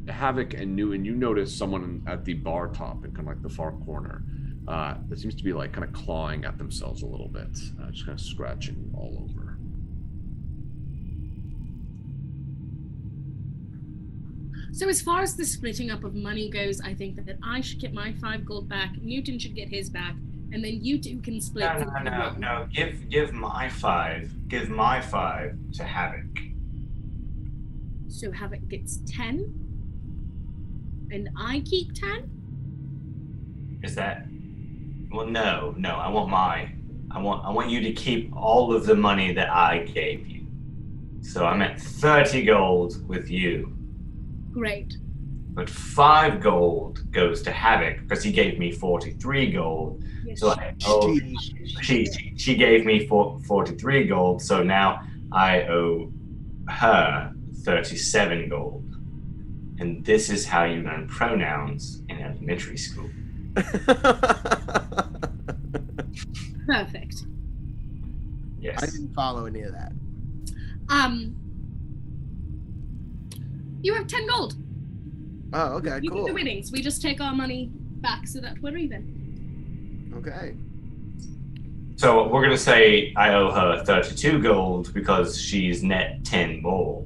Havoc and Newton, you notice someone at the bar top in kind of like the far corner that seems to be like kind of clawing at themselves a little bit, just kind of scratching all over. So as far as the splitting up of money goes, I think that I should get my 5 gold back, Newton should get his back, and then you two can split. No. Give my 5. Give my 5 to Havoc. So Havoc gets 10, and I keep 10. Is that? Well, no. I want you to keep all of the money that I gave you. So I'm at 30 gold with you. Great. But 5 gold goes to Havoc because he gave me 43 gold. Yes. So she gave me 43 gold. So now I owe her 37 gold. And this is how you learn pronouns in elementary school. Perfect. Yes. I didn't follow any of that. You have 10 gold. Oh, okay, You cool. get the winnings. We just take our money back so that we're even. Okay. So we're going to say I owe her 32 gold because she's net 10 more.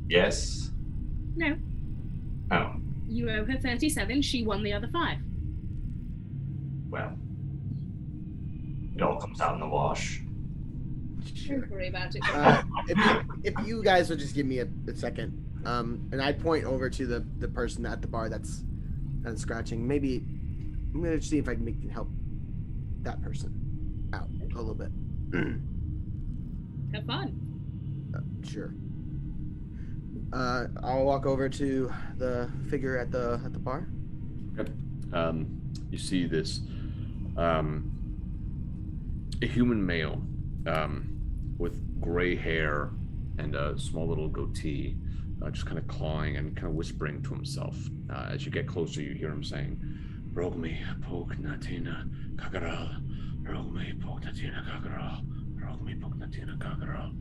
Yes? No. Oh, You owe her 37. She won the other 5. well. It all comes out in the wash. Don't worry about it. If you guys would just give me a second, and I point over to the person at the bar that's scratching. Maybe I'm gonna see if I can help that person out a little bit. Have fun. Sure. I'll walk over to the figure at the bar. Okay. You see this a human male with gray hair and a small little goatee, just kind of clawing and kind of whispering to himself. As you get closer, you hear him saying, "Rogmi pok natina kagaral, Rogmi pok natina kagaral, Rogmi pok natina kagaral."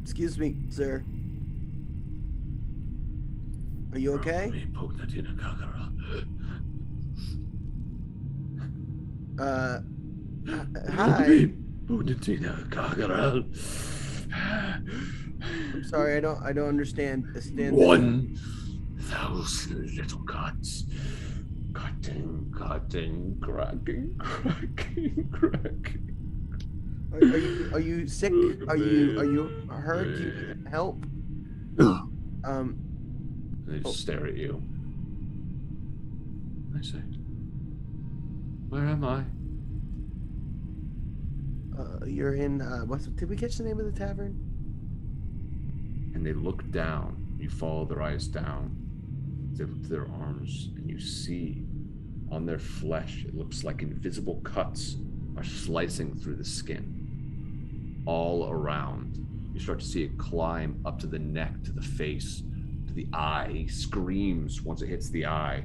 Excuse me, sir. Are you okay? Rogmi pok natina kagaral. Hi. I'm sorry, I don't understand. 1,000 little cuts. Cutting, cracking. Are you sick? Are you hurt? Do you need help? They just stare at you. I say, "Where am I?" You're in. Did we catch the name of the tavern? And they look down. You follow their eyes down. They look to their arms, and you see on their flesh, it looks like invisible cuts are slicing through the skin all around. You start to see it climb up to the neck, to the face, to the eye. He screams once it hits the eye.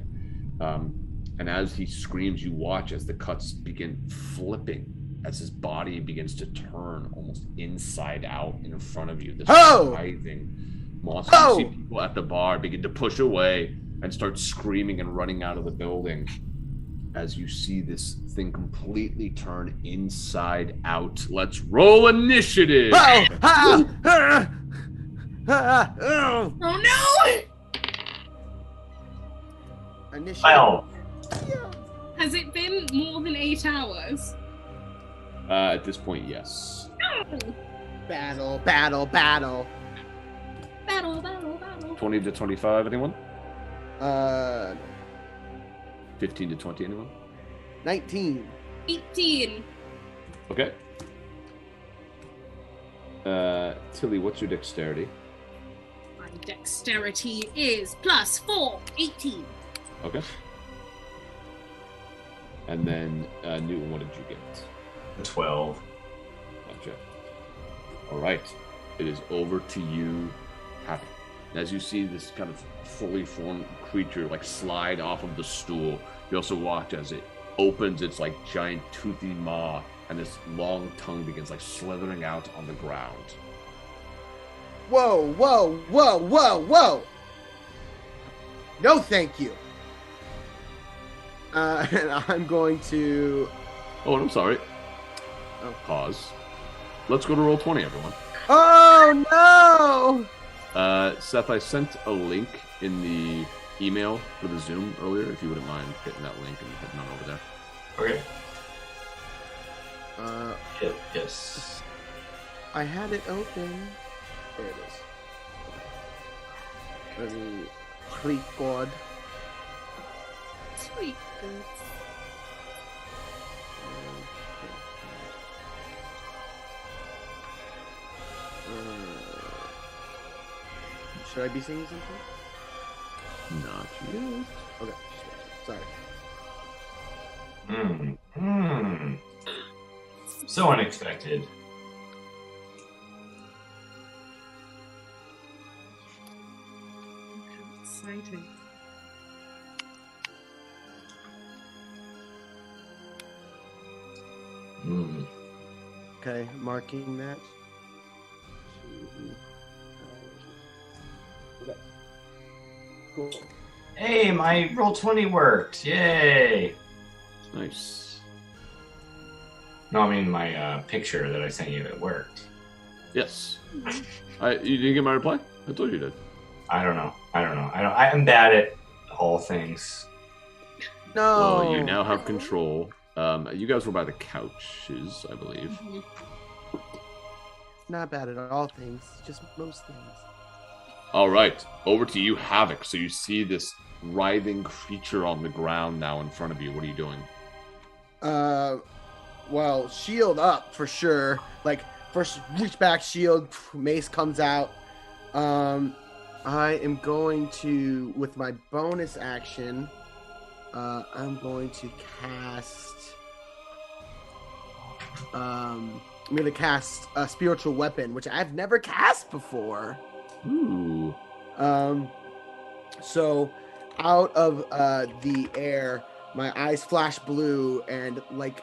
And as he screams, you watch as the cuts begin flipping, as his body begins to turn almost inside out in front of you. This writhing monster. You see people at the bar begin to push away and start screaming and running out of the building as you see this thing completely turn inside out. Let's roll initiative. Oh no! Initiative. Well, Has it been more than 8 hours? At this point, yes. Battle. 20 to 25, anyone? 15 to 20, anyone? 19. 18. Okay. Tilly, what's your dexterity? My dexterity is +4, 18. Okay. And then, Newton, what did you get? 12. Gotcha. All right. It is over to you, Happy. As you see this kind of fully formed creature like slide off of the stool, you also watch as it opens its like giant toothy maw and this long tongue begins like slithering out on the ground. Whoa, whoa, whoa, whoa, whoa! No, thank you. And I'm going to. Oh, I'm sorry. Oh. Pause. Let's go to roll 20, everyone. Oh no! Seth, I sent a link in the email for the Zoom earlier. If you wouldn't mind hitting that link and heading on over there. Okay. Yes. I had it open. There it is. Let me click God. Sweet. Should I be singing something? Not yet. Okay. Sorry. So unexpected. Exciting. Okay, marking that. Okay. Cool. Hey, my roll 20 worked. Yay. Nice. No, I mean my picture that I sent you, it worked. Yes. You didn't get my reply? I told you did. I don't know. I'm bad at all things. No. Well, you now have control. You guys were by the couches, I believe. Not bad at all things, just most things. All right, over to you, Havoc. So you see this writhing creature on the ground now in front of you. What are you doing? Well, shield up for sure. Like, first reach back, shield, mace comes out. I am going to, with my bonus action, I'm going to cast. I'm going to cast a spiritual weapon, which I've never cast before. Ooh. So out of the air, my eyes flash blue, and like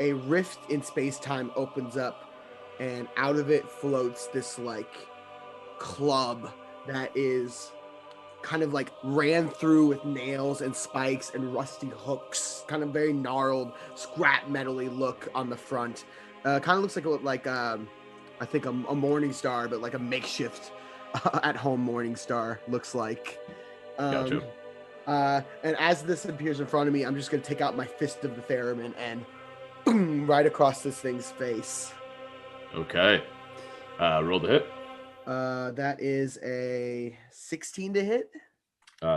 a rift in space-time opens up, and out of it floats this like club that is kind of like ran through with nails and spikes and rusty hooks, kind of very gnarled, scrap metally look on the front. Kind of looks like I think a morning star, but like a makeshift at home morning star looks like. Gotcha. And as this appears in front of me, I'm just gonna take out my fist of the theremin and boom, right across this thing's face. Okay. Roll the hit. That is a 16 to hit.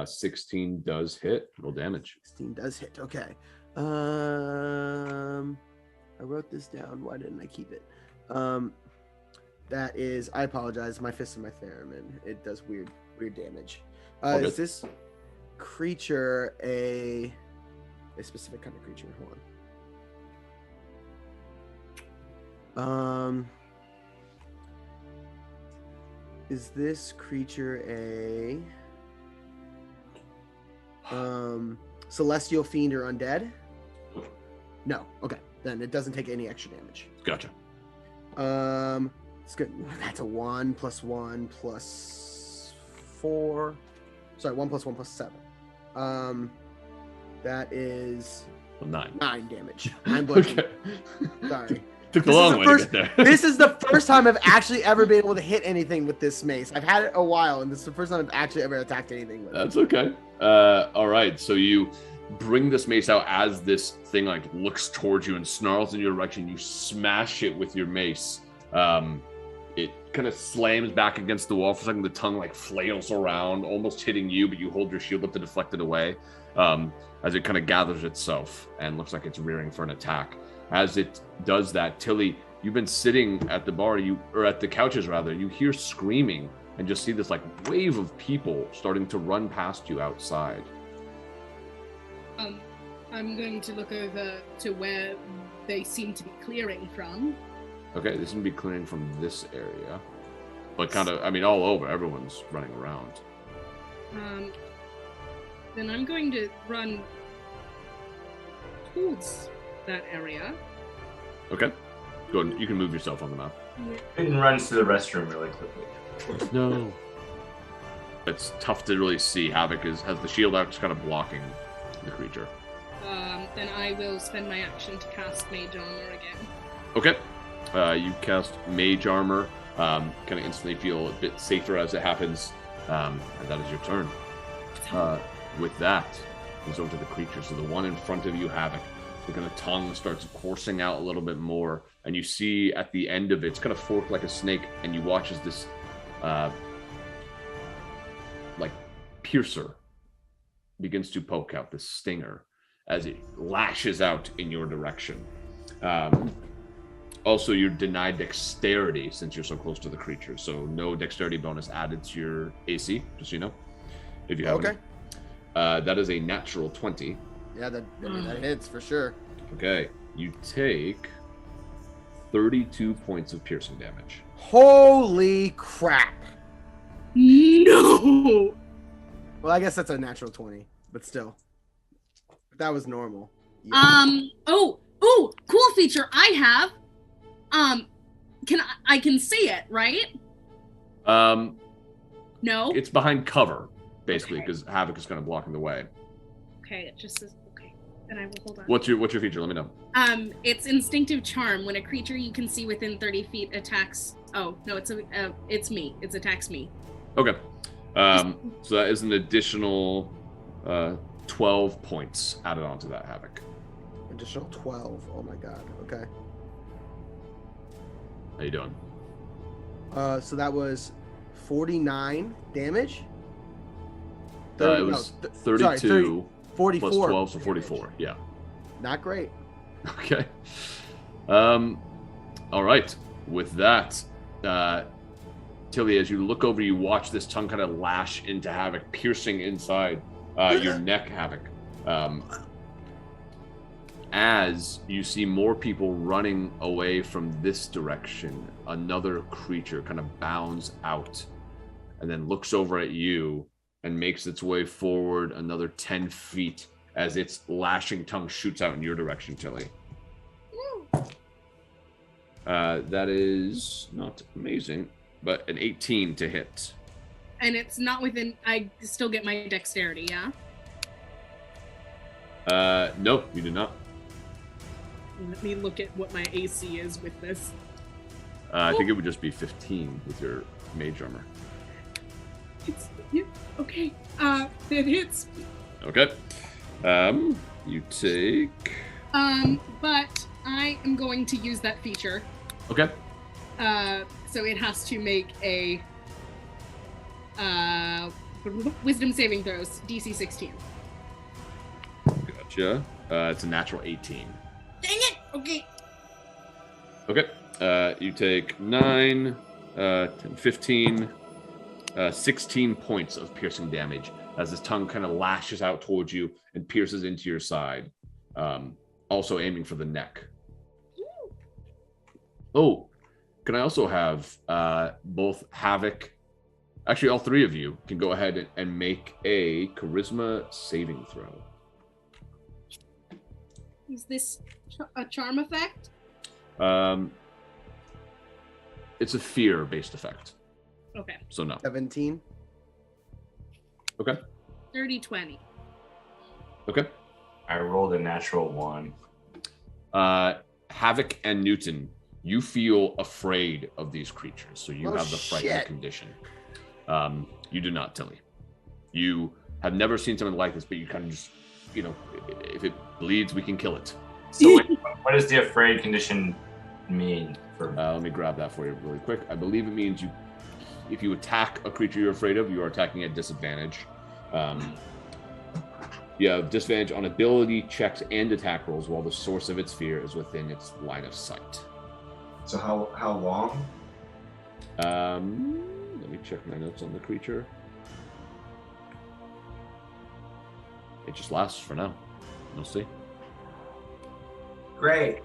16 does hit. Roll damage. 16 does hit. Okay. I wrote this down. Why didn't I keep it? That is. I apologize. My fist and my theremin. It does weird damage. Is this creature a specific kind of creature? Hold on. Is this creature a celestial fiend or undead? No. Okay. Then it doesn't take any extra damage. Gotcha. It's good. That's a 1 + 1 + 4. Sorry, 1 + 1 + 7. That is 9 damage. I'm blinking. Okay. Sorry. Took the long way to get there. This is the first time I've actually ever been able to hit anything with this mace. I've had it a while, and this is the first time I've actually ever attacked anything with it. That's okay. All right. So you bring this mace out as this thing like looks towards you and snarls in your direction. You smash it with your mace. It kind of slams back against the wall for a second. The tongue like flails around, almost hitting you, but you hold your shield up to deflect it away. As it kind of gathers itself and looks like it's rearing for an attack. As it does that, Tilly, you've been sitting at the bar, or at the couches rather, you hear screaming and just see this like wave of people starting to run past you outside. I'm going to look over to where they seem to be clearing from. Okay, this is gonna be clearing from this area. But kind of, I mean, all over, everyone's running around. Then I'm going to run towards that area. Okay, go ahead. You can move yourself on the map. Peyton runs to the restroom really quickly. No. It's tough to really see. Havoc has the shield out, just kind of blocking the creature. Then I will spend my action to cast Mage Armor again. Okay. You cast Mage Armor. Kind of instantly feel a bit safer as it happens. And that is your turn. With that, goes over to the creature. So the one in front of you, Havoc, the kind of tongue starts coursing out a little bit more. And you see at the end of it, it's kind of forked like a snake. And you watch as this, like, piercer begins to poke out, this stinger, as it lashes out in your direction. Also, you're denied dexterity since you're so close to the creature, so no dexterity bonus added to your AC, just so you know, if you have Okay. That is a natural 20. Yeah, that hits for sure. Okay, you take 32 points of piercing damage. Holy crap. No! Well, I guess that's a natural 20, but still. That was normal. Yeah. Oh, cool feature I have. I can see it, right? No? It's behind cover, basically, because Havoc is kind of blocking the way. Okay, it just says, okay. Then I will hold on. What's your feature? Let me know. It's Instinctive Charm. When a creature you can see within 30 feet attacks... Oh, no, it's me. It attacks me. Okay. So that is an additional 12 points added onto that Havoc. Additional 12. Oh my god. Okay. How you doing? So that was 49 damage? It was 32 44. plus 12, so 44. Yeah. Not great. Okay. All right. With that, Tilly, as you look over, you watch this tongue kind of lash into Havoc, piercing inside your neck, Havoc. As you see more people running away from this direction, another creature kind of bounds out and then looks over at you and makes its way forward another 10 feet as its lashing tongue shoots out in your direction, Tilly. That is not amazing, but an 18 to hit. And it's not within... I still get my dexterity, yeah? No, you do not. Let me look at what my AC is with this. I think it would just be 15 with your mage armor. Yeah, okay. It hits. Okay. You take... But I am going to use that feature. Okay. So it has to make a wisdom saving throws, DC 16. Gotcha. It's a natural 18. Dang it! Okay. Okay. You take 9, 10, 15, 16 points of piercing damage as his tongue kind of lashes out towards you and pierces into your side. Also aiming for the neck. Oh, can I also have both Havoc... Actually, all three of you can go ahead and make a charisma saving throw. Is this a charm effect? It's a fear-based effect. Okay. So no. 17. Okay. 30-20. Okay. I rolled a natural 1. Havoc and Newton, you feel afraid of these creatures, so you have the frightened condition. You do not, Tilly. You have never seen something like this, but you kind of just, if it bleeds, we can kill it. So what does the afraid condition mean? Let me grab that for you really quick. I believe it means if you attack a creature you're afraid of, you are attacking at disadvantage. You have disadvantage on ability checks and attack rolls while the source of its fear is within its line of sight. So how long? Let me check my notes on the creature. It just lasts for now. We'll see. Great.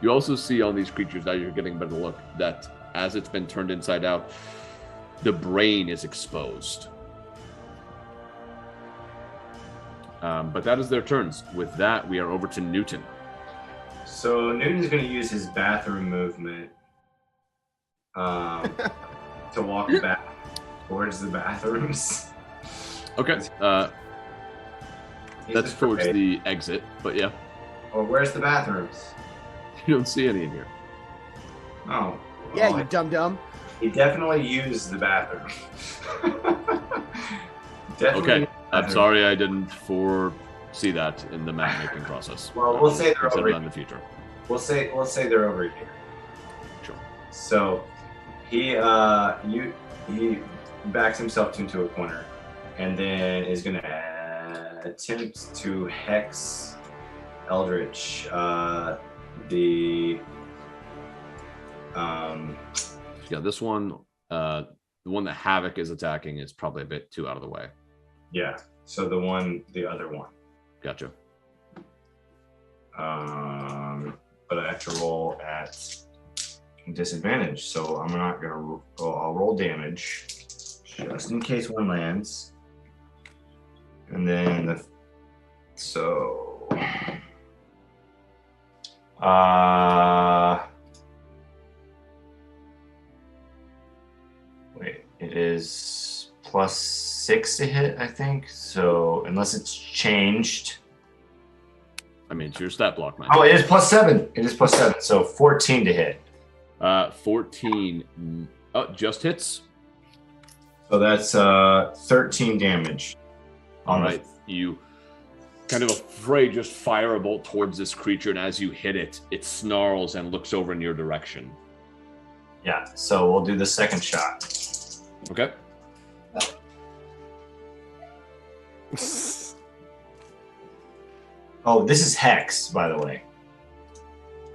You also see on these creatures, now you're getting a better look, that as it's been turned inside out, the brain is exposed. But that is their turns. With that, we are over to Newton. So Newton's going to use his bathroom movement to walk back towards the bathrooms. Okay. That's towards the exit, but yeah. Well, where's the bathrooms? You don't see any in here. Oh. Yeah, well, you dumb. He definitely used the bathroom. Definitely. Okay. I'm sorry I didn't foresee that in the map making process. Well, we'll say they're Consider over that in the future. We'll say they're over here. Sure. So he backs himself into a corner, and then is going to attempt to hex Eldritch. Yeah, this one, the one that Havoc is attacking is probably a bit too out of the way. Yeah. So the other one. Gotcha. But I have to roll at disadvantage, so I'm not gonna. I'll roll damage just in case one lands, and then wait, it is +6 to hit, I think. So unless it's changed. I mean, it's your stat block, man. Oh, it is +7. It is +7. So 14 to hit. 14. Oh, just hits. So that's 13 damage. All right. You kind of afraid just fire a bolt towards this creature, and as you hit it, it snarls and looks over in your direction. Yeah. So we'll do the second shot. Okay. Oh, this is Hex, by the way.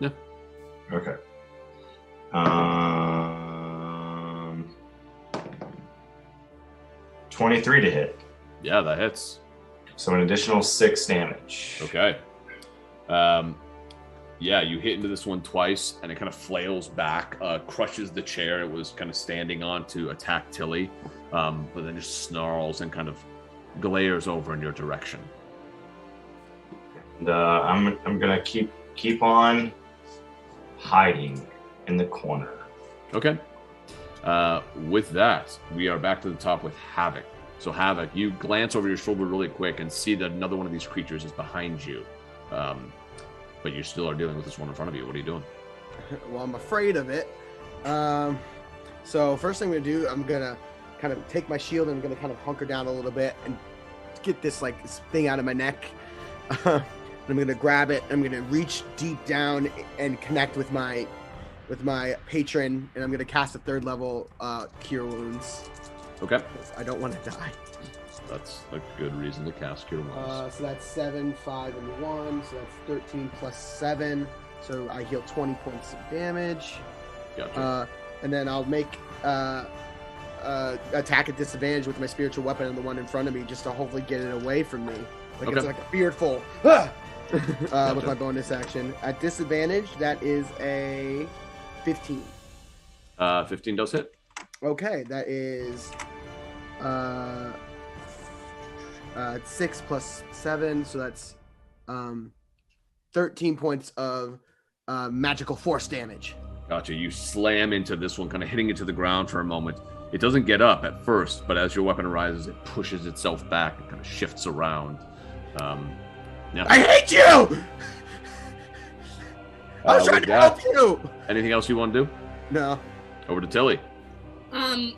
Yeah. Okay. 23 to hit. Yeah, that hits. So an additional 6 damage. Okay. Yeah, you hit into this one twice, and it kind of flails back, crushes the chair it was kind of standing on to attack Tilly, but then just snarls and kind of glares over in your direction. And I'm gonna keep on hiding in the corner. Okay. With that, we are back to the top with Havoc. So Havoc, you glance over your shoulder really quick and see that another one of these creatures is behind you. But you still are dealing with this one in front of you. What are you doing? Well, I'm afraid of it. So first thing I'm gonna do, I'm gonna kind of take my shield and I'm gonna kind of hunker down a little bit and get this thing out of my neck. I'm gonna grab it. I'm gonna reach deep down and connect with my patron, and I'm gonna cast a 3rd level Cure Wounds. Okay. I don't want to die. That's a good reason to cast Cure Wounds. So that's 7, 5, and 1. So that's 13 plus 7. So I heal 20 points of damage. Gotcha. And then I'll make attack at disadvantage with my spiritual weapon and the one in front of me, just to hopefully get it away from me. Like Okay. it's like a fearful. With my bonus action. At disadvantage, that is a 15. 15 does hit. Okay, that is 6 plus 7, so that's 13 points of magical force damage. Gotcha. You slam into this one, kind of hitting it to the ground for a moment. It doesn't get up at first, but as your weapon rises, it pushes itself back and kind of shifts around. Yeah. I hate you! I was trying to help you! Anything else you want to do? No. Over to Tilly. I'm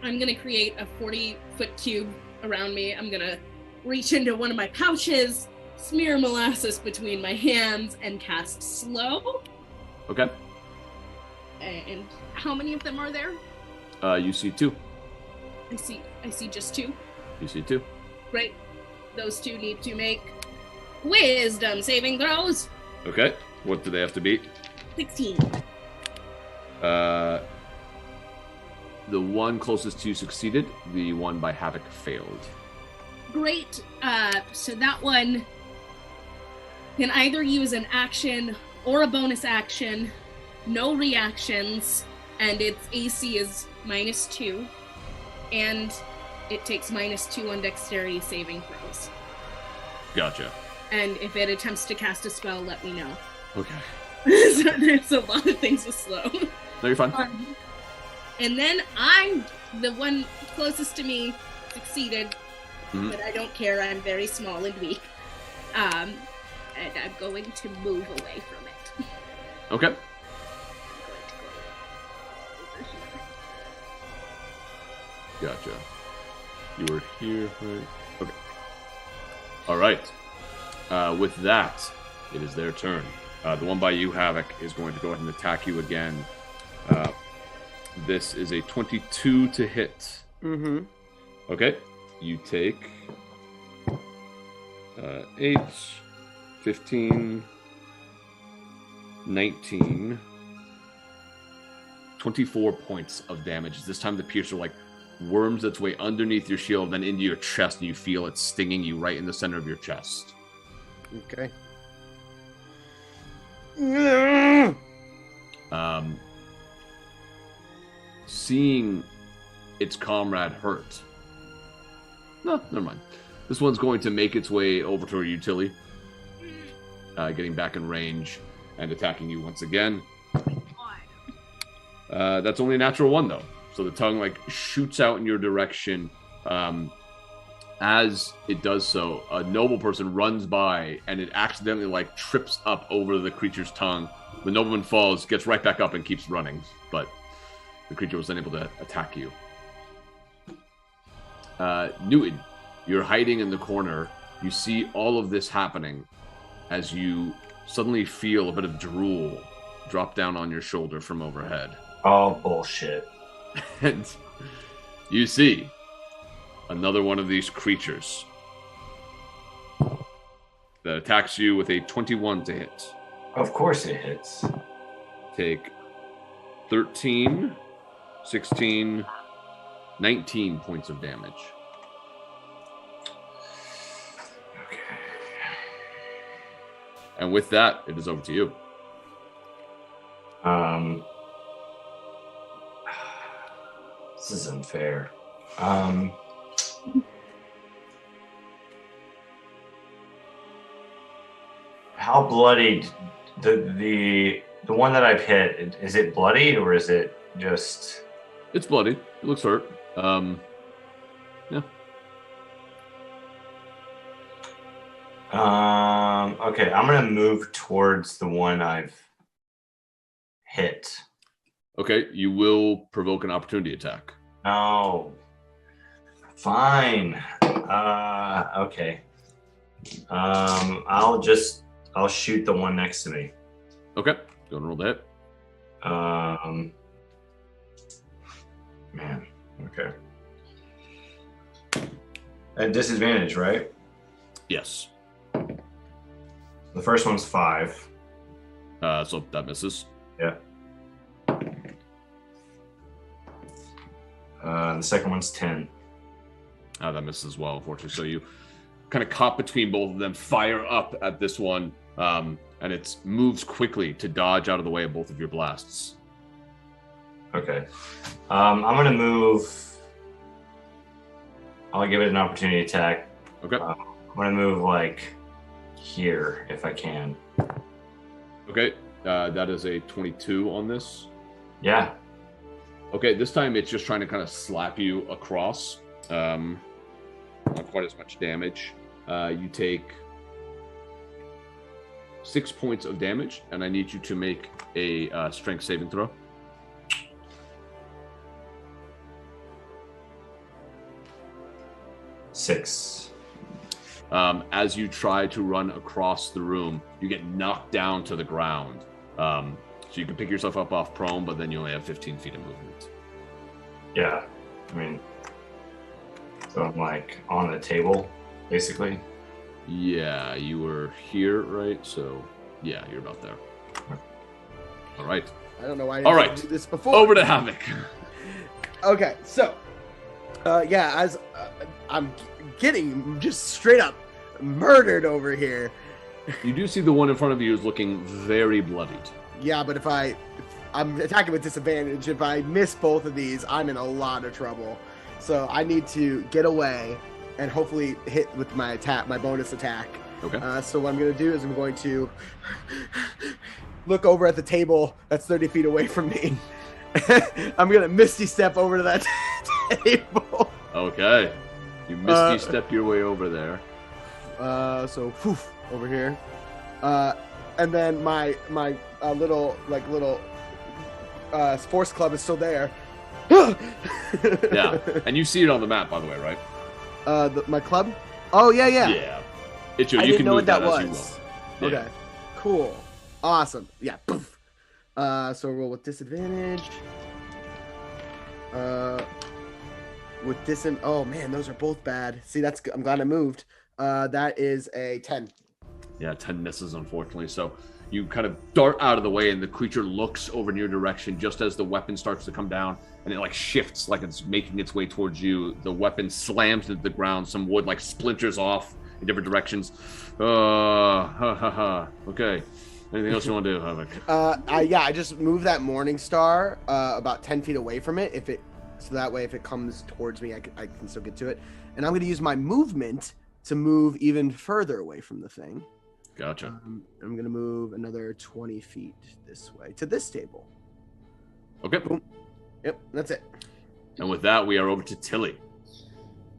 gonna create a 40-foot cube around me. I'm gonna reach into one of my pouches, smear molasses between my hands, and cast Slow. Okay. And how many of them are there? You see 2. I see just 2. You see 2. Great. Those 2 need to make Wisdom saving throws. Okay. What do they have to beat? 16. The one closest to you succeeded. The one by Havoc failed. Great. So that one can either use an action or a bonus action, no reactions, and its AC is -2, and it takes -2 on dexterity saving throws. Gotcha. And if it attempts to cast a spell, let me know. Okay. So there's a lot of things with slow. No, you're fine. And then I'm the one closest to me succeeded, but I don't care. I'm very small and weak. And I'm going to move away from it. Okay. Gotcha. You were here, right? Okay. All right. With that, it is their turn. The one by you, Havoc, is going to go ahead and attack you again. This is a 22 to hit. Mm-hmm. Okay. You take 8, 15, 19, 24 points of damage. This time the piercer worms its way underneath your shield, then into your chest, and you feel it stinging you right in the center of your chest. Okay. Seeing its comrade hurt. No, never mind. This one's going to make its way over to a utility, getting back in range and attacking you once again. That's only a natural 1, though. So the tongue shoots out in your direction. As it does so, a noble person runs by and it accidentally trips up over the creature's tongue. The nobleman falls, gets right back up, and keeps running. But the creature was unable to attack you. Newton, you're hiding in the corner. You see all of this happening as you suddenly feel a bit of drool drop down on your shoulder from overhead. Oh, bullshit. And you see another one of these creatures that attacks you with a 21 to hit. Of course it hits. Take 13, 16, 19 points of damage. Okay. And with that, it is over to you. This is unfair. How bloodied the one that I've hit, is it bloody or is it just... It's bloody. It looks hurt. Yeah. Okay, I'm gonna move towards the one I've hit. Okay, you will provoke an opportunity attack. No. Fine. Okay. I'll shoot the one next to me. Okay, go and roll the hit. Man. Okay. At disadvantage, right? Yes. The first one's 5. So that misses. Yeah. The second one's 10. That misses as well, unfortunately. So you kind of caught between both of them, fire up at this one, and it moves quickly to dodge out of the way of both of your blasts. Okay. I'm going to move. I'll give it an opportunity attack. Okay. I'm going to move here if I can. Okay. That is a 22 on this. Yeah. Okay, this time it's just trying to kind of slap you across. Not quite as much damage. You take 6 points of damage, and I need you to make a strength saving throw. Six. As you try to run across the room, you get knocked down to the ground. So you can pick yourself up off prone, but then you only have 15 feet of movement. Yeah. I mean, so I'm on the table, basically. Yeah, you were here, right? So, yeah, you're about there. All right. I don't know why I All didn't right. do this before. Over to Havoc. Okay, so, as I'm getting just straight up murdered over here. You do see the one in front of you is looking very bloodied. Yeah, but if I'm attacking with disadvantage, if I miss both of these, I'm in a lot of trouble. So I need to get away and hopefully hit with my bonus attack. Okay. So what I'm going to do is I'm going to look over at the table that's 30 feet away from me. I'm going to Misty Step over to that table. Okay. You Misty Step your way over there. So poof, over here. And then my little sports club is still there. Yeah. And you see it on the map, by the way, right? My club? Oh, yeah. Yeah. It's I you didn't can know move what that as you was. will. Yeah. Okay. Cool. Awesome. Yeah. Poof. So roll with disadvantage. Oh man, those are both bad. See, I'm glad I moved. That is a 10. Yeah, 10 misses, unfortunately. So you kind of dart out of the way, and the creature looks over in your direction just as the weapon starts to come down, and it like shifts like it's making its way towards you. The weapon slams into the ground. Some wood like splinters off in different directions. Okay. Anything else you want to do, Havoc? I just move that Morning Star about 10 feet away from it. So that way, if it comes towards me, I can still get to it. And I'm going to use my movement to move even further away from the thing. Gotcha. I'm going to move another 20 feet this way to this table. Okay. Boom. Yep, that's it. And with that, we are over to Tilly.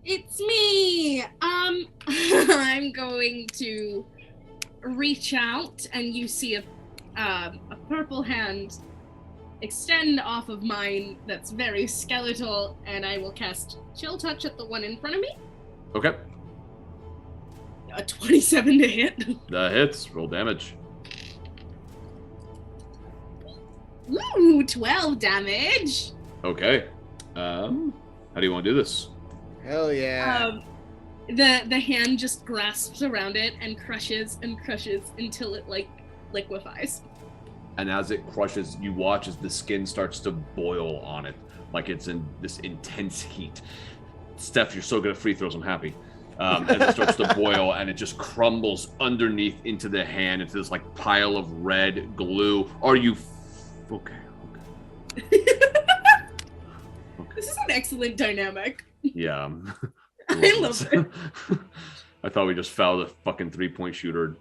It's me. I'm going to reach out, and you see a purple hand extend off of mine that's very skeletal, and I will cast Chill Touch at the one in front of me. Okay. A 27 to hit. That hits. Roll damage. Ooh, 12 damage. Okay. How do you want to do this? Hell yeah. The hand just grasps around it and crushes until it like liquefies. And as it crushes, you watch as the skin starts to boil on it, like it's in this intense heat. Steph, you're so good at free throws, I'm happy. As it starts to boil, and it just crumbles underneath into the hand, into this like pile of red glue. Are you okay? This is an excellent dynamic. Yeah. I love it. I thought we just fouled a fucking 3-point shooter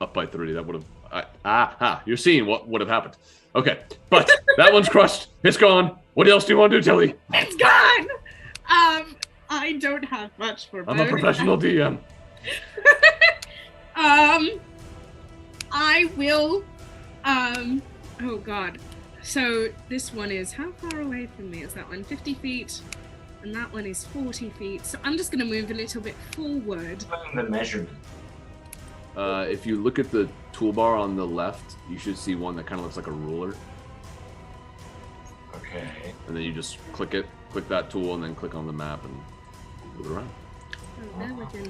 up by 30. That would have... You're seeing what would have happened. Okay, but that one's crushed. It's gone. What else do you want to do, Tilly? It's gone! I don't have much for I'm a professional DM. I will... Oh, God. So, this one is... How far away from me is that one? 50 feet. And that one is 40 feet. So I'm just going to move a little bit forward. The measurement. If you look at the toolbar on the left, you should see one that kind of looks like a ruler. Okay. And then you just click that tool, and then click on the map and move it around.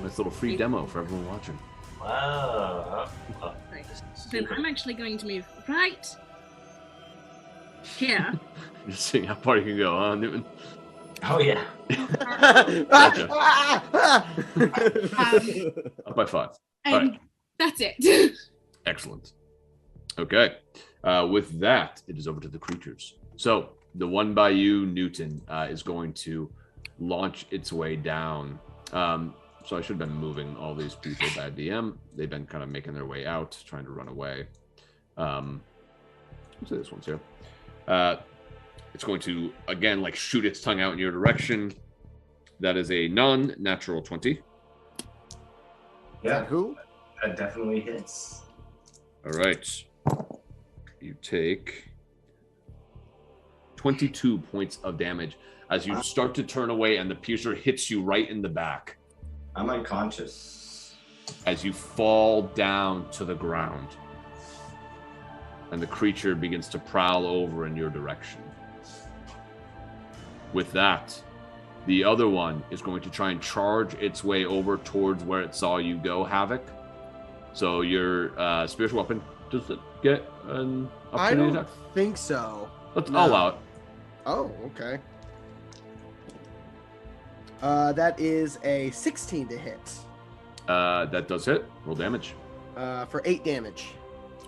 Nice little free demo for everyone watching. Wow. Right. Then I'm actually going to move right here. Just seeing how far you can go, huh, Newton? Oh, yeah. Gotcha. Up by 5. And All right. that's it. Excellent. Okay. With that, it is over to the creatures. So the one by you, Newton, is going to launch its way down. So I should have been moving all these people. Bad DM. They've been kind of making their way out, trying to run away. Let's say this one's here. It's going to, again, like shoot its tongue out in your direction. That is a non-natural 20. Yeah. Who? That definitely hits. All right. You take 22 points of damage as you start to turn away, and the piercer hits you right in the back. I'm unconscious. As you fall down to the ground. And the creature begins to prowl over in your direction. With that, the other one is going to try and charge its way over towards where it saw you go, Havoc. So your spiritual weapon Does it get an I opportunity don't attack? think so. Let's No. all out. Oh, okay. That is a 16 to hit. That does hit. Roll damage. For 8 damage.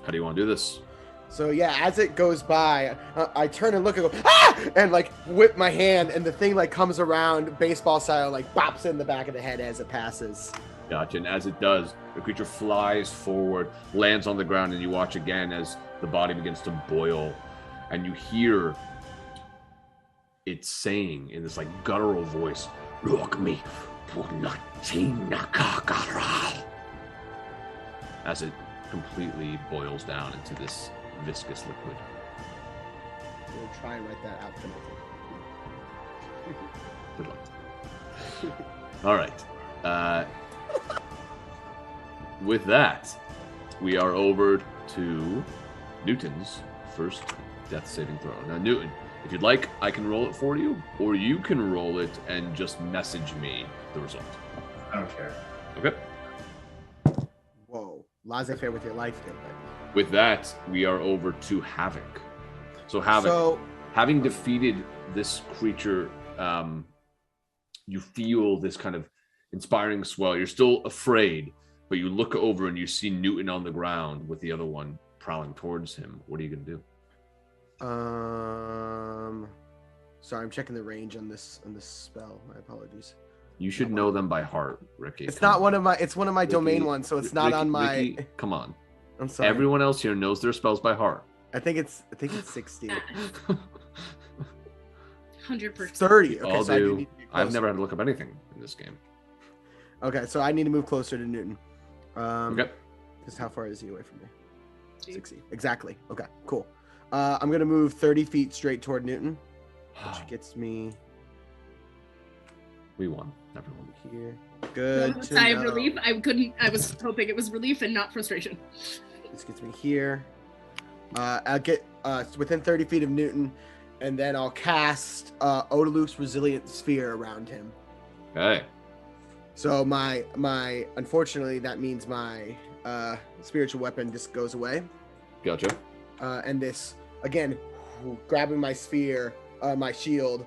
How do you want to do this? So yeah, as it goes by, I turn and look and go, ah! And like whip my hand, and the thing like comes around baseball style, like bops in the back of the head as it passes. Gotcha. And as it does, the creature flies forward, lands on the ground, and you watch again as the body begins to boil. And you hear it saying in this like guttural voice, "Look me, as it completely boils down into this viscous liquid. We'll try and write that out for Good luck. All right. With that, we are over to Newton's first death saving throw. Now, Newton, if you'd like, I can roll it for you, or you can roll it and just message me the result. I don't care. Okay. Whoa, laissez-faire with your life, there, but... With that, we are over to Havoc. So Havoc, So, having defeated this creature, you feel this kind of inspiring swell. You're still afraid, but you look over and you see Newton on the ground with the other one prowling towards him. What are you going to do? sorry, I'm checking the range on this spell. My apologies. You should know them by heart, Ricky. It's not one of my. It's one of my Ricky, domain ones, so it's not Ricky, on my. Ricky, come on. I'm sorry. Everyone else here knows their spells by heart. I think it's 60. 100%. 30. All Okay, so I do do. need to be I've closer. never had to look up anything in this game. Okay, so I need to move closer to Newton. Okay. Just how far is he away from me? 60. Exactly. Okay, cool. I'm gonna move 30 feet straight toward Newton, which gets me We won. Everyone. here. Good. to Sigh of know. relief. I was hoping it was relief and not frustration. This gets me here. I'll get within 30 feet of Newton, and then I'll cast Odaluk's Resilient Sphere around him. Okay. So my unfortunately that means my spiritual weapon just goes away. Gotcha. And this again, grabbing my sphere, my shield,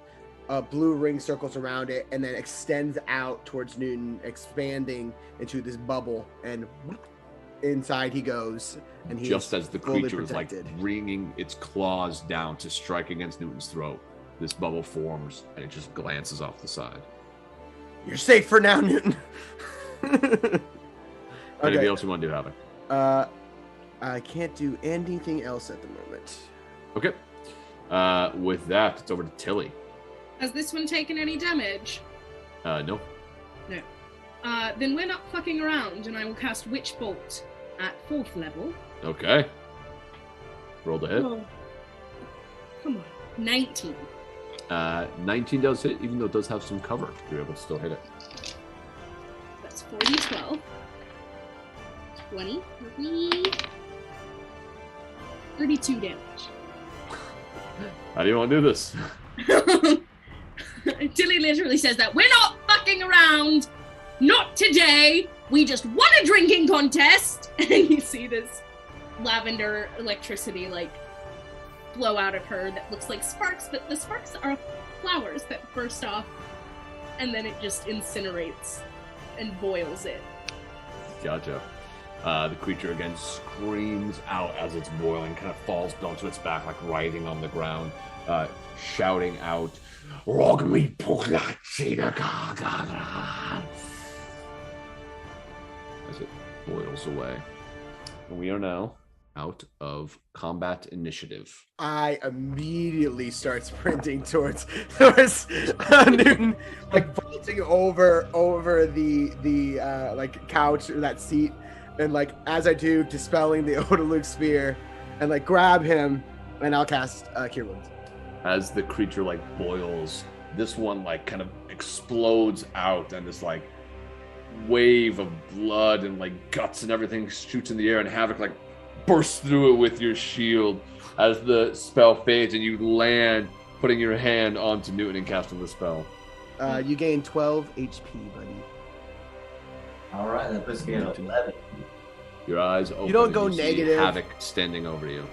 blue ring circles around it, and then extends out towards Newton, expanding into this bubble, and inside he goes. And he's Just as the fully creature is like protected. wringing its claws down to strike against Newton's throat, this bubble forms and it just glances off the side. You're safe for now, Newton. Anything Okay. else you want to do, Havoc? I can't do anything else at the moment. Okay. With that, it's over to Tilly. Has this one taken any damage? No. No. Then we're not fucking around, and I will cast Witch Bolt at 4th level. Okay. Roll the hit. Oh. Come on. 19. 19 does hit, even though it does have some cover. You're able to still hit it. That's 4d12. 20. 32 damage. How do you want to do this? Tilly literally says that we're not fucking around. Not today. We just won a drinking contest. And you see this lavender electricity like flow out of her that looks like sparks, but the sparks are flowers that burst off, and then it just incinerates and boils it. Gotcha. The creature again screams out as it's boiling, kind of falls onto its back, like writhing on the ground, shouting out, "Rogmi as it boils away. And we are now out of combat initiative. I immediately start sprinting towards Newton, like vaulting over the like couch or that seat, and like as I do, dispelling the Odaluk Sphere, and like grab him, and I'll cast Cure Wounds. As the creature like boils, this one like kind of explodes out, and this like wave of blood and like guts and everything shoots in the air, and Havoc like bursts through it with your shield as the spell fades, and you land putting your hand onto Newton and casting the spell. You gain 12 HP, buddy. All right, that puts me at 11. Your eyes open. You don't go and see negative. Havoc standing over you.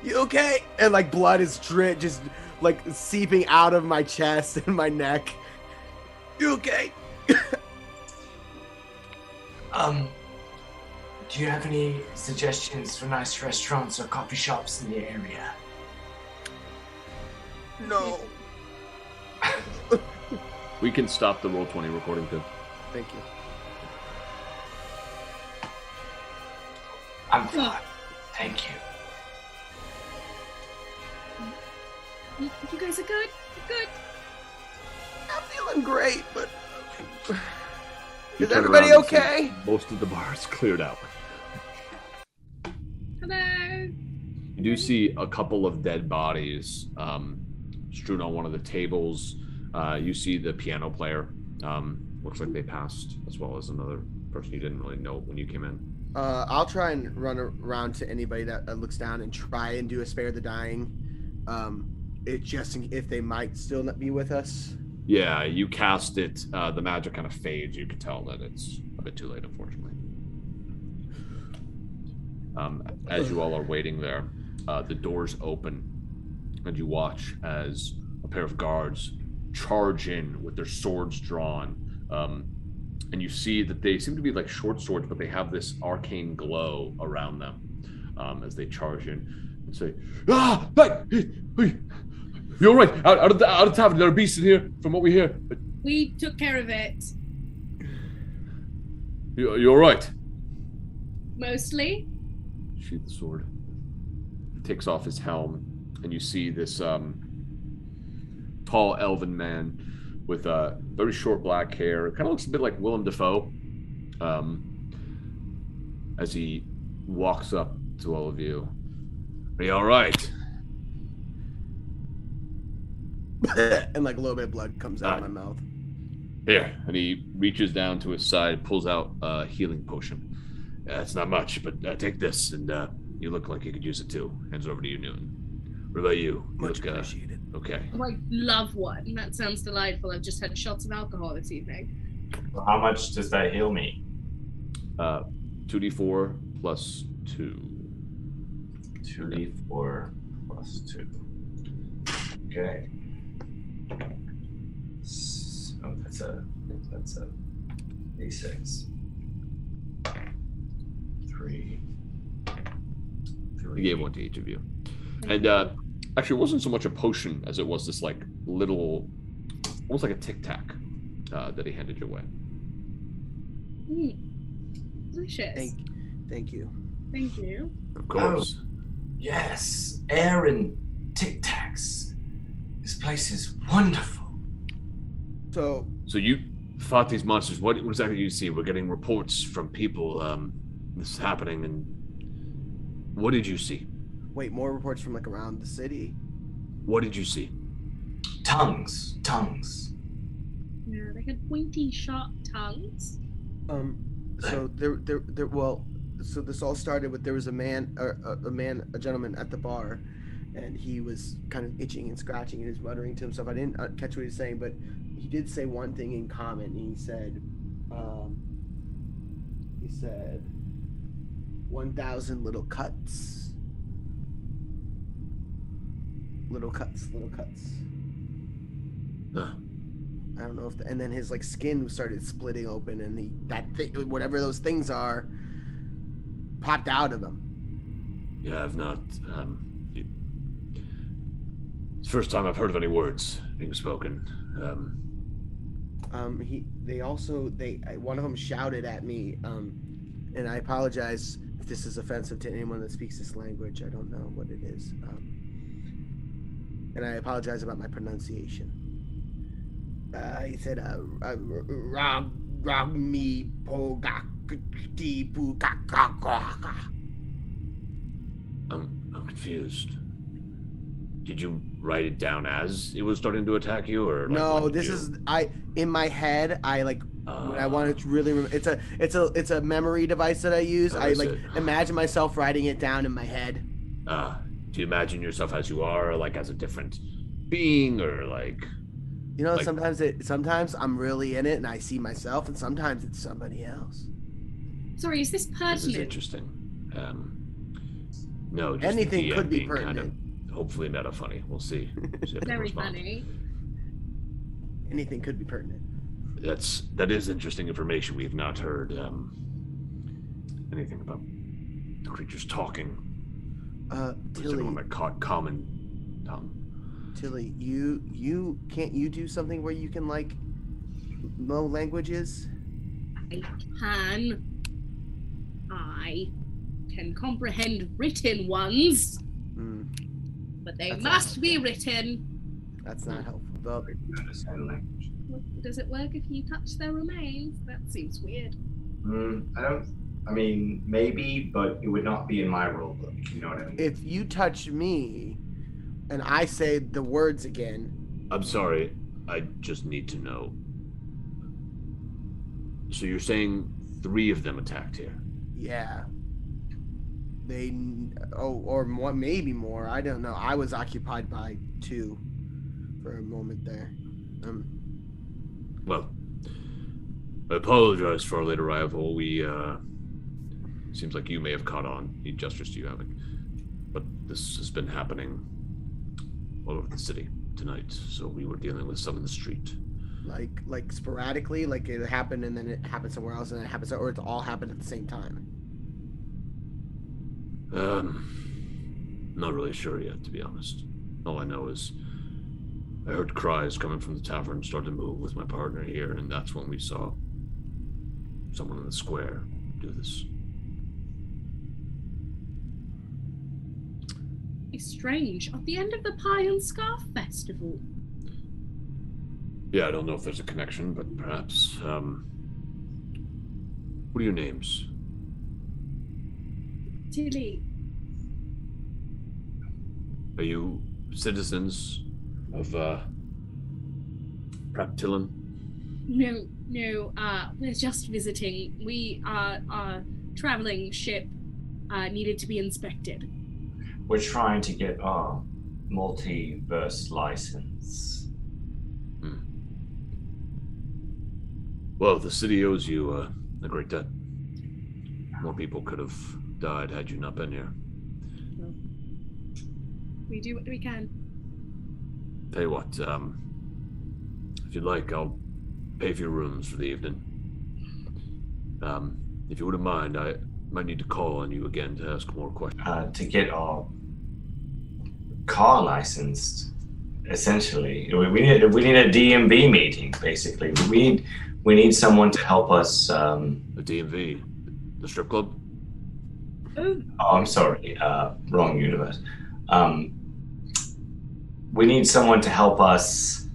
You okay? And like blood is just like seeping out of my chest and my neck. You okay? Do you have any suggestions for nice restaurants or coffee shops in the area? No. We can stop the Roll20 recording too. Thank you. I'm fine. Thank you. You guys are good? Good. I'm feeling great, but You is turn everybody around and see okay? Most of the bar is cleared out. Hello. You do see a couple of dead bodies strewn on one of the tables. You see the piano player. Looks like they passed, as well as another person you didn't really know when you came in. I'll try and run around to anybody that looks down and try and do a spare the dying. It just if they might still not be with us. Yeah, you cast it. The magic kind of fades. You can tell that it's a bit too late, unfortunately. As you all are waiting there, the doors open, and you watch as a pair of guards charge in with their swords drawn. And you see that they seem to be like short swords, but they have this arcane glow around them as they charge in and say, "Ah, hey, you're right. Out of the tavern, there are beasts in here. From what we hear, We took care of it. you're right." Mostly. Sheath the sword. Takes off his helm, and you see this tall elven man with very short black hair. Kind of looks a bit like Willem Dafoe. As he walks up to all of you. Are you all right? And like a little bit of blood comes out of my mouth. Here. And he reaches down to his side, pulls out a healing potion. It's not much, but take this, and you look like you could use it too. Hands over to you, Newton. What about you? Much appreciated. Okay. I love one. That sounds delightful. I've just had shots of alcohol this evening. Well, how much does that heal me? 2d4 plus 2. 2d4 plus 2. Okay. So that's a d6. 3. He gave one to each of you. And actually, it wasn't so much a potion as it was this like little, almost like a tic tac that he handed your way. Delicious. Thank you. Thank you. Of course. Oh, yes, air and tic tacs. This place is wonderful. So you fought these monsters. What exactly did you see? We're getting reports from people. This is happening, and what did you see? wait, more reports from like around the city. What did you see? Tongues. Yeah, they had pointy, sharp tongues. So so this all started with there was a gentleman at the bar, and he was kind of itching and scratching and he was muttering to himself. I didn't catch what he was saying, but he did say one thing in common. And he said 1,000 little cuts. Little cuts. Huh. I don't know if and then his like skin started splitting open, and whatever those things are popped out of him. Yeah, I've not. It's the first time I've heard of any words being spoken. One of them shouted at me, and I apologize if this is offensive to anyone that speaks this language. I don't know what it is, and I apologize about my pronunciation. He said, "Rog me pogak di pukakaka." I'm confused. Did you write it down as it was starting to attack you, or No, in my head. I like when I want to really. It's a memory device that I use. I like imagine myself writing it down in my head. Do you imagine yourself as you are, like as a different being, or like? You know, Like- sometimes I'm really in it and I see myself, and sometimes it's somebody else. Sorry, is this This is pertinent? interesting. No, just Anything the DM could be being kind of pertinent. hopefully meta funny. We'll see. See if they Very respond. funny. Anything could be pertinent. That is interesting information. We've not heard anything about the creatures talking. It's Tilly, everyone that caught common tongue. Tilly, you can't you do something where you can like know languages? I can comprehend written ones, Hmm, but they That's must be written. that's not helpful. Well, Understand language. Does it work if you touch their remains? That seems weird. I mean, maybe, but it would not be in my rule book. You know what I mean? if you touch me, and I say the words again, I'm sorry. I just need to know. So you're saying 3 of them attacked here? yeah. They, or more, maybe more. I don't know. I was occupied by 2 for a moment there. Well, I apologize for our late arrival. We, seems like you may have caught on. He gestures to you, Havoc. But this has been happening all over the city tonight, so we were dealing with some in the street. Like sporadically, like it happened and then it happened somewhere else and then it happened, or it's all happened at the same time. Not really sure yet, to be honest. All I know is I heard cries coming from the tavern, started to move with my partner here, and that's when we saw someone in the square do this. It's strange. At the end of the Pie and Scarf Festival. Yeah, I don't know if there's a connection, but perhaps. What are your names? Tilly. Are you citizens of Praptillan? No, we're just visiting. Our traveling ship needed to be inspected. We're trying to get our multiverse license. Well, the city owes you a great debt. More people could have died had you not been here. We do what we can. Tell you what, if you'd like, I'll pay for your rooms for the evening. If you wouldn't mind, I might need to call on you again to ask more questions. To get our car licensed, essentially. We need a DMV meeting, basically. We need someone to help us. The DMV, the strip club? Oh, I'm sorry. Wrong universe. We need someone to help us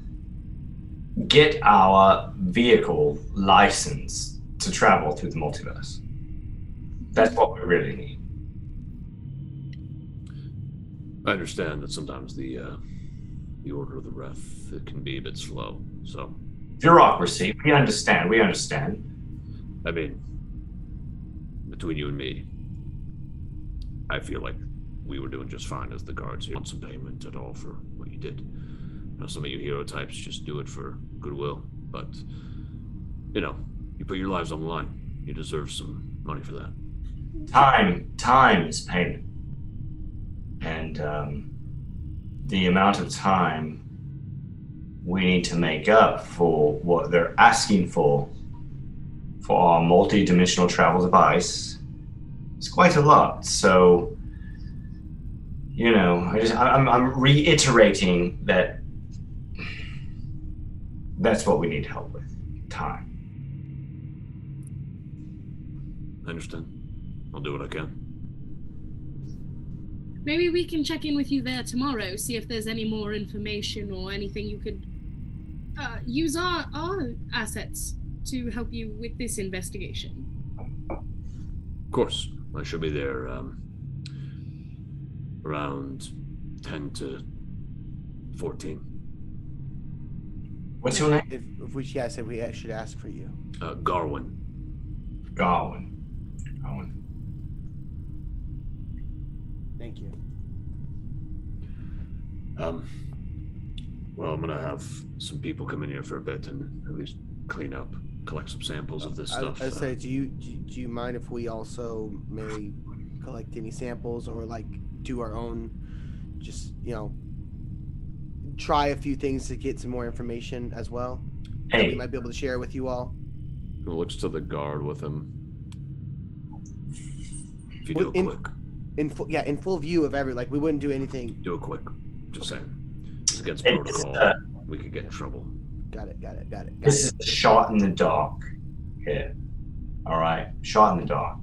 get our vehicle licensed to travel through the multiverse. That's what we really need. I understand that sometimes the order of the ref, it can be a bit slow, so... Bureaucracy, we understand. I mean, between you and me, I feel like we were doing just fine as the guards here. Want some payment at all for what you did. You know, some of you hero types just do it for goodwill, but, you know, you put your lives on the line. You deserve some money for that. Time is payment. And the amount of time we need to make up for what they're asking for our multi-dimensional travel device is quite a lot. So, you know, I'm reiterating that that's what we need help with. Time. I understand. I'll do what I can. Maybe we can check in with you there tomorrow, see if there's any more information or anything you could use our assets to help you with this investigation. Of course. I should be there around 10 to 14. What's your name? If we said we should ask for you. Garwin. Garwin. Thank you. Well, I'm gonna have some people come in here for a bit and at least clean up, collect some samples of this stuff. I say, do you mind if we also may collect any samples or like do our own, just try a few things to get some more information as well that we might be able to share with you all. He looks to the guard with him. If you do it quick. In full view of we wouldn't do anything. Do it quick. Just saying. It's against protocol. We could get in trouble. Got it. This is a shot in the dark here. All right, shot in the dark.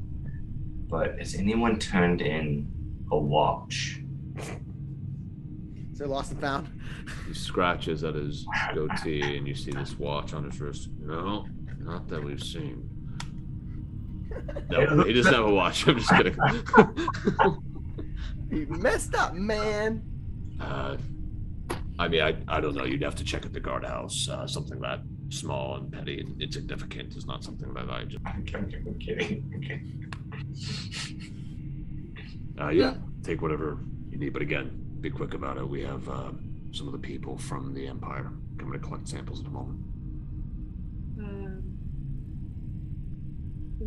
But has anyone turned in a watch? Is there lost and found? He scratches at his goatee, and you see this watch on his wrist. No, not that we've seen. No, he doesn't have a watch. I'm just kidding. You messed up, man. I mean, I don't know. You'd have to check at the guardhouse. Something that small and petty and insignificant is not something that I just... I'm kidding. Okay. Yeah, take whatever you need. But again, be quick about it. We have some of the people from the Empire coming to collect samples in a moment.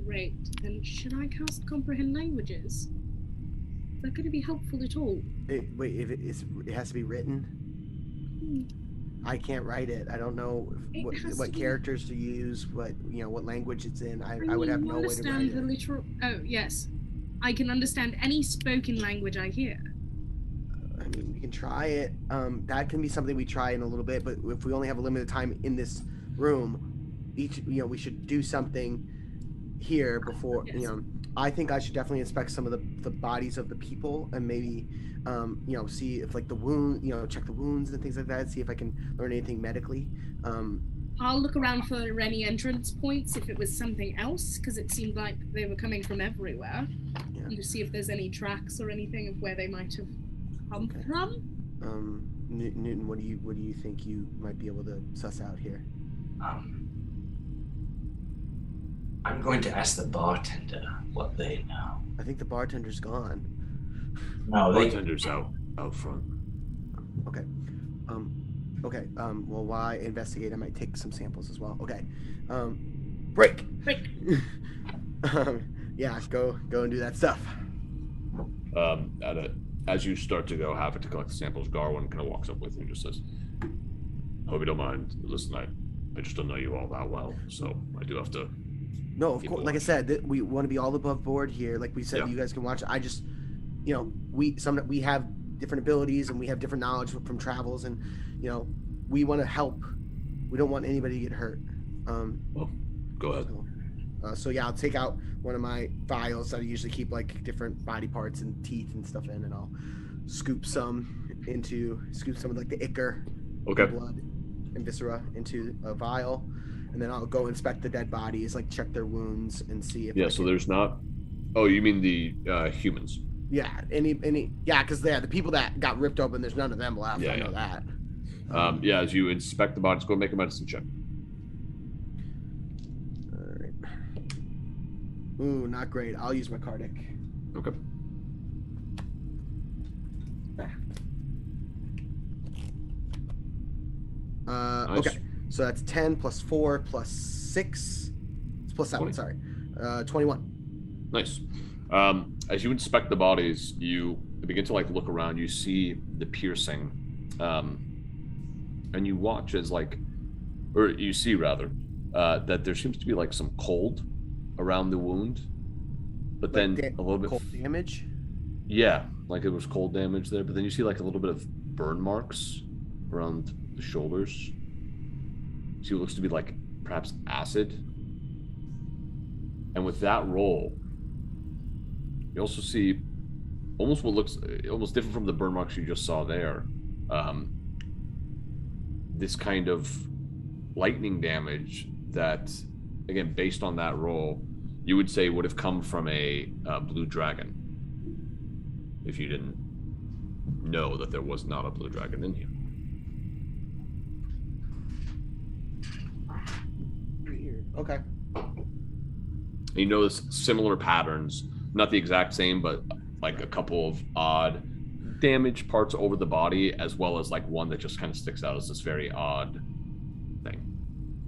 Great. Then should I cast Comprehend Languages? Is that going to be helpful at all? Wait, if it has to be written? I can't write it. I don't know what characters to use, what language it's in. I would have no way to write it. Oh, yes. I can understand any spoken language I hear. I mean, we can try it. That can be something we try in a little bit, but if we only have a limited time in this room, we should do something here before, yes. I think I should definitely inspect some of the bodies of the people and maybe, see if like the wound, check the wounds and things like that, see if I can learn anything medically. I'll look around for any entrance points if it was something else, because it seemed like they were coming from everywhere. Yeah. And to see if there's any tracks or anything of where they might have come from. Newton, what do you think you might be able to suss out here? I'm going to ask the bartender what they know. I think the bartender's gone. No, the bartender's out front. Okay. Okay. Well, while I investigate, I might take some samples as well. Okay. Break. Yeah. Go and do that stuff. As you start to go have it to collect the samples, Garwin kind of walks up with you and just says, "Hope you don't mind. Listen, I just don't know you all that well, so I do have to." No, of course. Like I said, we want to be all above board here. Like we said, You guys can watch. I just, we have different abilities and we have different knowledge from travels, and we want to help. We don't want anybody to get hurt. Well, go ahead. So yeah, I'll take out one of my vials that I usually keep like different body parts and teeth and stuff in, and I'll scoop some of like the ichor, blood, and viscera into a vial. And then I'll go inspect the dead bodies, like check their wounds and see if. Yeah, so there's not. Oh, you mean the humans? Yeah, because the people that got ripped open, there's none of them left. Yeah, I know that. Yeah, as you inspect the bodies, go make a medicine check. All right. Ooh, not great. I'll use my Cardic. Okay. Nice. Okay. So that's 10 plus 4 plus 6. It's plus 7, 20. sorry. 21. Nice. As you inspect the bodies, you begin to look around. You see the piercing, and you watch as you see that there seems to be some cold around the wound, but then a little bit cold damage. Yeah, it was cold damage there, but then you see a little bit of burn marks around the shoulders. See what looks to be perhaps acid. And with that roll, you also see almost what looks almost different from the burn marks you just saw there. This kind of lightning damage that, again, based on that roll, you would say would have come from a blue dragon. If you didn't know that there was not a blue dragon in here. Okay. You notice similar patterns, not the exact same, but a couple of odd damaged parts over the body, as well as like one that just kind of sticks out as this very odd thing.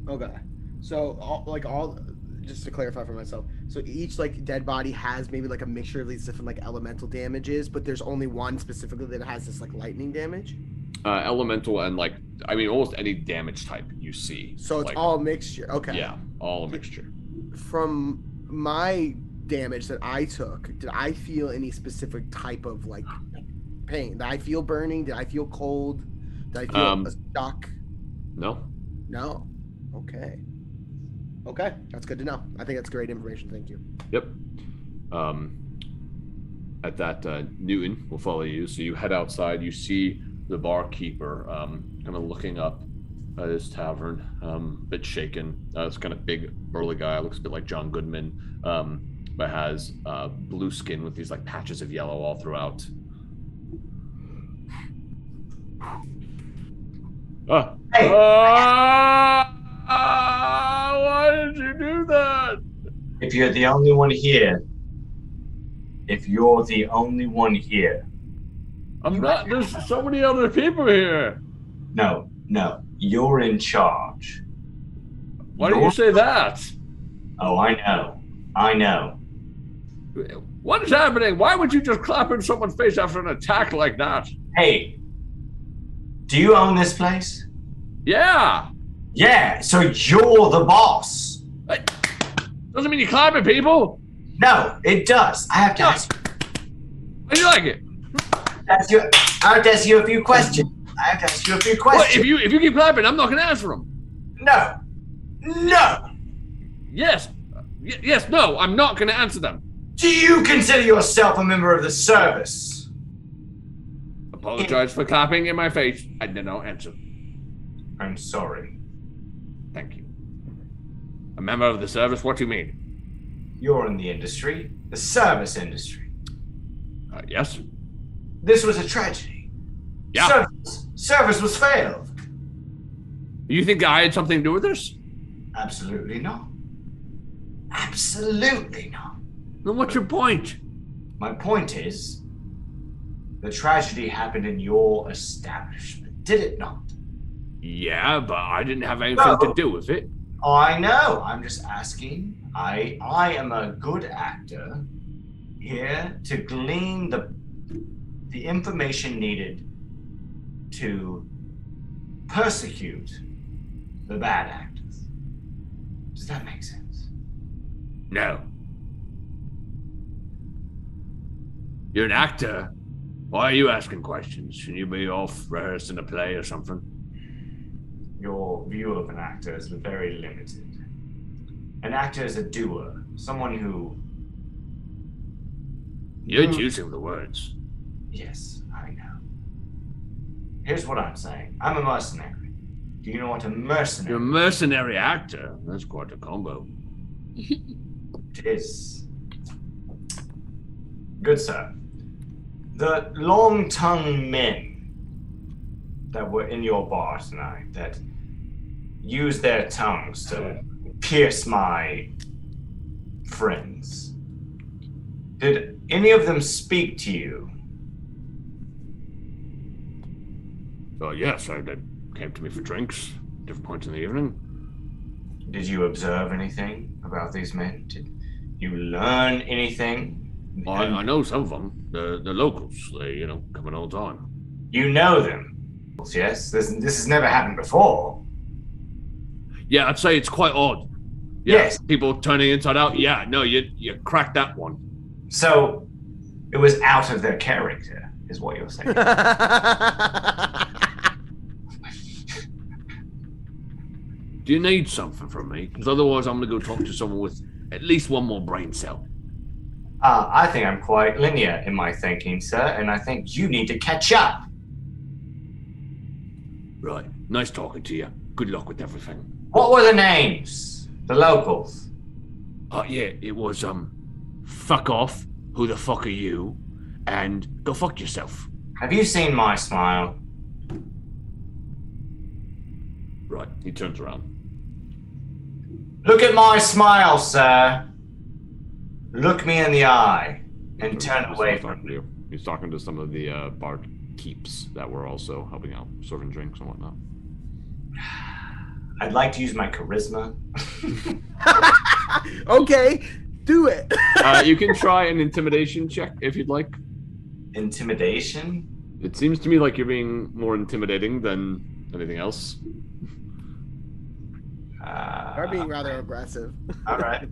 Okay. So all just to clarify for myself, so each like dead body has maybe like a mixture of these different like elemental damages, but there's only one specifically that has this like lightning damage. Elemental and like, I mean, almost any damage type you see. So it's like, all mixture. Okay. Yeah, all a mixture. From my damage that I took, did I feel any specific type of like pain? Did I feel burning? Did I feel cold? Did I feel stuck? No. No. Okay. Okay, that's good to know. I think that's great information. Thank you. Yep. At that, Newton will follow you. So you head outside. You see the barkeeper kind of looking up at his tavern, a bit shaken. This kind of big, burly guy. Looks a bit like John Goodman, but has blue skin with these like patches of yellow all throughout. Hey. Why did you do that? If you're the only one here, I'm not. There's so many other people here. No, you're in charge. Why do you say that? Oh, I know. What is happening? Why would you just clap in someone's face after an attack like that? Hey, do you own this place? Yeah. Yeah, so you're the boss. Doesn't mean you clap at people. No, it does. I have to ask you. How do you like it? I have to ask you a few questions. Well, if you keep clapping, I'm not going to answer them. No. Yes. Yes. No. I'm not going to answer them. Do you consider yourself a member of the service? Apologize for clapping in my face. I did not answer. I'm sorry. Thank you. A member of the service? What do you mean? You're in the industry, the service industry. Yes. This was a tragedy. Yeah. Service was failed. You think I had something to do with this? Absolutely not. Then what's your point? My point is, the tragedy happened in your establishment, did it not? Yeah, but I didn't have anything to do with it. I know. I'm just asking. I am a good actor here to glean the information needed to persecute the bad actors. Does that make sense? No. You're an actor. Why are you asking questions? Shouldn't you be off rehearsing a play or something? Your view of an actor is very limited. An actor is a doer, someone who... You're choosing the words. Yes, I know. Here's what I'm saying. I'm a mercenary. Do you know what a mercenary is? You're a mercenary actor. That's quite a combo. It is. Good sir. The long-tongued men that were in your bar tonight that used their tongues to pierce my friends. Did any of them speak to you? Oh, yes, they came to me for drinks, different points in the evening. Did you observe anything about these men? Did you learn anything? I know some of them. They're locals. They, come in all the time. You know them? Yes? This has never happened before. Yeah, I'd say it's quite odd. Yeah, yes. People turning inside out. Yeah, no, you cracked that one. So, it was out of their character, is what you're saying. Do you need something from me? Because otherwise I'm going to go talk to someone with at least one more brain cell. I think I'm quite linear in my thinking, sir, and I think you need to catch up. Right. Nice talking to you. Good luck with everything. What were the names? The locals? Yeah, it was, fuck off, who the fuck are you, and go fuck yourself. Have you seen my smile? Right, he turns around. Look at my smile, sir. Look me in the eye and turn away from me. He's talking to some of the bar keeps that were also helping out, serving drinks and whatnot. I'd like to use my charisma. Okay, do it. You can try an intimidation check if you'd like. Intimidation? It seems to me like you're being more intimidating than anything else. Are being rather aggressive. All right.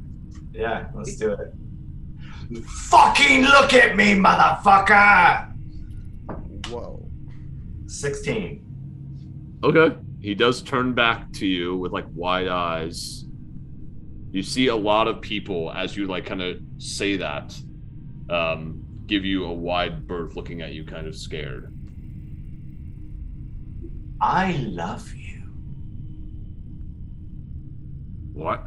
Yeah, let's do it. Fucking look at me, motherfucker! Whoa. 16. Okay. He does turn back to you with like wide eyes. You see a lot of people as you like kind of say that, give you a wide berth looking at you kind of scared. I love you. What?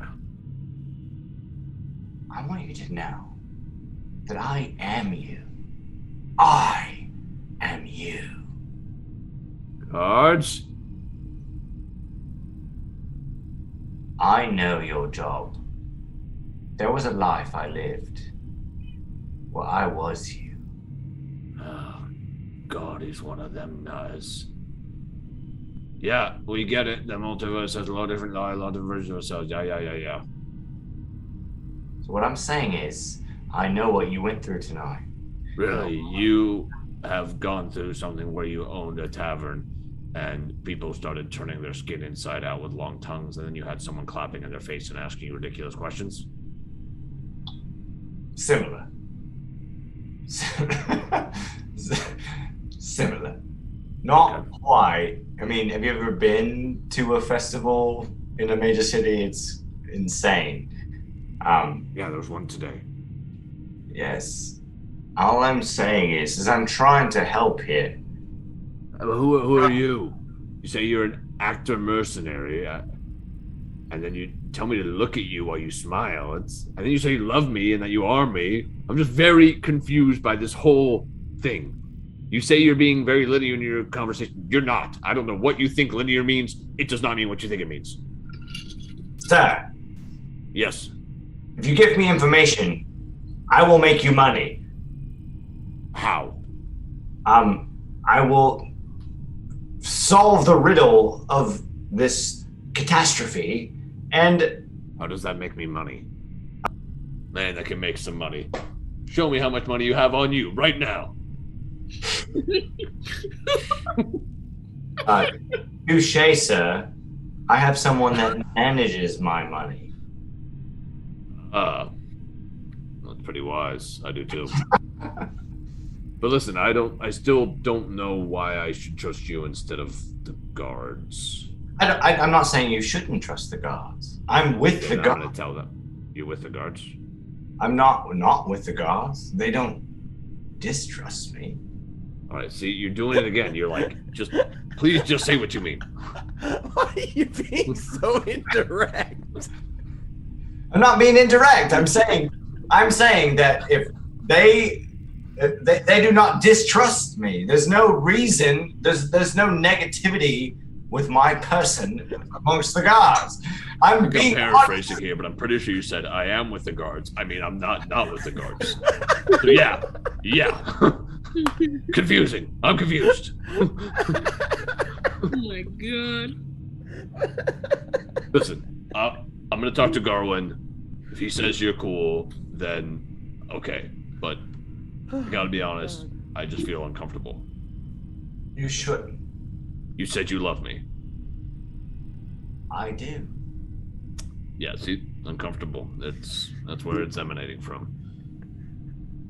I want you to know that I am you. I am you. Guards? I know your job. There was a life I lived where I was you. Oh, God, he's one of them guys. Yeah, we get it. The multiverse has a lot of different lives, a lot of versions of ourselves. Yeah. So what I'm saying is, I know what you went through tonight. Really? You have gone through something where you owned a tavern and people started turning their skin inside out with long tongues, and then you had someone clapping in their face and asking you ridiculous questions? Similar. Similar. Not quite. I mean, have you ever been to a festival in a major city? It's insane. Yeah, there was one today. Yes. All I'm saying is I'm trying to help here. Who are you? You say you're an actor mercenary, and then you tell me to look at you while you smile. And then you say you love me and that you are me. I'm just very confused by this whole thing. You say you're being very linear in your conversation. You're not. I don't know what you think linear means. It does not mean what you think it means. Sir. Yes. If you give me information, I will make you money. How? I will solve the riddle of this catastrophe, and... How does that make me money? Man, that can make some money. Show me how much money you have on you right now. Touche, sir. I have someone that manages my money. That's pretty wise. I do too. But listen, I still don't know why I should trust you instead of the guards. I'm not saying you shouldn't trust the guards. I'm with the guards. I'm gonna tell them. You're with the guards? I'm not with the guards. They don't distrust me. All right, see, you're doing it again. You're like, please just say what you mean. Why are you being so indirect? I'm not being indirect. I'm saying that if they do not distrust me, there's no reason, there's no negativity with my person amongst the guards. I'm being paraphrasing here, but I'm pretty sure you said I am with the guards. I mean, I'm not with the guards. So yeah. Confusing. I'm confused. Oh my god. Listen, I'm gonna talk to Garwin. If he says you're cool, then okay. But I gotta be honest, I just feel uncomfortable. You shouldn't. You said you love me. I do. Yeah, see, uncomfortable. That's where it's emanating from.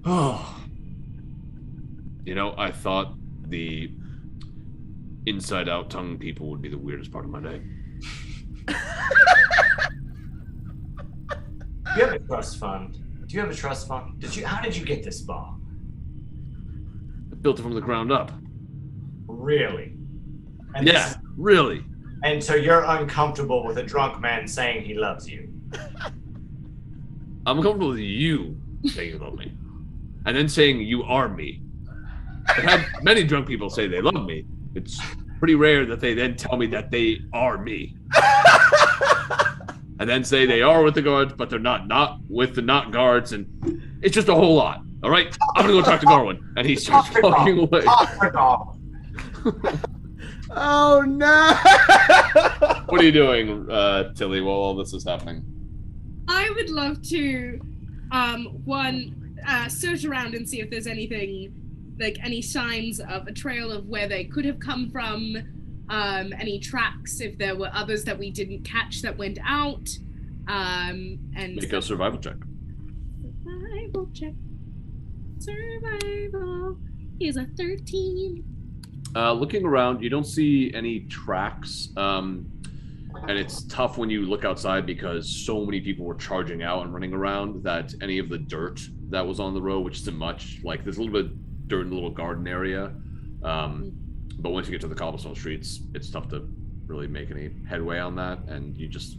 Oh. You know, I thought the inside-out tongue people would be the weirdest part of my day. Do you have a trust fund? How did you get this bar? I built it from the ground up. Really? And yeah, really. And so you're uncomfortable with a drunk man saying he loves you? I'm comfortable with you saying you love me. And then saying you are me. I've had many drunk people say they love me. It's pretty rare that they then tell me that they are me. And then say they are with the guards, but they're not with the not guards, and it's just a whole lot. All right, I'm gonna go talk to Garwin, and he starts walking away. Oh no! What are you doing, Tilly, while all this is happening? I would love to, search around and see if there's anything, like any signs of a trail of where they could have come from, any tracks, if there were others that we didn't catch that went out, and Make a survival check. Survival check. Survival is a 13. Looking around, you don't see any tracks, and it's tough when you look outside because so many people were charging out and running around that any of the dirt that was on the road, which isn't much, like there's a little bit of dirt in the little garden area, but once you get to the cobblestone streets, it's tough to really make any headway on that, and you just,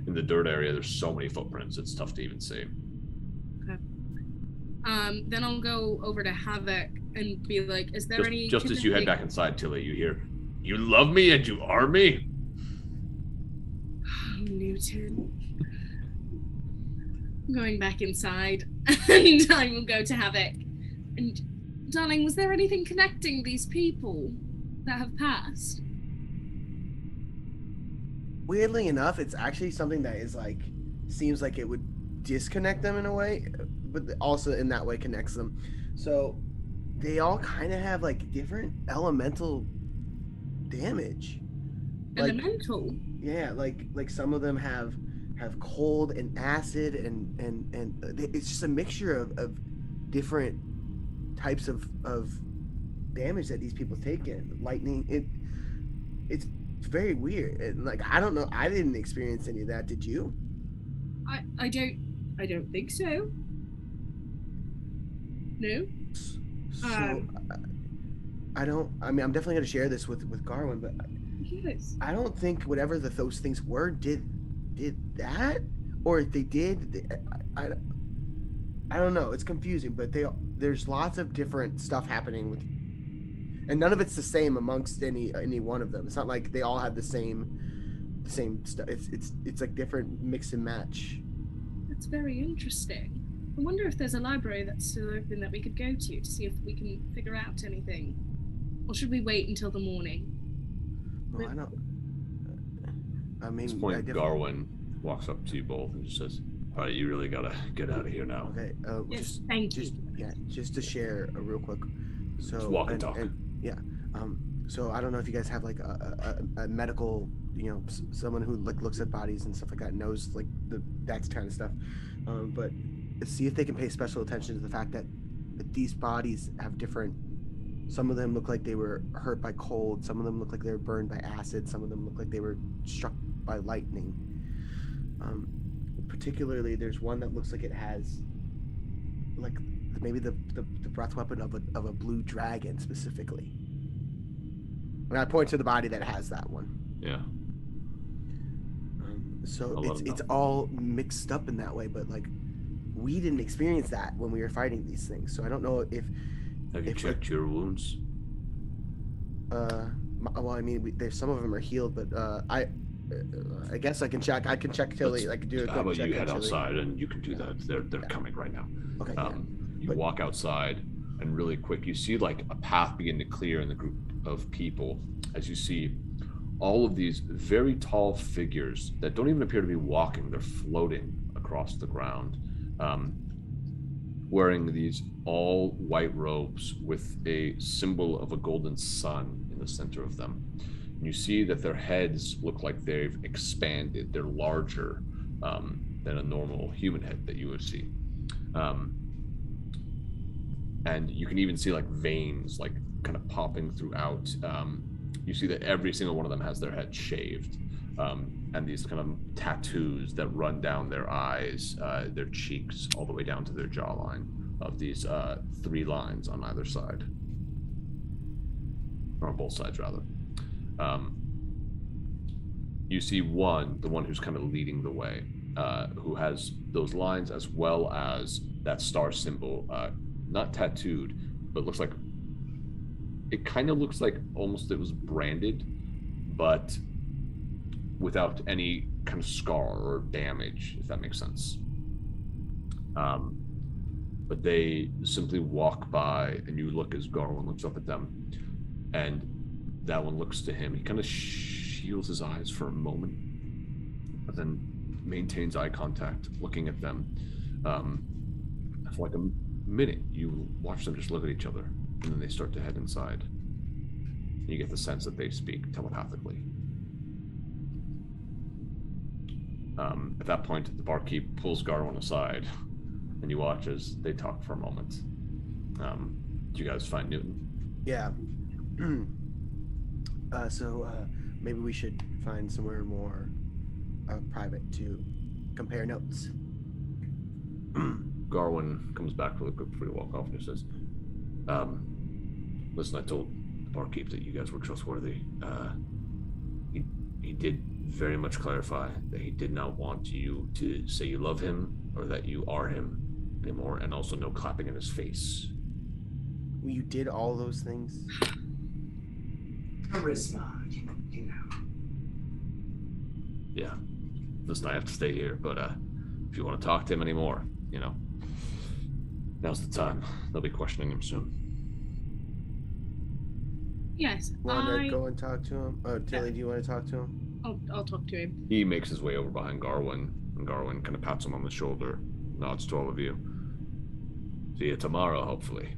in the dirt area, there's so many footprints, it's tough to even see. Okay. Then I'll go over to Havoc and be like, is there any... Just as you head back inside, Tilly, you hear, "You love me and you are me?" Oh, Newton. I'm going back inside, and I will go to Havoc. And, darling, was there anything connecting these people that have passed? Weirdly enough, it's actually something that is like, seems like it would disconnect them in a way, but also in that way connects them. So they all kind of have like different elemental damage. Elemental? Yeah, like some of them have cold and acid and it's just a mixture of different types of damage that these people take in. Lightning, it's very weird. And like, I don't know, I didn't experience any of that. Did you? I don't think so. No. So I mean, I'm definitely gonna share this with Garwin, but Yes. I don't think whatever those things were did that, or if they did, I don't know. It's confusing, but there's lots of different stuff happening with, and none of it's the same amongst any one of them. It's not like they all have the same stuff. It's like different mix and match. That's very interesting. I wonder if there's a library that's still open that we could go to see if we can figure out anything. Or should we wait until the morning? Well, I don't. I mean, At this point, Garwin walks up to you both and just says, "All right, you really gotta get out of here now." Okay. Yes, thank you. Just to share real quick. So Just walk and talk. So I don't know if you guys have like a medical, someone who like looks at bodies and stuff like that, knows like that kind of stuff. But see if they can pay special attention to the fact that these bodies have different. Some of them look like they were hurt by cold. Some of them look like they were burned by acid. Some of them look like they were struck by lightning. Particularly, there's one that looks like it has, like maybe the breath weapon of a blue dragon specifically. And I point to the body that has that one. Yeah. So it's all mixed up in that way, but like we didn't experience that when we were fighting these things. So I don't know if. Have you checked your wounds? Well, I mean, there's some of them are healed, but I guess I can check. I can check Tilly. I can do a quick check. How about you head actually. outside and you can do that? They're coming right now. Okay. You walk outside, and really quick, you see like a path begin to clear in the group of people as you see all of these very tall figures that don't even appear to be walking. They're floating across the ground, wearing these all white robes with a symbol of a golden sun in the center of them. And you see that their heads look like they've expanded. They're larger than a normal human head that you would see. And you can even see like veins like kind of popping throughout. You see that every single one of them has their head shaved, and these kind of tattoos that run down their eyes, their cheeks, all the way down to their jawline, of these 3 lines on either side, or on both sides rather. You see the one who's kind of leading the way, who has those lines as well as that star symbol, not tattooed, but looks like, it kind of looks like almost it was branded, but without any kind of scar or damage, if that makes sense. but they simply walk by, and you look as Garwin looks up at them, and that one looks to him. He kind of shields his eyes for a moment, but then maintains eye contact, looking at them. For like a minute, you watch them just look at each other, and then they start to head inside. You get the sense that they speak telepathically. At that point, the barkeep pulls Garwin aside, and you watch as they talk for a moment. Do you guys find Newton? Yeah. So maybe we should find somewhere more private to compare notes. Garwin comes back really quick before you walk off and he says, listen, I told the barkeep that you guys were trustworthy. He did very much clarify that he did not want you to say you love him or that you are him anymore, and also no clapping in his face. You did all those things? Charisma, you know. Yeah. Listen, I have to stay here, but if you want to talk to him anymore, now's the time. They'll be questioning him soon. Yes, Want to go and talk to him? Oh, Tilly, do you want to talk to him? I'll talk to him. He makes his way over behind Garwin, and Garwin kind of pats him on the shoulder, nods to all of you. See you tomorrow, hopefully.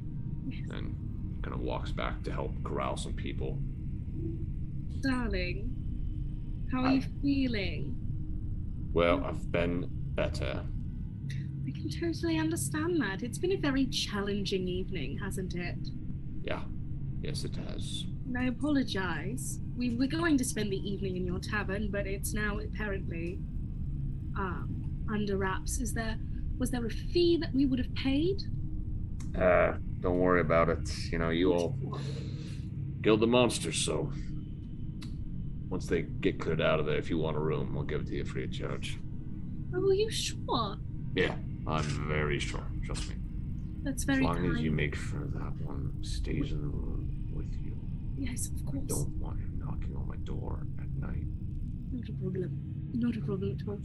Yes. And kind of walks back to help corral some people. Darling, how are you feeling? Well, I've been better. I can totally understand that. It's been a very challenging evening, hasn't it? Yeah. Yes, it has. And I apologize. We were going to spend the evening in your tavern, but it's now apparently under wraps. Was there a fee that we would have paid? Don't worry about it. You all killed the monsters, so once they get cleared out of there, if you want a room, we'll give it to you free of charge. Oh, are you sure? Yeah, I'm very sure. Trust me. That's very kind. As long as you make sure that one stays in the room with you. Yes, of course. I don't want him knocking on my door at night. Not a problem. Not a problem at all.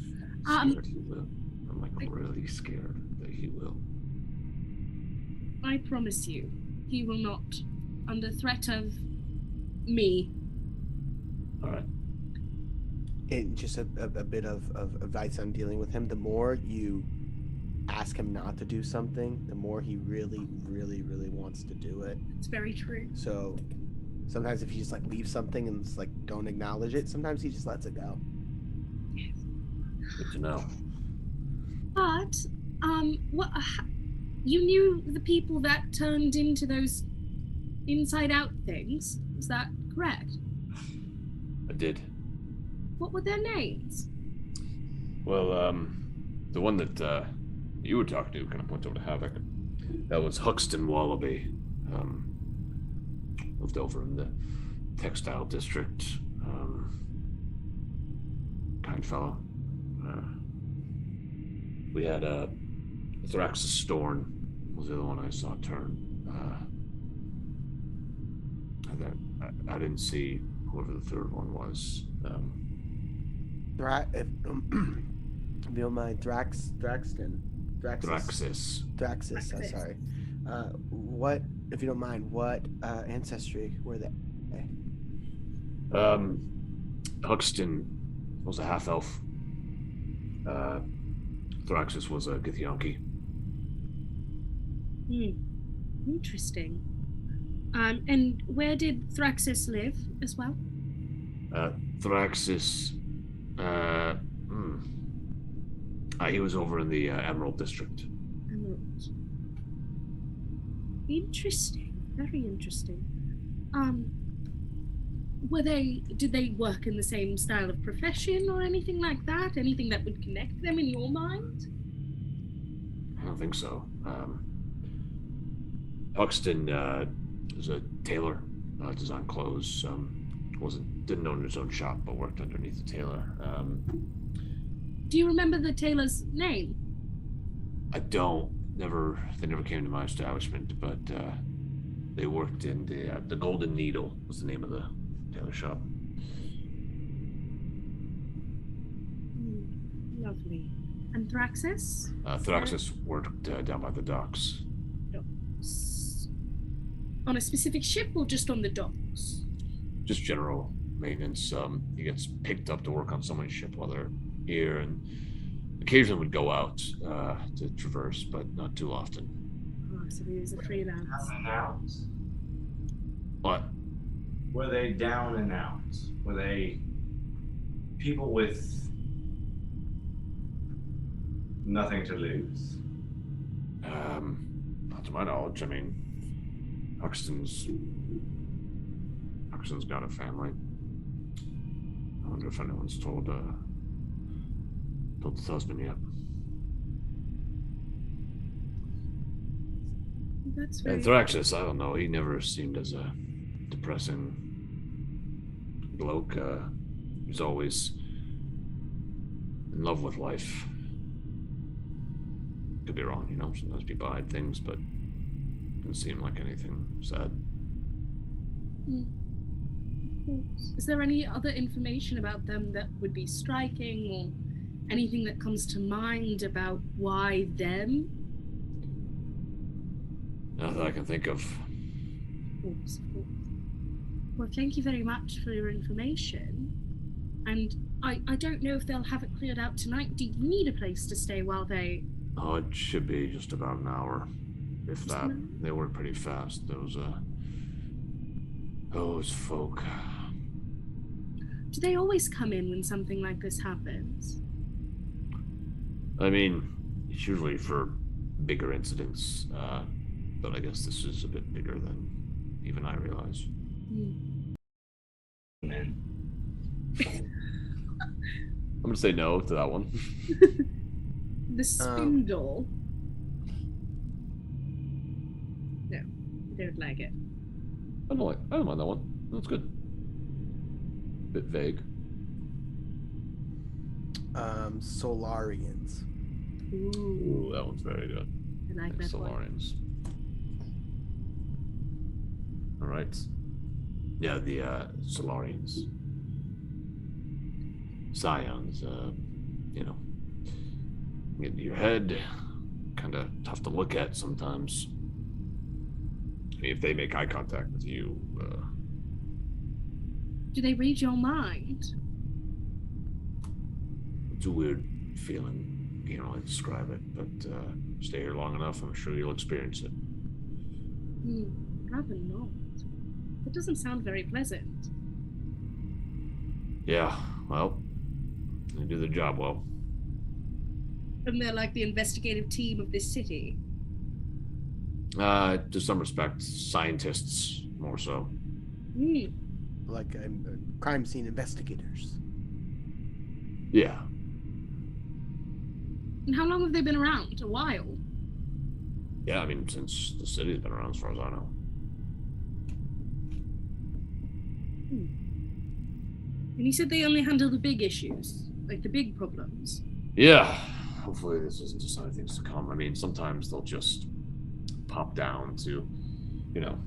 I'm scared he will. I'm really scared that he will. I promise you, he will not. Under threat of me. All right. And just a bit of advice on dealing with him. The more you ask him not to do something, the more he really, really, really wants to do it. It's very true. So sometimes if you just leave something and just don't acknowledge it, sometimes he just lets it go. Yes. Good to know. But, what? You knew the people that turned into those inside-out things. Is that correct? I did. What were their names? Well, the one that you were talking to kind of went over to Havoc. That was Huxton Wallaby. Moved over in the textile district. Kind fellow. We had Thraxus Storn was the other one I saw turn. I didn't see whoever the third one was. If you don't mind, Thraxus. I'm sorry. What, if you don't mind, what ancestry were they? Huxton was a half elf. Thraxus was a Githyanki. Interesting. And where did Thraxus live as well? Thraxus, he was over in the Emerald District. Emerald. Interesting. Very interesting. Did they work in the same style of profession or anything like that? Anything that would connect them in your mind? I don't think so. Huxton was a tailor, designed clothes. Didn't own his own shop, but worked underneath a tailor. Do you remember the tailor's name? I don't. They never came to my establishment, but they worked in the Golden Needle was the name of the tailor shop. Lovely. And Thraxis? Thraxis worked down by the docks. On a specific ship or just on the docks? Just general maintenance. He gets picked up to work on someone's ship while they're here, and occasionally would go out to traverse, but not too often. Oh, so he was a freelance. Down and out? What? Were they down and out? Were they people with nothing to lose? Not to my knowledge. I mean, Huxton's got a family. I wonder if anyone's told the husband yet. That's very... And Thraxis, I don't know. He never seemed as a depressing bloke. He's always in love with life. Could be wrong, you know. Sometimes people hide things, but didn't seem like anything sad. Is there any other information about them that would be striking, or anything that comes to mind about why them? Not that I can think of. Of course. Well, thank you very much for your information. And I don't know if they'll have it cleared out tonight. Do you need a place to stay while they... Oh, it should be just about an hour, if that. They were pretty fast. Those folk. Do they always come in when something like this happens? I mean, it's usually for bigger incidents, but I guess this is a bit bigger than even I realize. Man. I'm gonna say no to that one. The spindle. No, I don't like it. I don't mind that one. That's good. Bit vague. Solarians. Ooh, That one's very good. I like that one. Solarians. All right. Yeah, the Solarians. Scions, you know, get into your head, kind of tough to look at sometimes. I mean, if they make eye contact with you, Do they read your mind? it's a weird feeling, you know, I describe it, but stay here long enough, I'm sure you'll experience it. Rather not. That doesn't sound very pleasant. Yeah, well, they do their job well. And they're like the investigative team of this city. To some respects, scientists more so. Like crime scene investigators. Yeah. And how long have they been around? A while. Yeah, I mean, since the city's been around, as far as I know. And you said they only handle the big issues, like the big problems. Yeah. Hopefully this isn't just other things to come. I mean, sometimes they'll just pop down to, you know,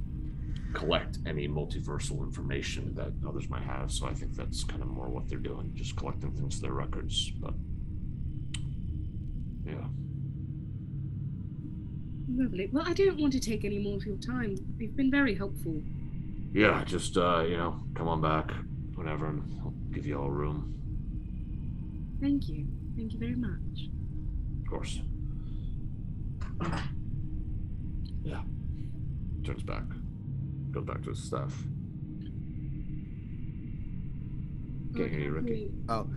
collect any multiversal information that others might have. So I think that's kind of more what they're doing, just collecting things to their records. But yeah. Lovely. Well, I don't want to take any more of your time. You've been very helpful. Yeah, just you know, come on back whenever, and I'll give you all room. Thank you. Thank you very much. Of course. Yeah. Turns back. Goes back to his staff. Can't hear you, Ricky. Oh,